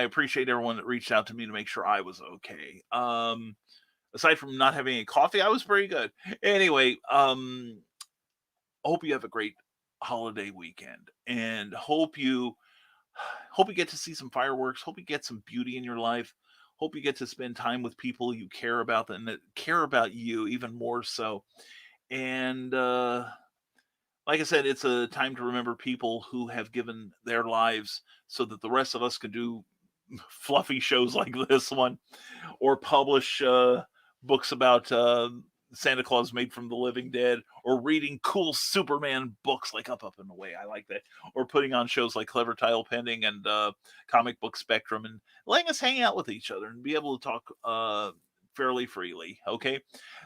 Speaker 4: appreciate everyone that reached out to me to make sure I was okay. Aside from not having any coffee, I was pretty good. Anyway, I hope you have a great holiday weekend, and hope you get to see some fireworks. Hope you get some beauty in your life. Hope you get to spend time with people you care about and that care about you even more so. And like I said, it's a time to remember people who have given their lives so that the rest of us can do fluffy shows like this one, or publish books about Santa Claus made from the living dead, or reading cool Superman books like Up, and Away. I like that. Or putting on shows like Clever Title Pending and Comic Book Spectrum, and letting us hang out with each other and be able to talk fairly freely. Okay.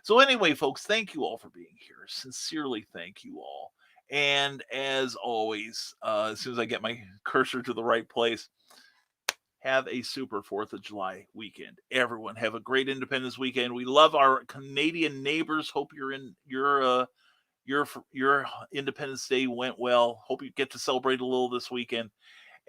Speaker 4: So anyway, folks, thank you all for being here. Sincerely, thank you all. And as always, as soon as I get my cursor to the right place, have a super 4th of July weekend. Everyone have a great Independence weekend. We love our Canadian neighbors. Hope your Independence Day went well. Hope you get to celebrate a little this weekend.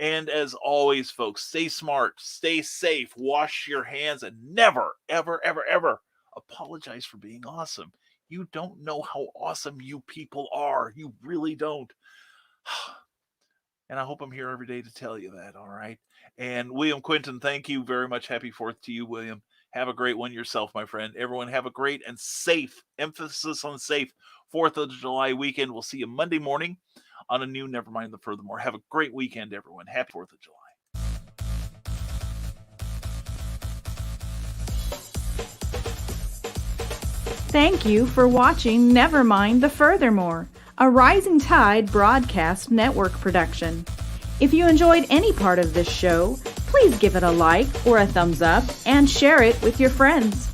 Speaker 4: And as always, folks, stay smart, stay safe, wash your hands, and never, ever, ever, ever apologize for being awesome. You don't know how awesome you people are. You really don't. And I hope I'm here every day to tell you that, all right? And William Quinton, thank you very much. Happy 4th to you, William. Have a great one yourself, my friend. Everyone have a great and safe, emphasis on safe, 4th of July weekend. We'll see you Monday morning on a new Nevermind the Furthermore. Have a great weekend, everyone. Happy 4th of July.
Speaker 3: Thank you for watching Nevermind the Furthermore, a Rising Tide broadcast network production. If you enjoyed any part of this show, please give it a like or a thumbs up and share it with your friends.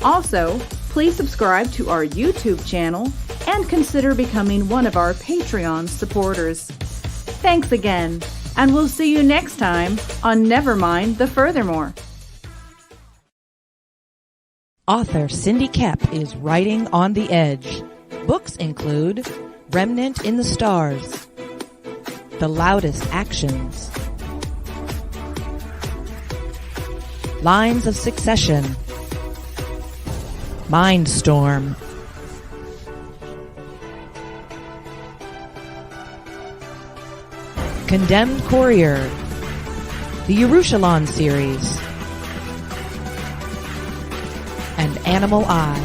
Speaker 3: Also, please subscribe to our YouTube channel and consider becoming one of our Patreon supporters. Thanks again, and we'll see you next time on Nevermind the Furthermore.
Speaker 7: Author Cindy Kep is writing on the edge. Books include Remnant in the Stars, The Loudest Actions, Lines of Succession, Mindstorm, Condemned Courier, the Yerushalayim series, and Animal Eye.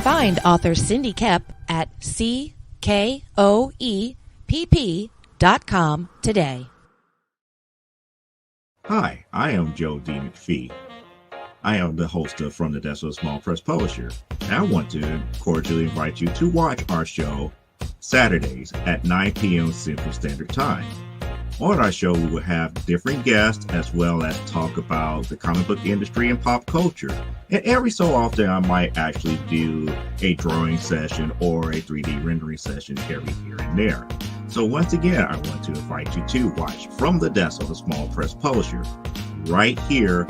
Speaker 7: Find author Cindy Kep at CKOEPP.com today.
Speaker 8: Hi, I am Joe D. McPhee. I am the host of From the Desk of a Small Press Publisher, and I want to cordially invite you to watch our show Saturdays at 9 p.m. Central Standard Time. On our show, we will have different guests as well as talk about the comic book industry and pop culture. And every so often, I might actually do a drawing session or a 3D rendering session every here and there. So once again, I want to invite you to watch From the Desk of a Small Press Publisher right here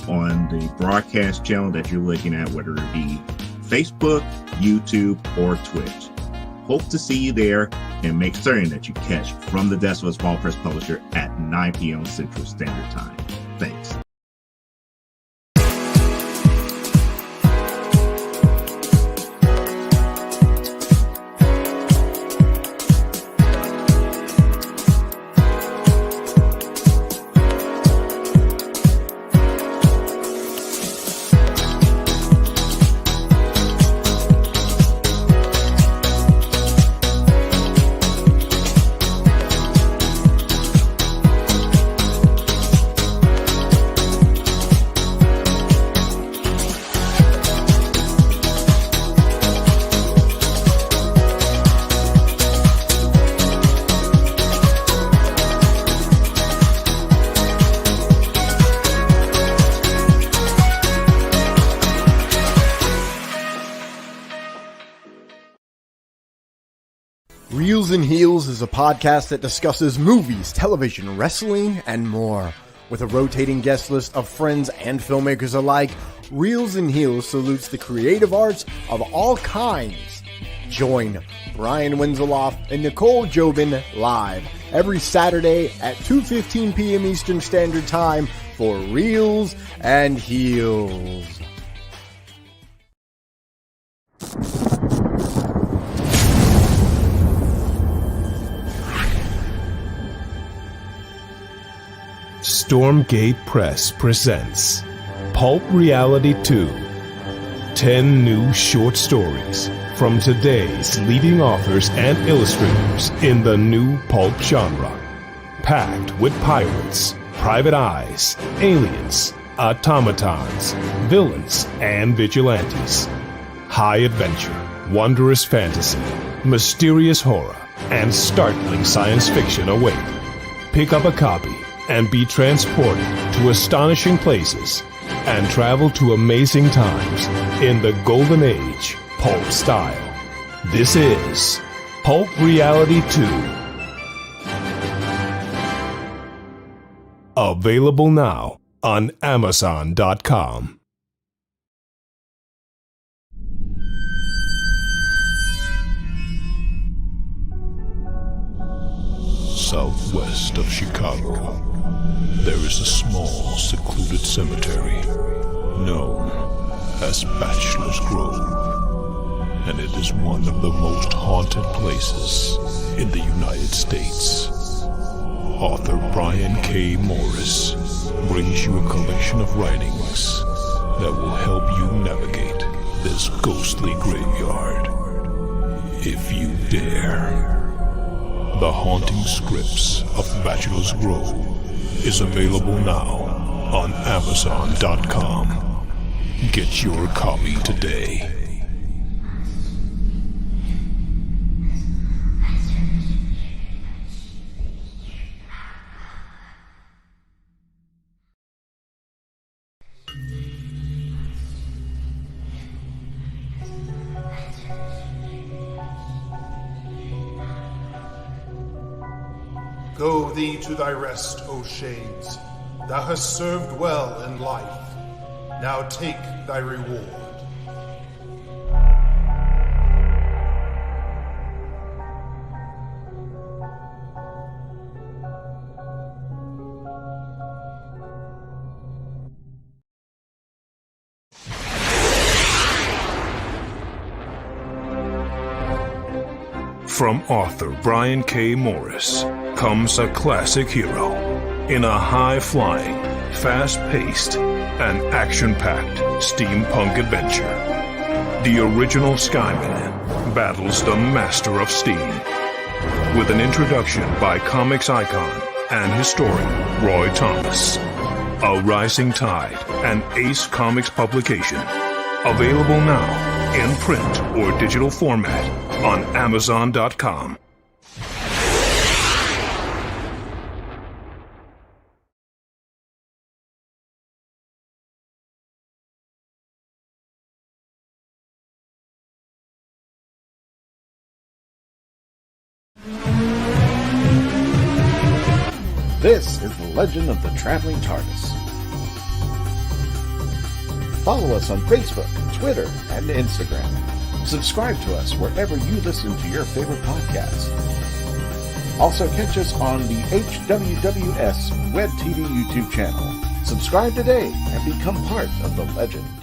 Speaker 8: on the broadcast channel that you're looking at, whether it be Facebook, YouTube, or Twitch. Hope to see you there, and make certain that you catch From the Desk of a Small Press Publisher at 9 p.m. Central Standard Time. Thanks.
Speaker 9: Reels and Heels is a podcast that discusses movies, television, wrestling, and more. With a rotating guest list of friends and filmmakers alike, Reels and Heels salutes the creative arts of all kinds. Join Brian Winzeloff and Nicole Jobin live every Saturday at 2:15 p.m. Eastern Standard Time for Reels and Heels.
Speaker 10: Stormgate Press presents Pulp Reality 2. 10 new short stories from today's leading authors and illustrators in the new pulp genre. Packed with pirates, private eyes, aliens, automatons, villains, and vigilantes. High adventure, wondrous fantasy, mysterious horror, and startling science fiction await. Pick up a copy and be transported to astonishing places and travel to amazing times in the golden age pulp style. This is Pulp Reality 2. Available now on Amazon.com. Southwest of Chicago, there is a small, secluded cemetery known as Bachelors Grove, and it is one of the most haunted places in the United States. Author Brian K. Morris brings you a collection of writings that will help you navigate this ghostly graveyard, if you dare. The Haunting Scripts of Bachelors Grove is available now on Amazon.com. Get your copy today.
Speaker 11: Go thee to thy rest, O Shades. Thou hast served well in life. Now take thy reward.
Speaker 10: From author Brian K. Morris comes a classic hero in a high-flying, fast-paced, and action-packed steampunk adventure. The original Skyman battles the Master of Steam with an introduction by comics icon and historian Roy Thomas. A Rising Tide and Ace Comics publication. Available now in print or digital format on Amazon.com.
Speaker 12: This is the Legend of the Traveling TARDIS. Follow us on Facebook, Twitter, and Instagram. Subscribe to us wherever you listen to your favorite podcasts. Also catch us on the HWWS Web TV YouTube channel. Subscribe today and become part of the legend.